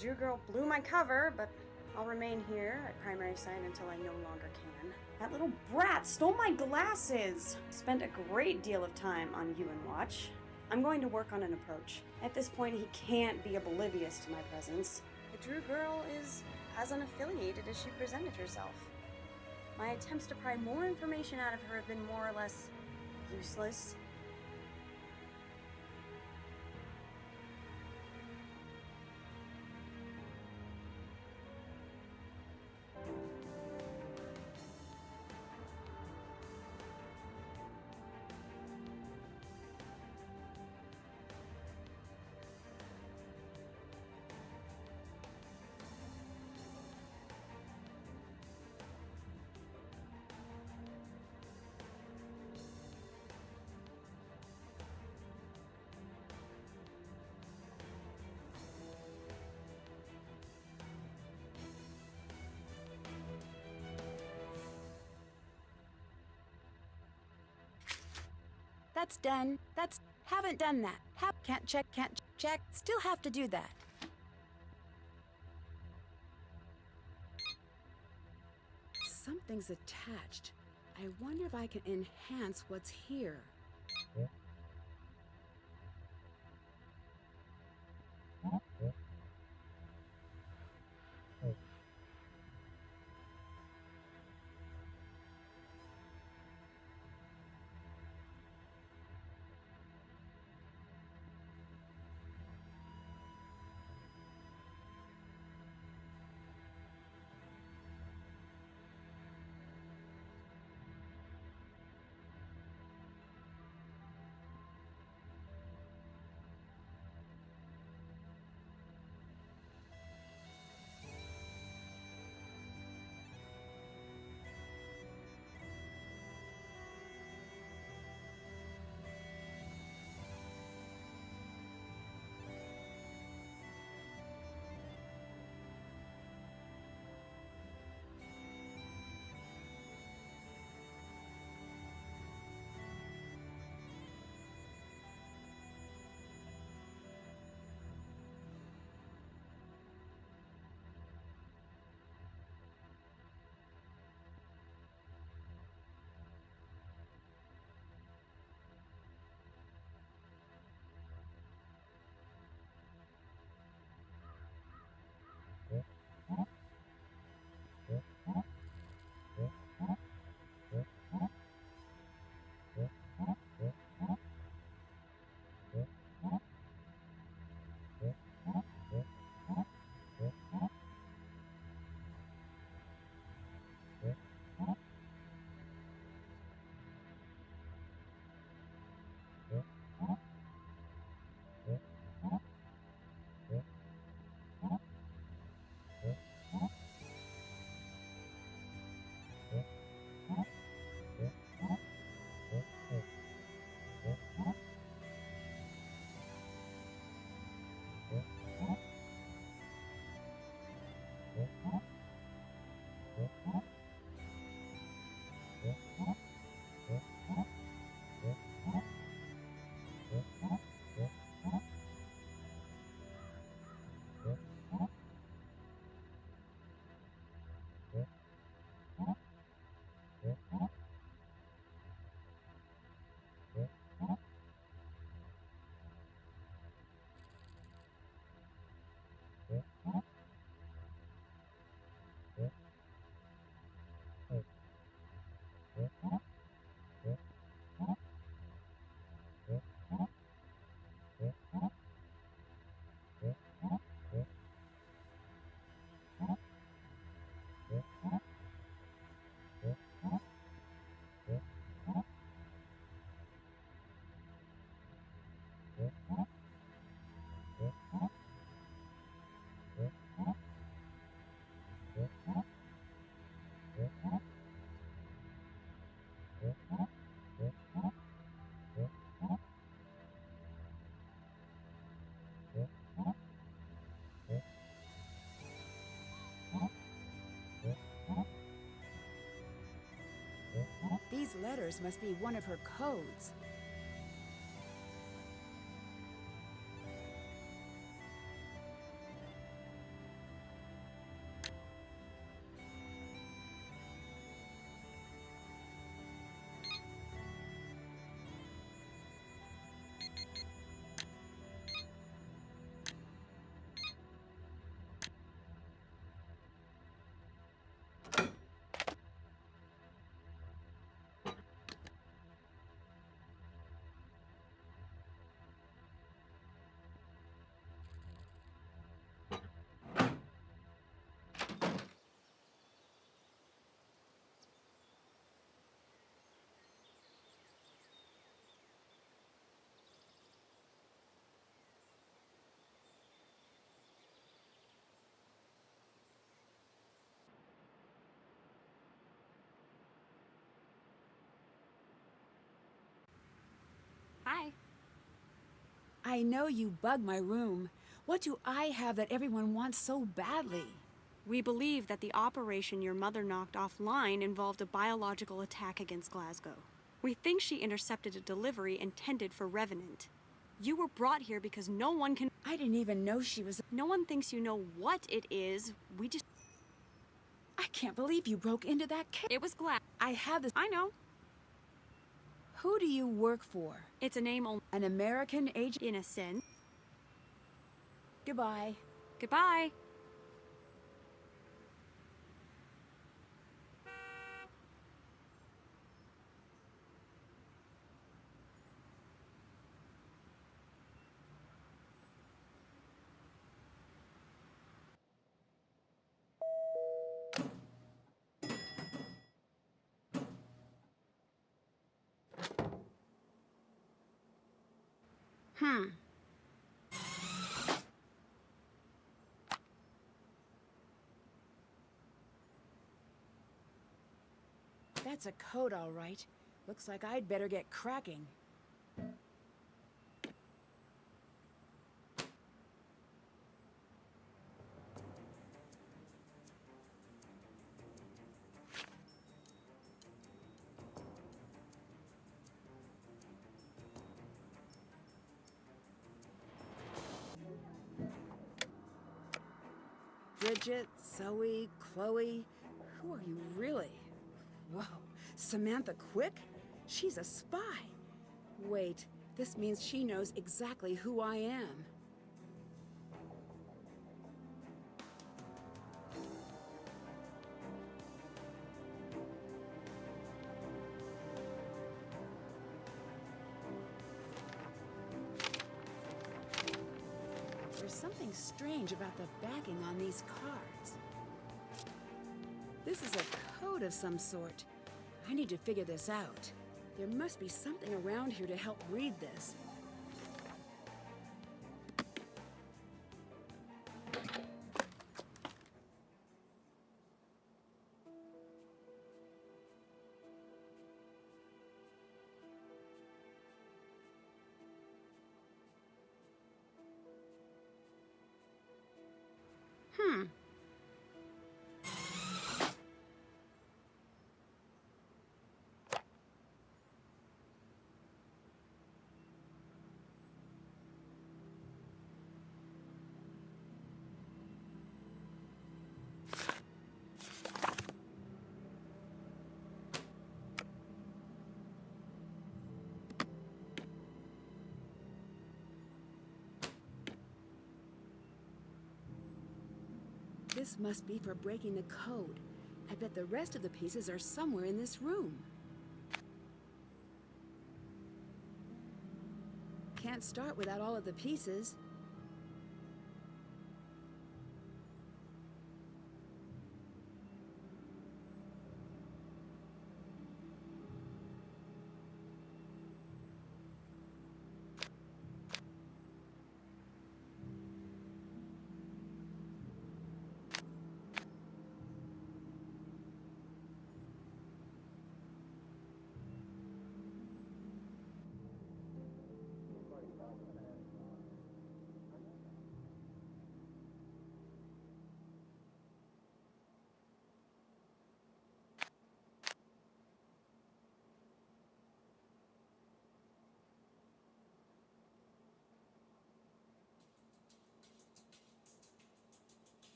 Drew girl blew my cover, but I'll remain here at primary site until I no longer can. That little brat stole my glasses! Spent a great deal of time on UN Watch. I'm going to work on an approach. At this point, he can't be oblivious to my presence. The Drew girl is as unaffiliated as she presented herself. My attempts to pry more information out of her have been more or less useless. That's done. Haven't done that. Can't check. Still have to do that. Something's attached. I wonder if I can enhance what's here. These letters must be one of her codes. Hi. I know you bug my room. What do I have that everyone wants so badly? We believe that the operation your mother knocked offline involved a biological attack against Glasgow. We think she intercepted a delivery intended for Revenant. You were brought here because no one can... I didn't even know she was... No one thinks you know what it is. We just... I can't believe you broke into that cave. It was Glass. I have this... I know. Who do you work for? It's a name only. An American agent? In a sense. Goodbye. Goodbye. That's a code, all right. Looks like I'd better get cracking. Bridget, Zoe, Chloe, who are you really? Whoa, Samantha Quick? She's a spy. Wait, this means she knows exactly who I am. There's something strange about the backing on these cards. This is a code of some sort. I need to figure this out. There must be something around here to help read this. This must be for breaking the code. I bet the rest of the pieces are somewhere in this room. Can't start without all of the pieces.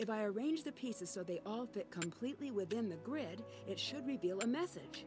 If I arrange the pieces so they all fit completely within the grid, it should reveal a message.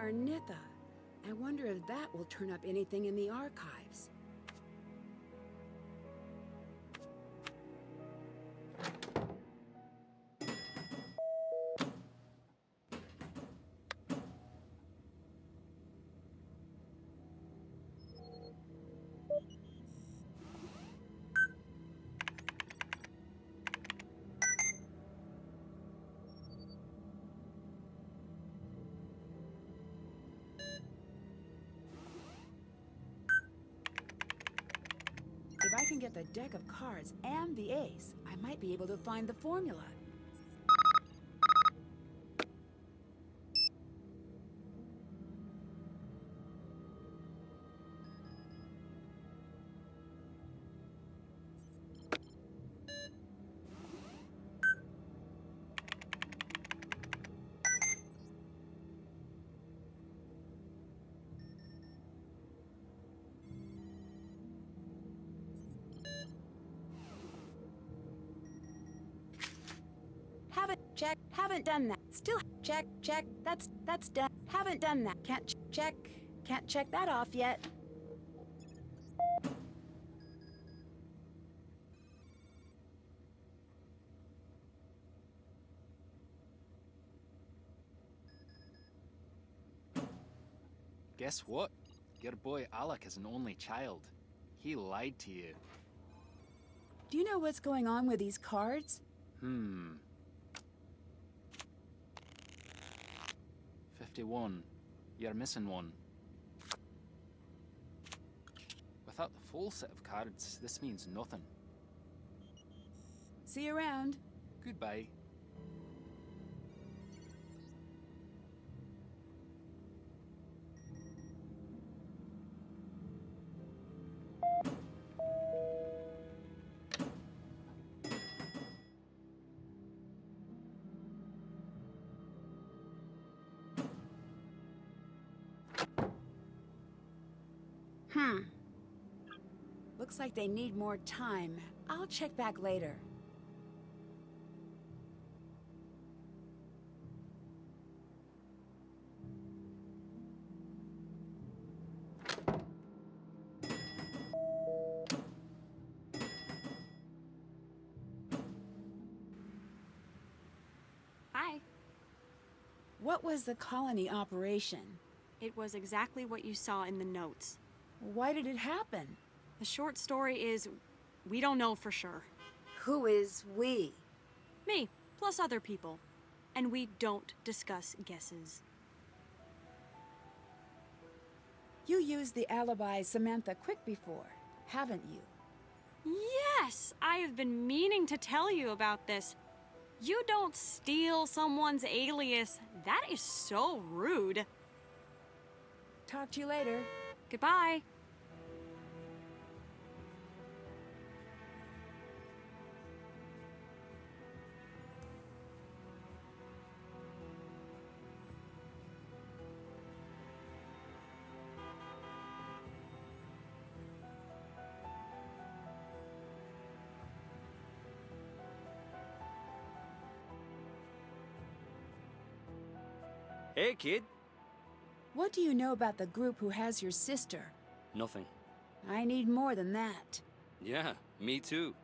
Tarnitha. I wonder if that will turn up anything in the archives. If I can get the deck of cards and the ace, I might be able to find the formula. Haven't done that. Still check. That's done. Haven't done that. Can't check that off yet. Guess what? Your boy Alec is an only child. He lied to you. Do you know what's going on with these cards? 51. You're missing one. Without the full set of cards, this means nothing. See you around. Goodbye. Looks like they need more time. I'll check back later. Hi. What was the colony operation? It was exactly what you saw in the notes. Why did it happen? The short story is, we don't know for sure. Who is we? Me, plus other people. And we don't discuss guesses. You used the alibi Samantha Quick before, haven't you? Yes! I have been meaning to tell you about this. You don't steal someone's alias. That is so rude. Talk to you later. Goodbye. Hey, kid. What do you know about the group who has your sister? Nothing. I need more than that. Yeah, me too.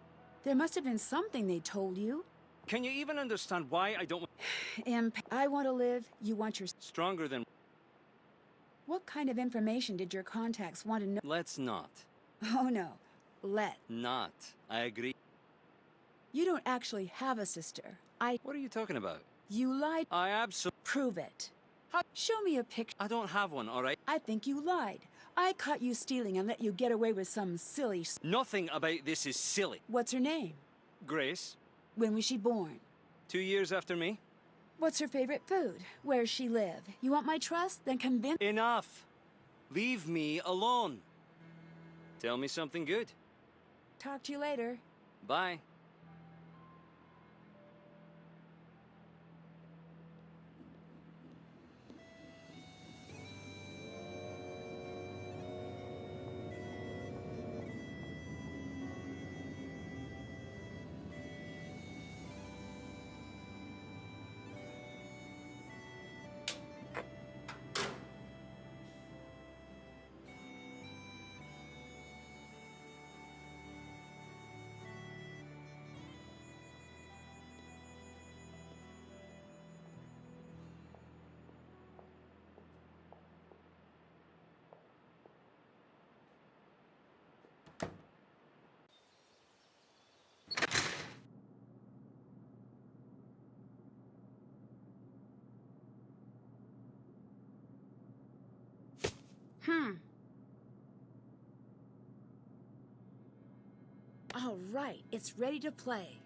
There must have been something they told you. Can you even understand why I don't... Imp, I want to live, you want your... Stronger than... What kind of information did your contacts want to know? Let's not. Oh no, Not. I agree. You don't actually have a sister. What are you talking about? You lied. I absolutely... Prove it. Show me a picture. I don't have one, all right? I think you lied. I caught you stealing and let you get away with some silly... Nothing about this is silly. What's her name? Grace. When was she born? 2 years after me. What's her favorite food? Where's she live? You want my trust? Then convince... Enough. Leave me alone. Tell me something good. Talk to you later. Bye. All right, it's ready to play.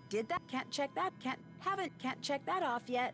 Did that? Can't check that. Can't check that off yet.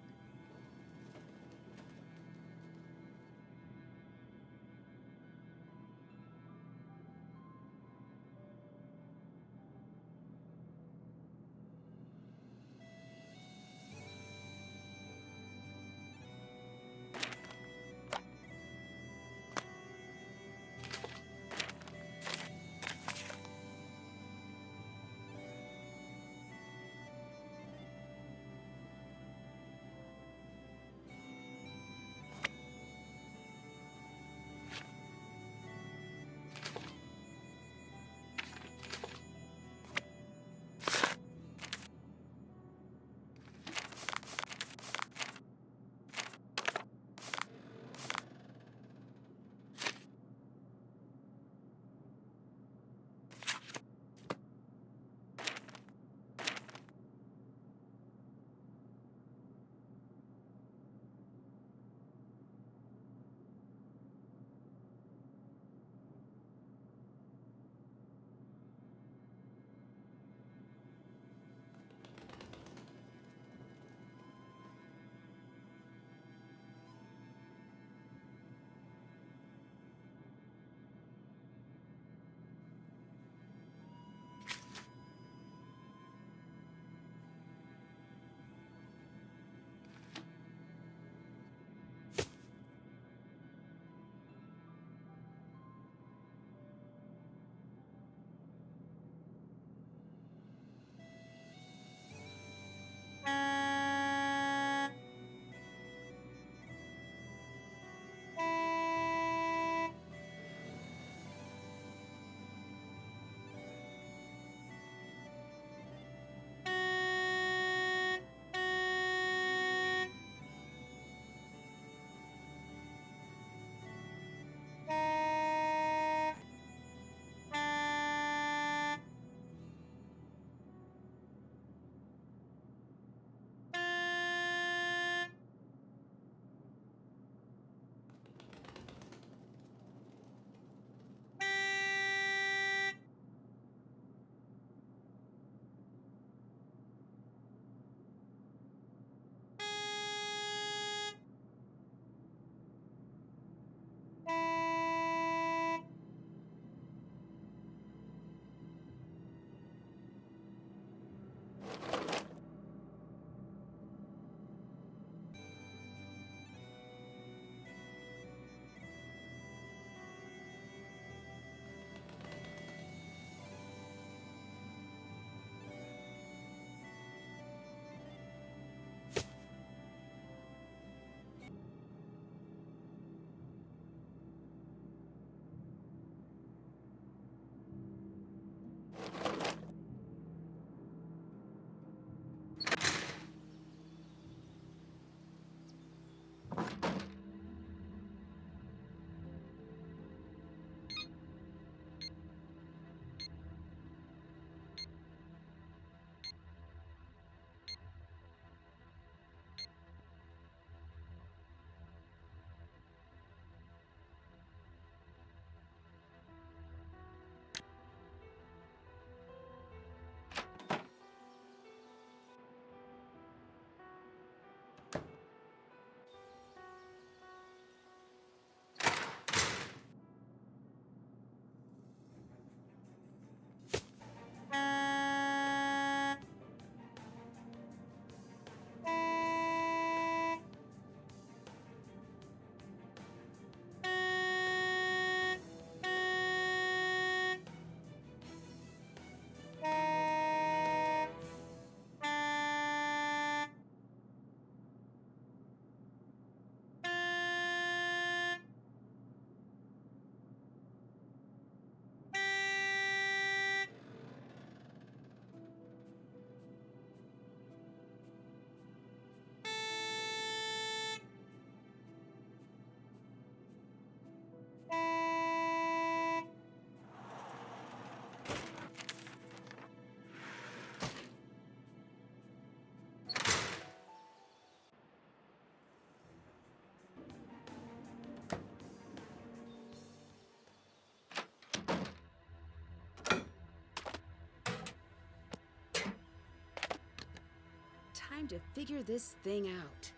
Time to figure this thing out.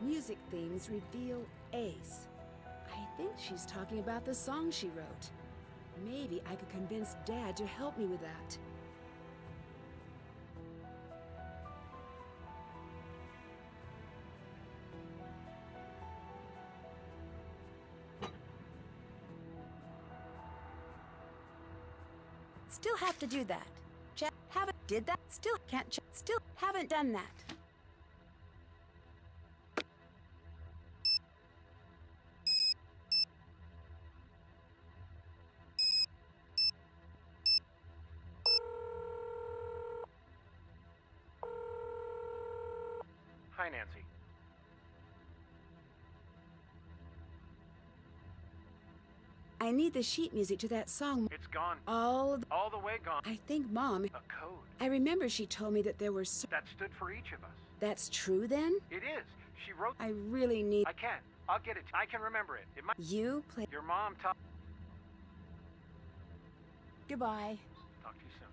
Music themes reveal Ace. I think she's talking about the song she wrote. Maybe I could convince Dad to help me with that. Still have to do that. Check. Haven't did that. Still can't check. Still haven't done that. Hi, Nancy. I need the sheet music to that song. It's gone. All the way gone. I think Mom... A code. I remember she told me that there were... That stood for each of us. That's true, then? It is. She wrote... I really need... I can. I'll get it. I can remember it. It might... You play... Your mom taught... Goodbye. Talk to you soon.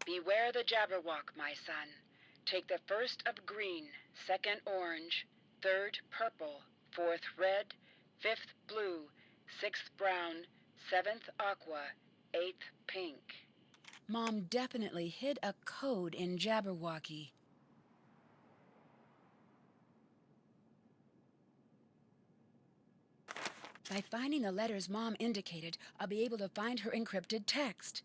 Beware the Jabberwock, my son. Take the first of green, second orange, third purple, fourth red, fifth blue, sixth brown, seventh aqua, eighth pink. Mom definitely hid a code in Jabberwocky. By finding the letters Mom indicated, I'll be able to find her encrypted text.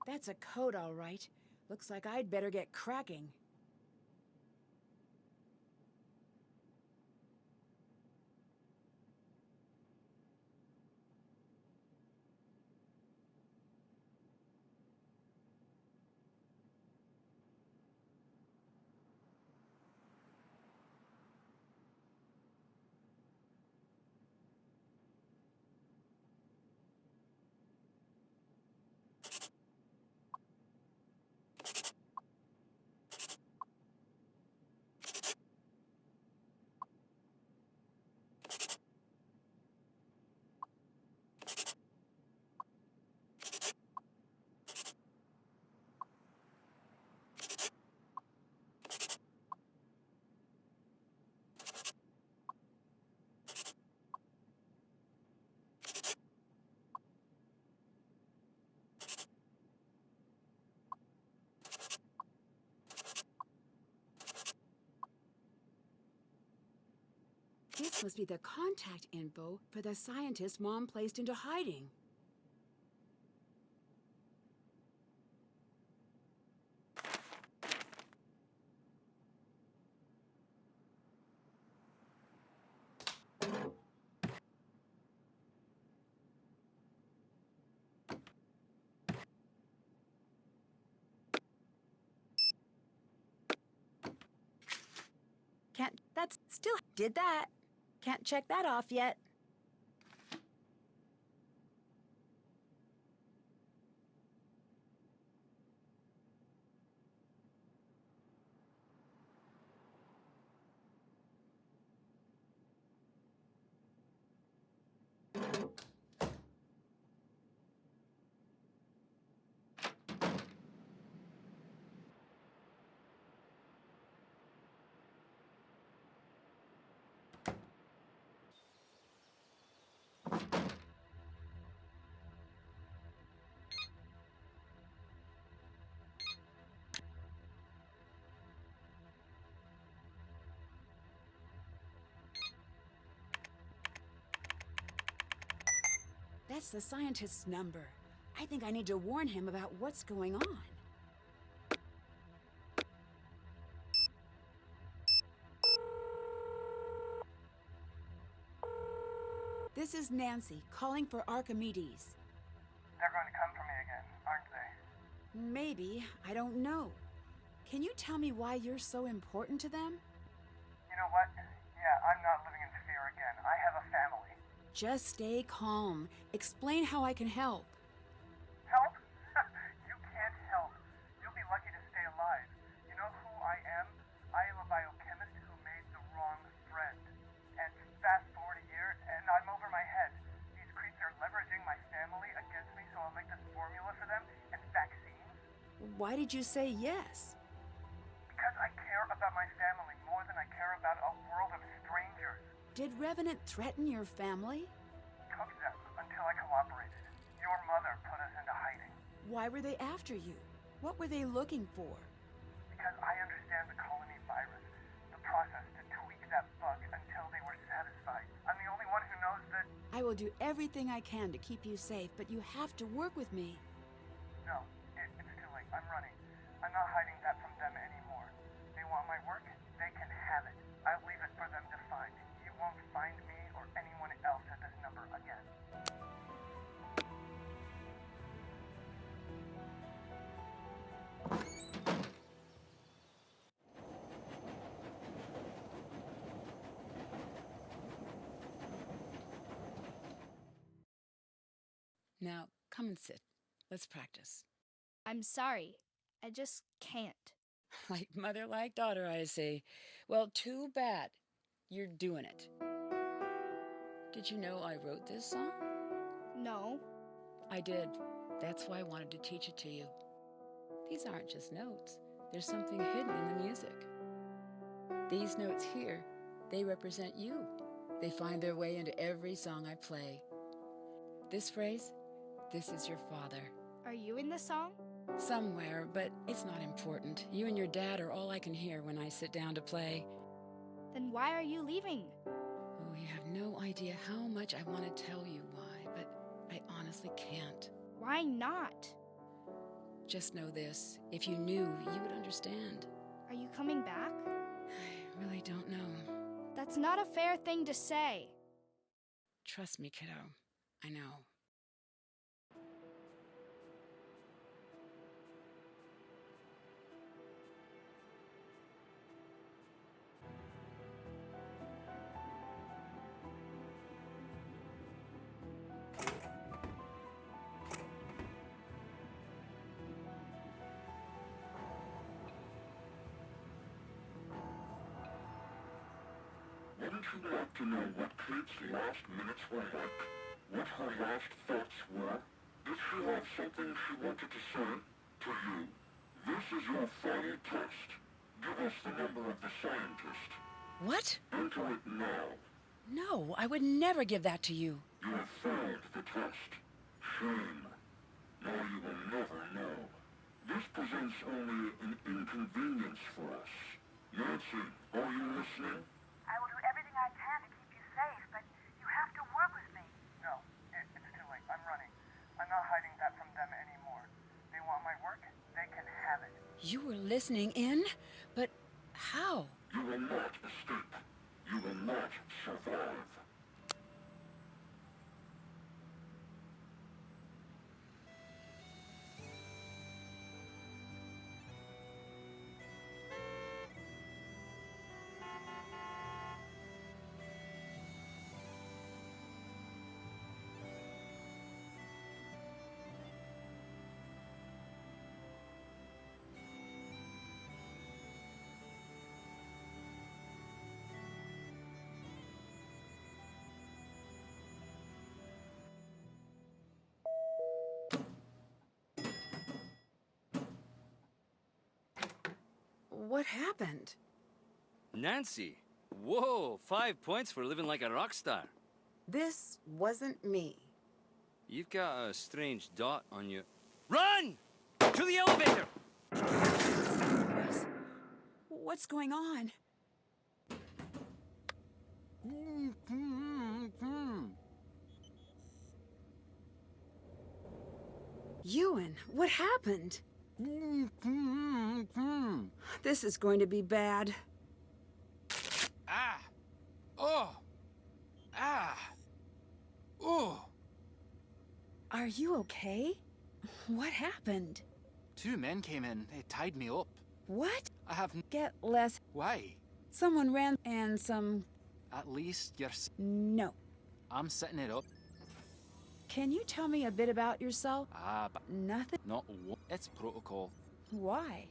That's a code, all right. Looks like I'd better get cracking. This must be the contact info for the scientist Mom placed into hiding. Can't. That's still did that. Can't check that off yet. That's the scientist's number. I think I need to warn him about what's going on. This is Nancy, calling for Archimedes. They're going to come for me again, aren't they? Maybe. I don't know. Can you tell me why you're so important to them? You know what? Yeah, I'm not living in fear again. I have a family. Just stay calm. Explain how I can help. Help? You can't help. You'll be lucky to stay alive. You know who I am? I am a biochemist who made the wrong friend. And fast forward a year, and I'm over my head. These creeps are leveraging my family against me, so I'll make this formula for them and vaccines. Why did you say yes? Because I care about my family more than I care about a world of strangers. Did Revenant threaten your family? Cook them until so I cooperated. Your mother put us into hiding. Why were they after you? What were they looking for? Because I understand the colony virus, the process to tweak that bug until they were satisfied. I'm the only one who knows that... I will do everything I can to keep you safe, but you have to work with me. No, it's too late. I'm running. I'm not hiding that from them anymore. They want my work, they can have it. I'll leave it for them to find. You won't find me or anyone else at this number again. Now, come and sit. Let's practice. I'm sorry. I just can't. Like mother, like daughter, I see. Well, too bad. You're doing it. Did you know I wrote this song? No. I did. That's why I wanted to teach it to you. These aren't just notes. There's something hidden in the music. These notes here, they represent you. They find their way into every song I play. This phrase, this is your father. Are you in the song? Somewhere, but it's not important. You and your dad are all I can hear when I sit down to play. Then why are you leaving? Oh, you have no idea how much I want to tell you why, but I honestly can't. Why not? Just know this. If you knew, you would understand. Are you coming back? I really don't know. That's not a fair thing to say. Trust me, kiddo. I know. Wouldn't you like to know what Kate's last minutes were like? What her last thoughts were? Did she have something she wanted to say to you? This is your final test. Give us the number of the scientist. What? Enter it now. No, I would never give that to you. You have failed the test. Shame. Now you will never know. This presents only an inconvenience for us. Nancy, are you listening? I will do everything I can to keep you safe, but you have to work with me. No, it's too late. I'm running. I'm not hiding that from them anymore. They want my work, they can have it. You were listening in? But how? You will not escape. You will not survive. What happened? Nancy, whoa, 5 points for living like a rock star. This wasn't me. You've got a strange dot on you. Run! To the elevator! What's going on? Ewan, what happened? This is going to be bad. Ah! Oh! Ah! Oh! Are you okay? What happened? 2 men came in. They tied me up. What? I have... Get less. Why? Someone ran and some... At least you're... No. I'm setting it up. Can you tell me a bit about yourself? But... Nothing? Not one. It's protocol. Why?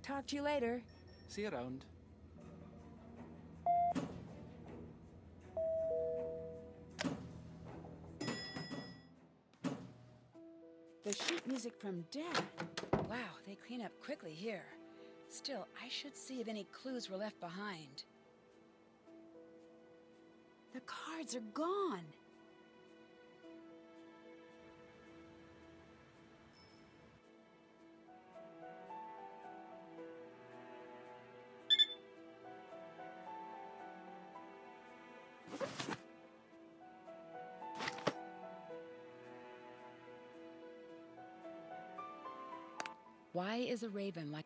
Talk to you later. See you around. The sheet music from Dad. Wow, they clean up quickly here. Still, I should see if any clues were left behind. The cards are gone. Why is a raven like...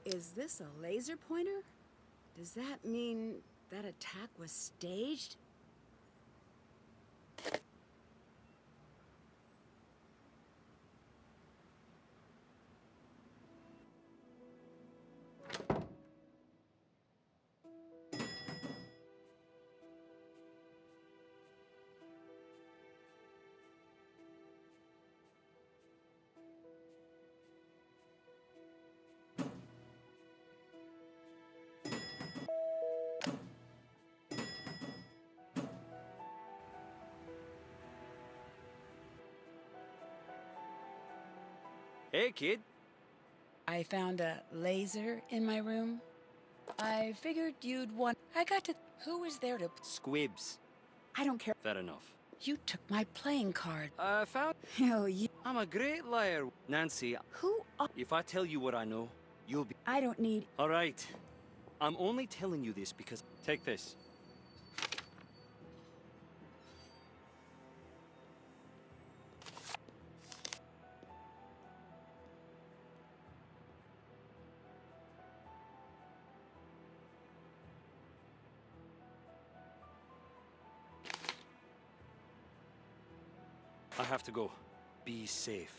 Is this a laser pointer? Does that mean that attack was staged? Hey, kid. I found a laser in my room. I figured you'd want... I got to... Who was there to... Squibs. I don't care. Fair enough. You took my playing card. I found... Oh, you... I'm a great liar. Nancy, Who are... if I tell you what I know, you'll be... I don't need... All right. I'm only telling you this because... Take this. I have to go. Be safe.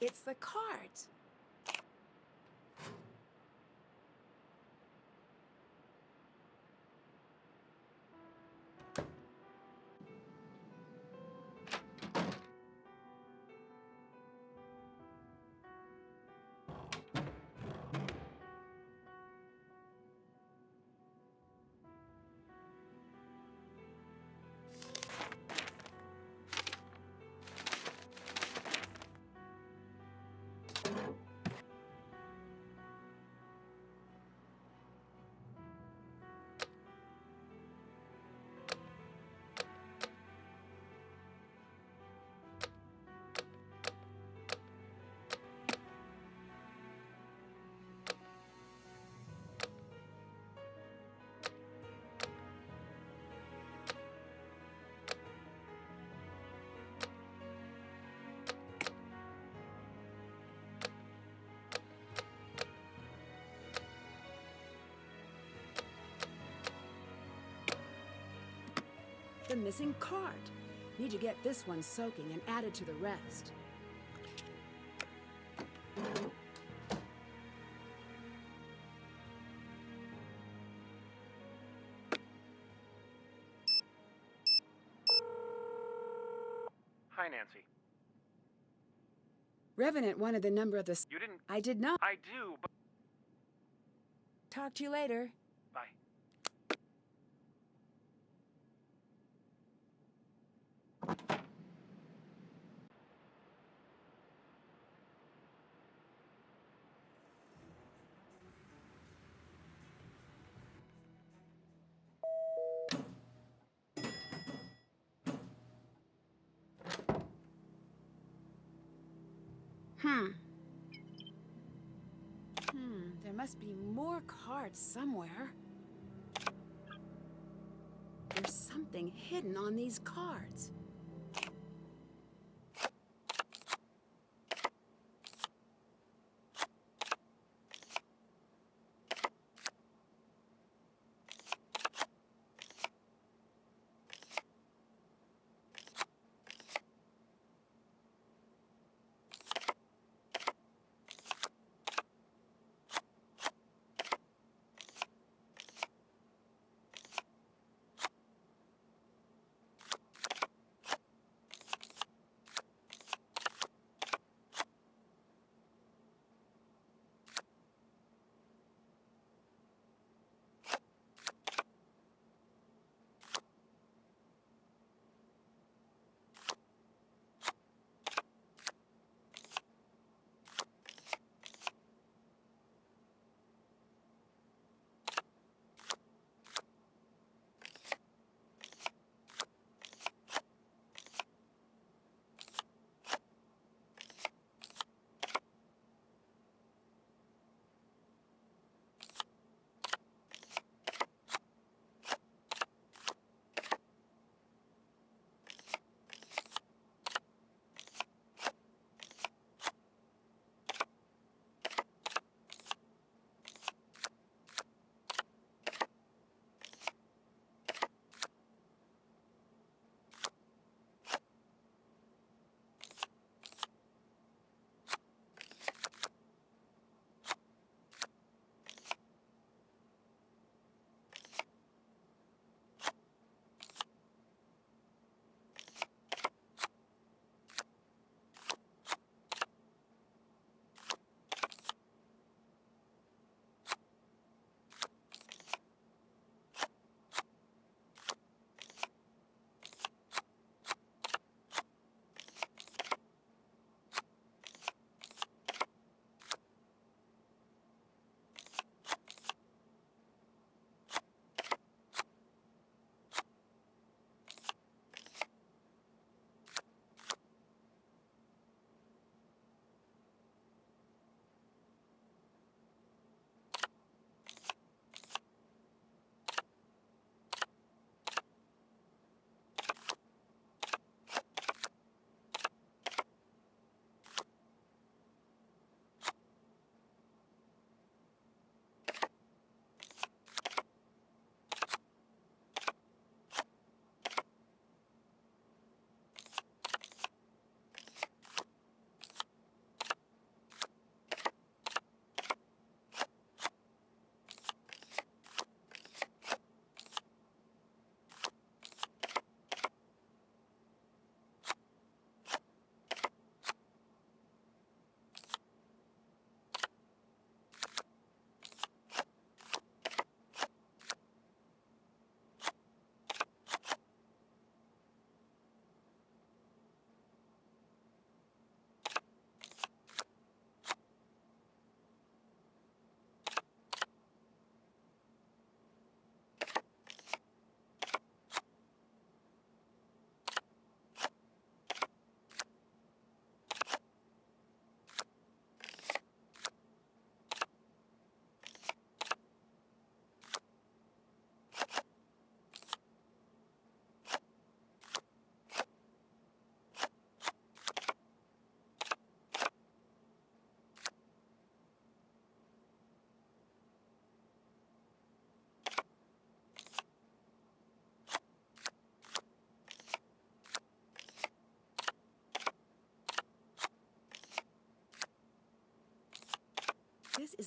It's the cards. The missing card. Need to get this one soaking and added to the rest. Hi, Nancy. Revenant wanted the number of the... You didn't... I did not. I do, but... Talk to you later. Bye. There must be more cards somewhere. There's something hidden on these cards.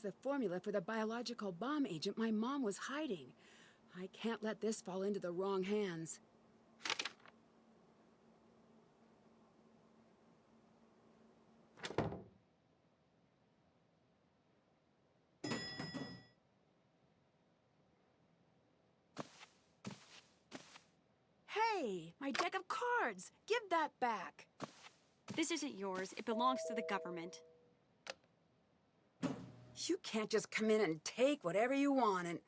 the formula for the biological bomb agent my mom was hiding. I can't let this fall into the wrong hands. Hey, my deck of cards! Give that back! This isn't yours. It belongs to the government. You can't just come in and take whatever you want and...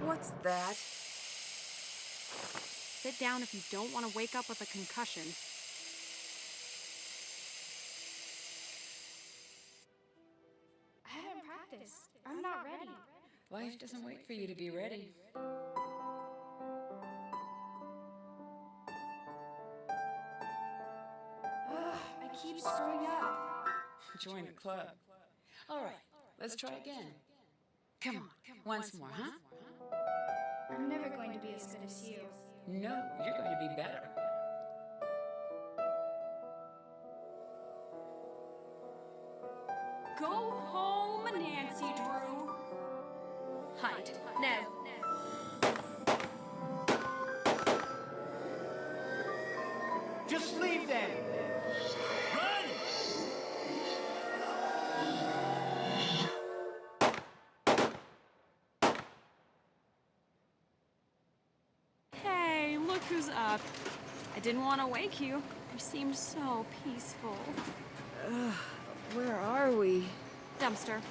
What's that? Sit down if you don't want to wake up with a concussion. I haven't practiced. I'm not ready. Life doesn't wait for you to be ready. Ugh, I keep screwing up. Join the club. All right, let's try again. Come on, once more, huh? I'm never going to be as good as you. No, you're going to be better. Go home, Nancy Drew. Hide. Now. Just leave then! Run! Hey, look who's up. I didn't want to wake you. You seemed so peaceful. Where are we? Dumpster.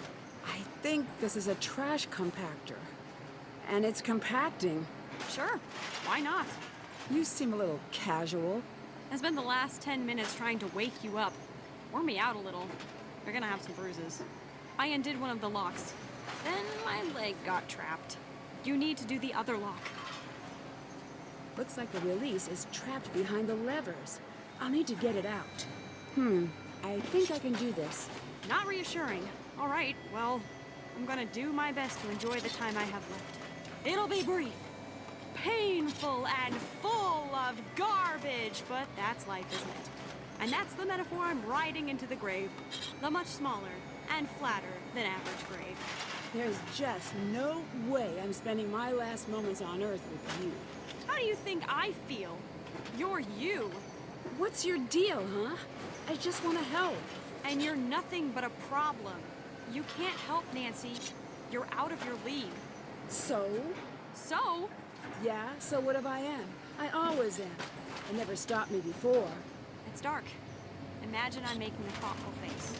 I think this is a trash compactor. And it's compacting. Sure, why not? You seem a little casual. I spent the last 10 minutes trying to wake you up. Warm me out a little. You're gonna have some bruises. I undid one of the locks. Then my leg got trapped. You need to do the other lock. Looks like the release is trapped behind the levers. I'll need to get it out. I think I can do this. Not reassuring. All right, well, I'm gonna do my best to enjoy the time I have left. It'll be brief, painful, and full of garbage, but that's life, isn't it? And that's the metaphor I'm riding into the grave. The much smaller and flatter than average grave. There's just no way I'm spending my last moments on Earth with you. How do you think I feel? You're you. What's your deal, huh? I just want to help. And you're nothing but a problem. You can't help, Nancy. You're out of your league. So? So? Yeah, so what if I am? I always am. It never stopped me before. It's dark. Imagine I'm making a thoughtful face.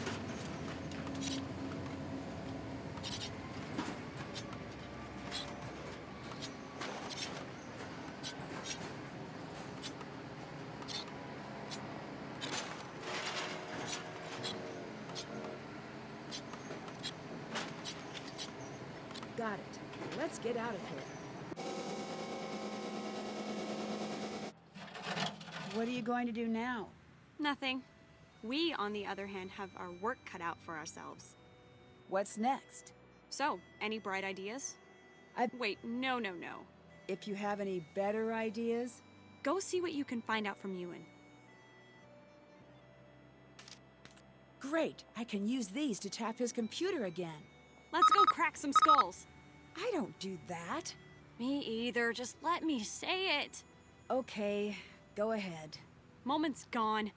Got it. Let's get out of here. What are you going to do now? Nothing. We, on the other hand, have our work cut out for ourselves. What's next? So, any bright ideas? Wait, no. If you have any better ideas? Go see what you can find out from Ewan. Great. I can use these to tap his computer again. Let's go crack some skulls. I don't do that. Me either. Just let me say it. Okay, go ahead. Moment's gone.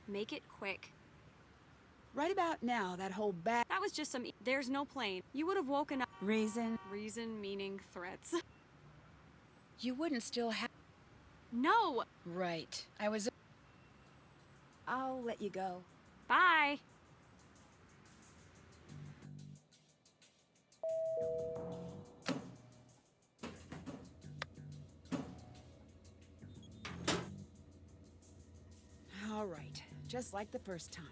Make it quick. Right about now, that whole bag... That was just some... There's no plane. You would have woken up... Reason? Reason meaning threats. You wouldn't still have... No! Right. I was... I'll let you go. Bye! just like the first time.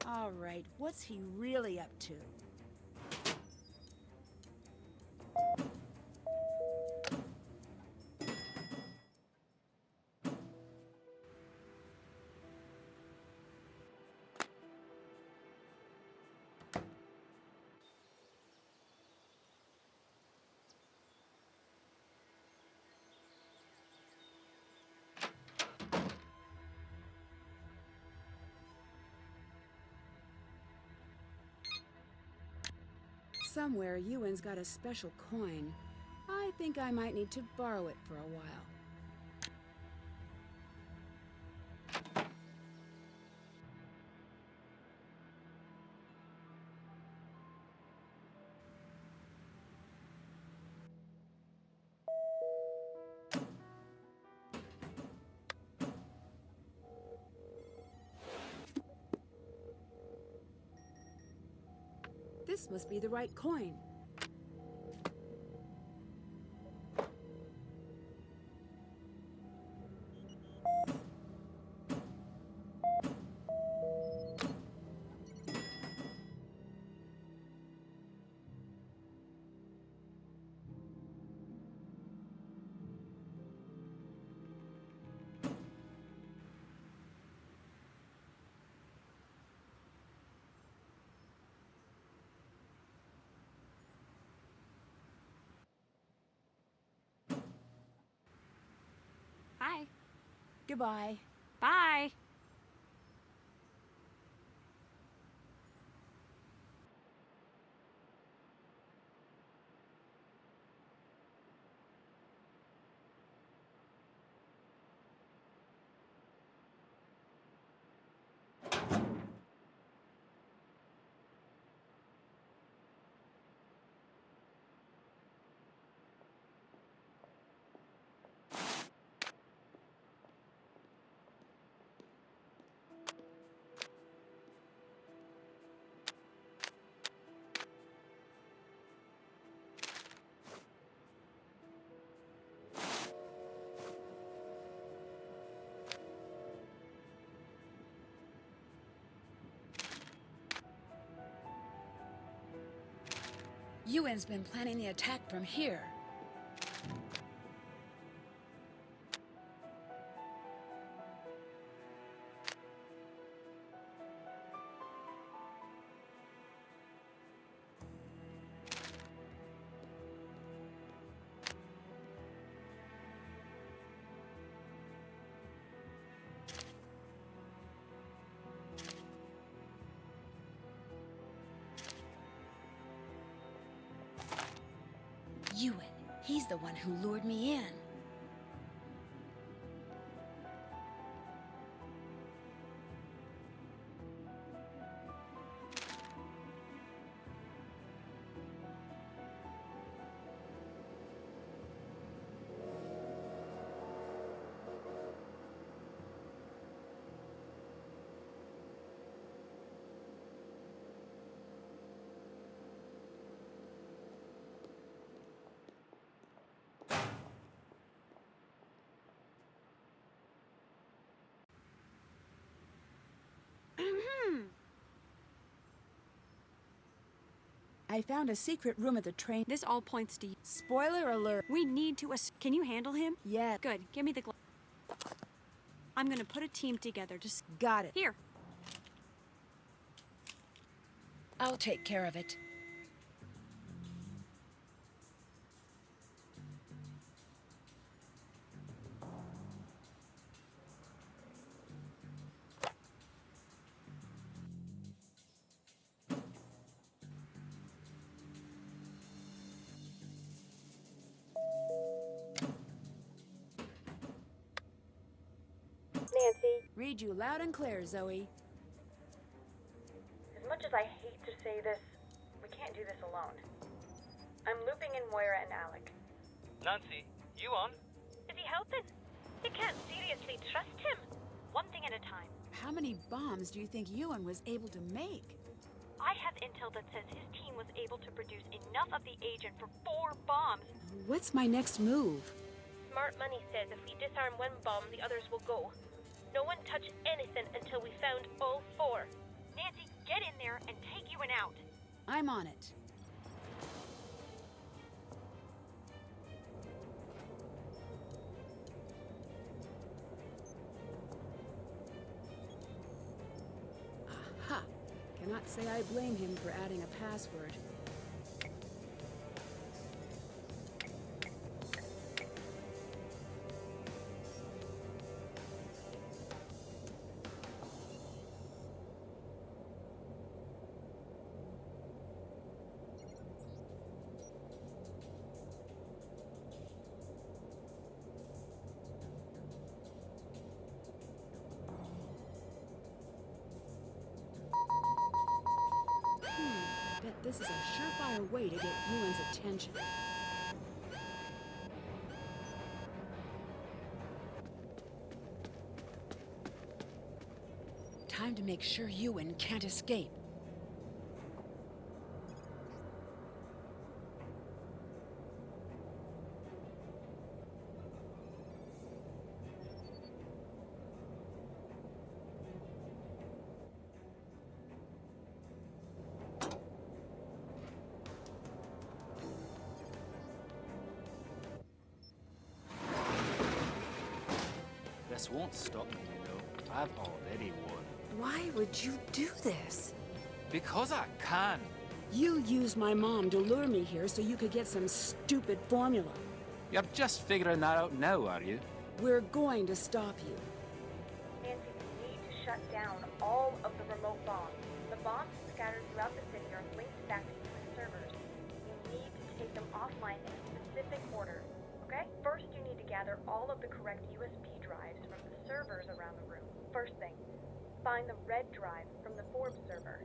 All right, what's he really up to? Somewhere, Ewan's got a special coin. I think I might need to borrow it for a while. This must be the right coin. Hi. Goodbye. Bye. Ewan's been planning the attack from here. Ewan, he's the one who lured me in. I found a secret room at the train. This all points to you. Spoiler alert. We need to Can you handle him? Yeah. Good. Give me the I'm gonna put a team together. Just got it. Here. I'll take care of it. Nancy. Read you loud and clear, Zoe. As much as I hate to say this, we can't do this alone. I'm looping in Moira and Alec. Nancy, you on? Is he helping? You can't seriously trust him. One thing at a time. How many bombs do you think Ewan was able to make? I have intel that says his team was able to produce enough of the agent for 4 bombs. What's my next move? Smart money says if we disarm one bomb, the others will go. No one touch anything until we found all 4. Nancy, get in there and take Ewan out. I'm on it. Aha! Cannot say I blame him for adding a password. I bet this is a surefire way to get Ewan's attention. Time to make sure Ewan can't escape. This won't stop me, you know. I've already won. Why would you do this? Because I can. You used my mom to lure me here so you could get some stupid formula. You're just figuring that out now, are you? We're going to stop you. Nancy, we need to shut down all of the remote bombs. The bombs scattered throughout the city are linked back to US servers. You need to take them offline in a specific order, okay? First, you need to gather all of the correct USB drives from the servers around the room. First thing, find the red drive from the Forbes server.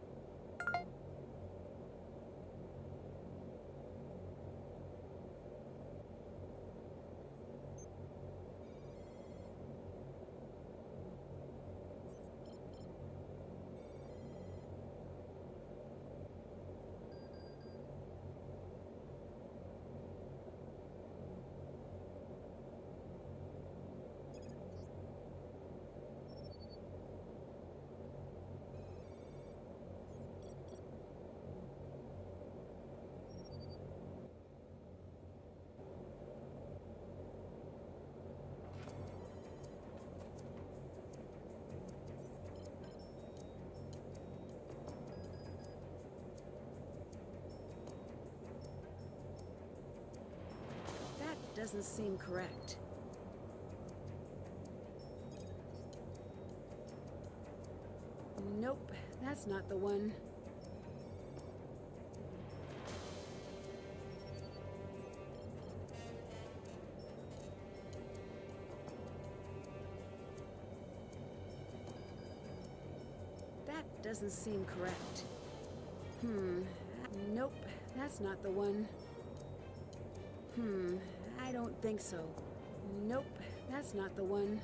Doesn't seem correct. Nope, that's not the one. That doesn't seem correct. Nope, that's not the one. I don't think so. Nope, that's not the one.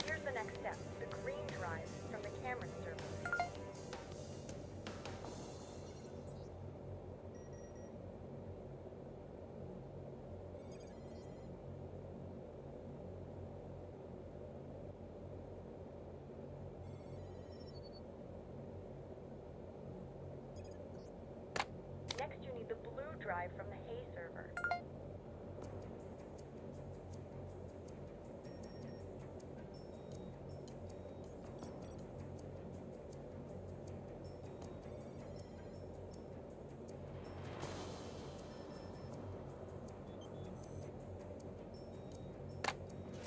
Here's the next step, the green drive from the Cameron server. drive from the hay server.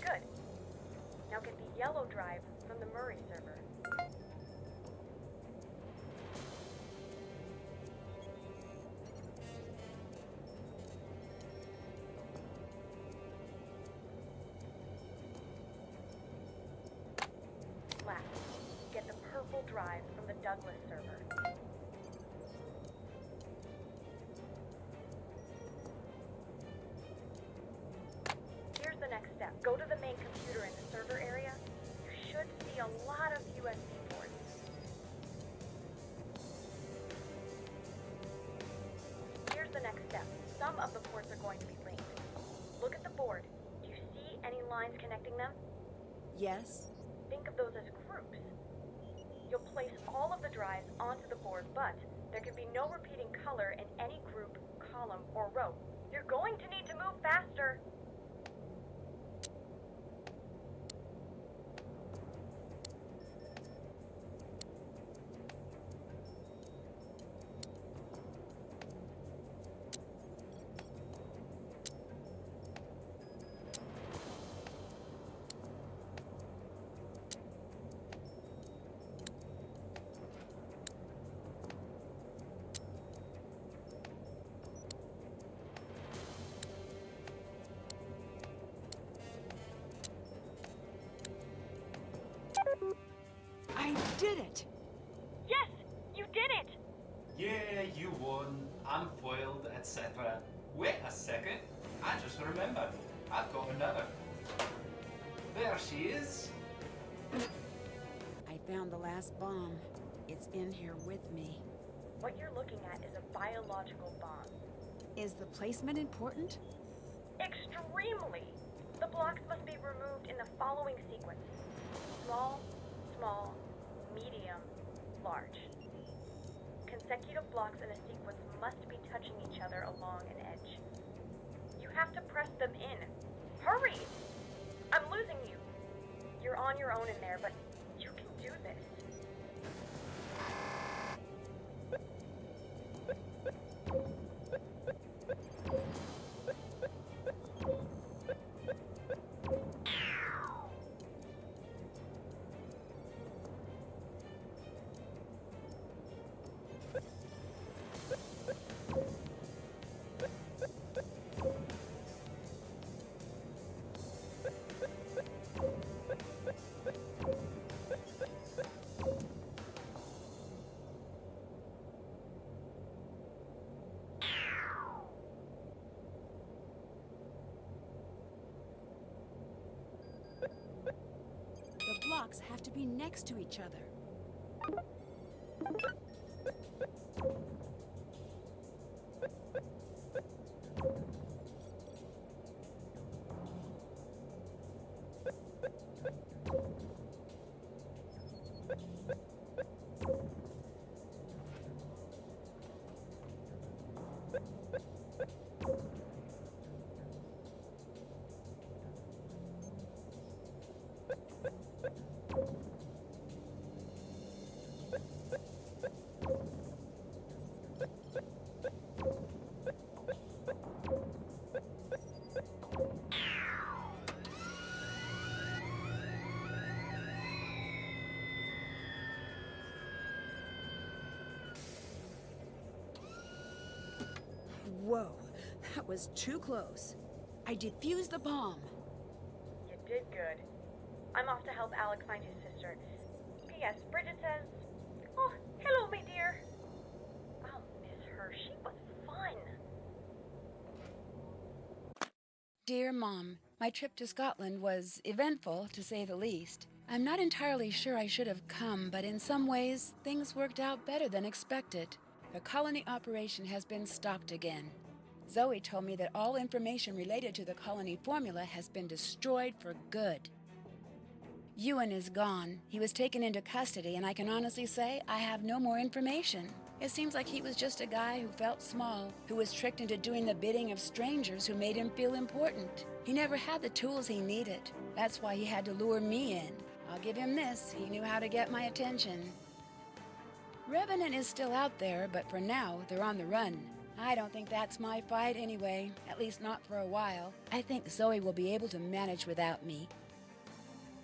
Good. Now get the yellow drive from the Murray server. Last, get the purple drive from the Douglas server. Here's the next step. Go to the main computer in the server area. You should see a lot of USB ports. Here's the next step. Some of the ports are going to be linked. Look at the board. Do you see any lines connecting them? Yes? Think of those as groups. You'll place all of the drives onto the board, but there can be no repeating color in any group, column, or row. You're going to need to move faster. I did it! Yes, you did it! Yeah, you won. I'm foiled, etc. Wait a second. I just remembered. I've got another. There she is. I found the last bomb. It's in here with me. What you're looking at is a biological bomb. Is the placement important? Extremely! The blocks must be removed in the following sequence. Small, small, medium, large. Consecutive blocks in a sequence must be touching each other along an edge. You have to press them in. Hurry! I'm losing you. You're on your own in there, but you can do this. The blocks have to be next to each other. Whoa, that was too close. I defused the bomb. You did good. I'm off to help Alec find his sister. P.S. Bridget says, "Oh, hello, my dear." I'll miss her. She was fun. Dear Mom, my trip to Scotland was eventful, to say the least. I'm not entirely sure I should have come, but in some ways, things worked out better than expected. The colony operation has been stopped again. Zoe told me that all information related to the colony formula has been destroyed for good. Ewan is gone. He was taken into custody, and I can honestly say I have no more information. It seems like he was just a guy who felt small, who was tricked into doing the bidding of strangers who made him feel important. He never had the tools he needed. That's why he had to lure me in. I'll give him this. He knew how to get my attention. Revenant is still out there, but for now, they're on the run. I don't think that's my fight anyway, at least not for a while. I think Zoe will be able to manage without me.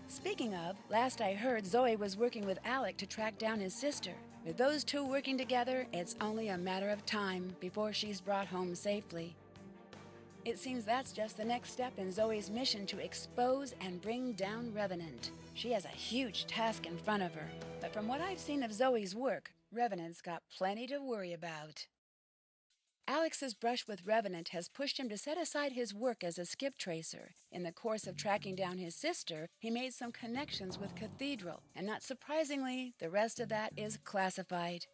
Speaking of, last I heard, Zoe was working with Alec to track down his sister. With those two working together, it's only a matter of time before she's brought home safely. It seems that's just the next step in Zoe's mission to expose and bring down Revenant. She has a huge task in front of her, but from what I've seen of Zoe's work, Revenant's got plenty to worry about. Alex's brush with Revenant has pushed him to set aside his work as a skip tracer. In the course of tracking down his sister, he made some connections with Cathedral, and not surprisingly, the rest of that is classified.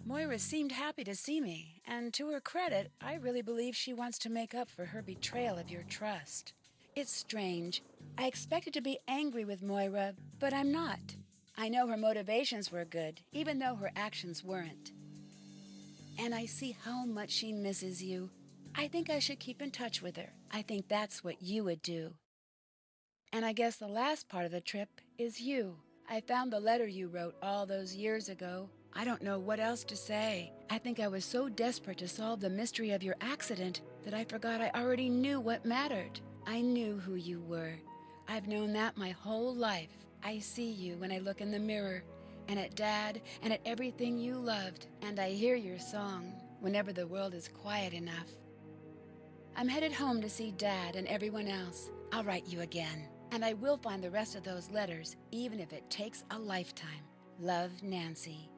Moira seemed happy to see me, and to her credit, I really believe she wants to make up for her betrayal of your trust. It's strange. I expected to be angry with Moira, but I'm not. I know her motivations were good, even though her actions weren't. And I see how much she misses you. I think I should keep in touch with her. I think that's what you would do. And I guess the last part of the trip is you. I found the letter you wrote all those years ago. I don't know what else to say. I think I was so desperate to solve the mystery of your accident that I forgot I already knew what mattered. I knew who you were. I've known that my whole life. I see you when I look in the mirror, and at Dad, and at everything you loved, and I hear your song whenever the world is quiet enough. I'm headed home to see Dad and everyone else. I'll write you again, and I will find the rest of those letters, even if it takes a lifetime. Love, Nancy.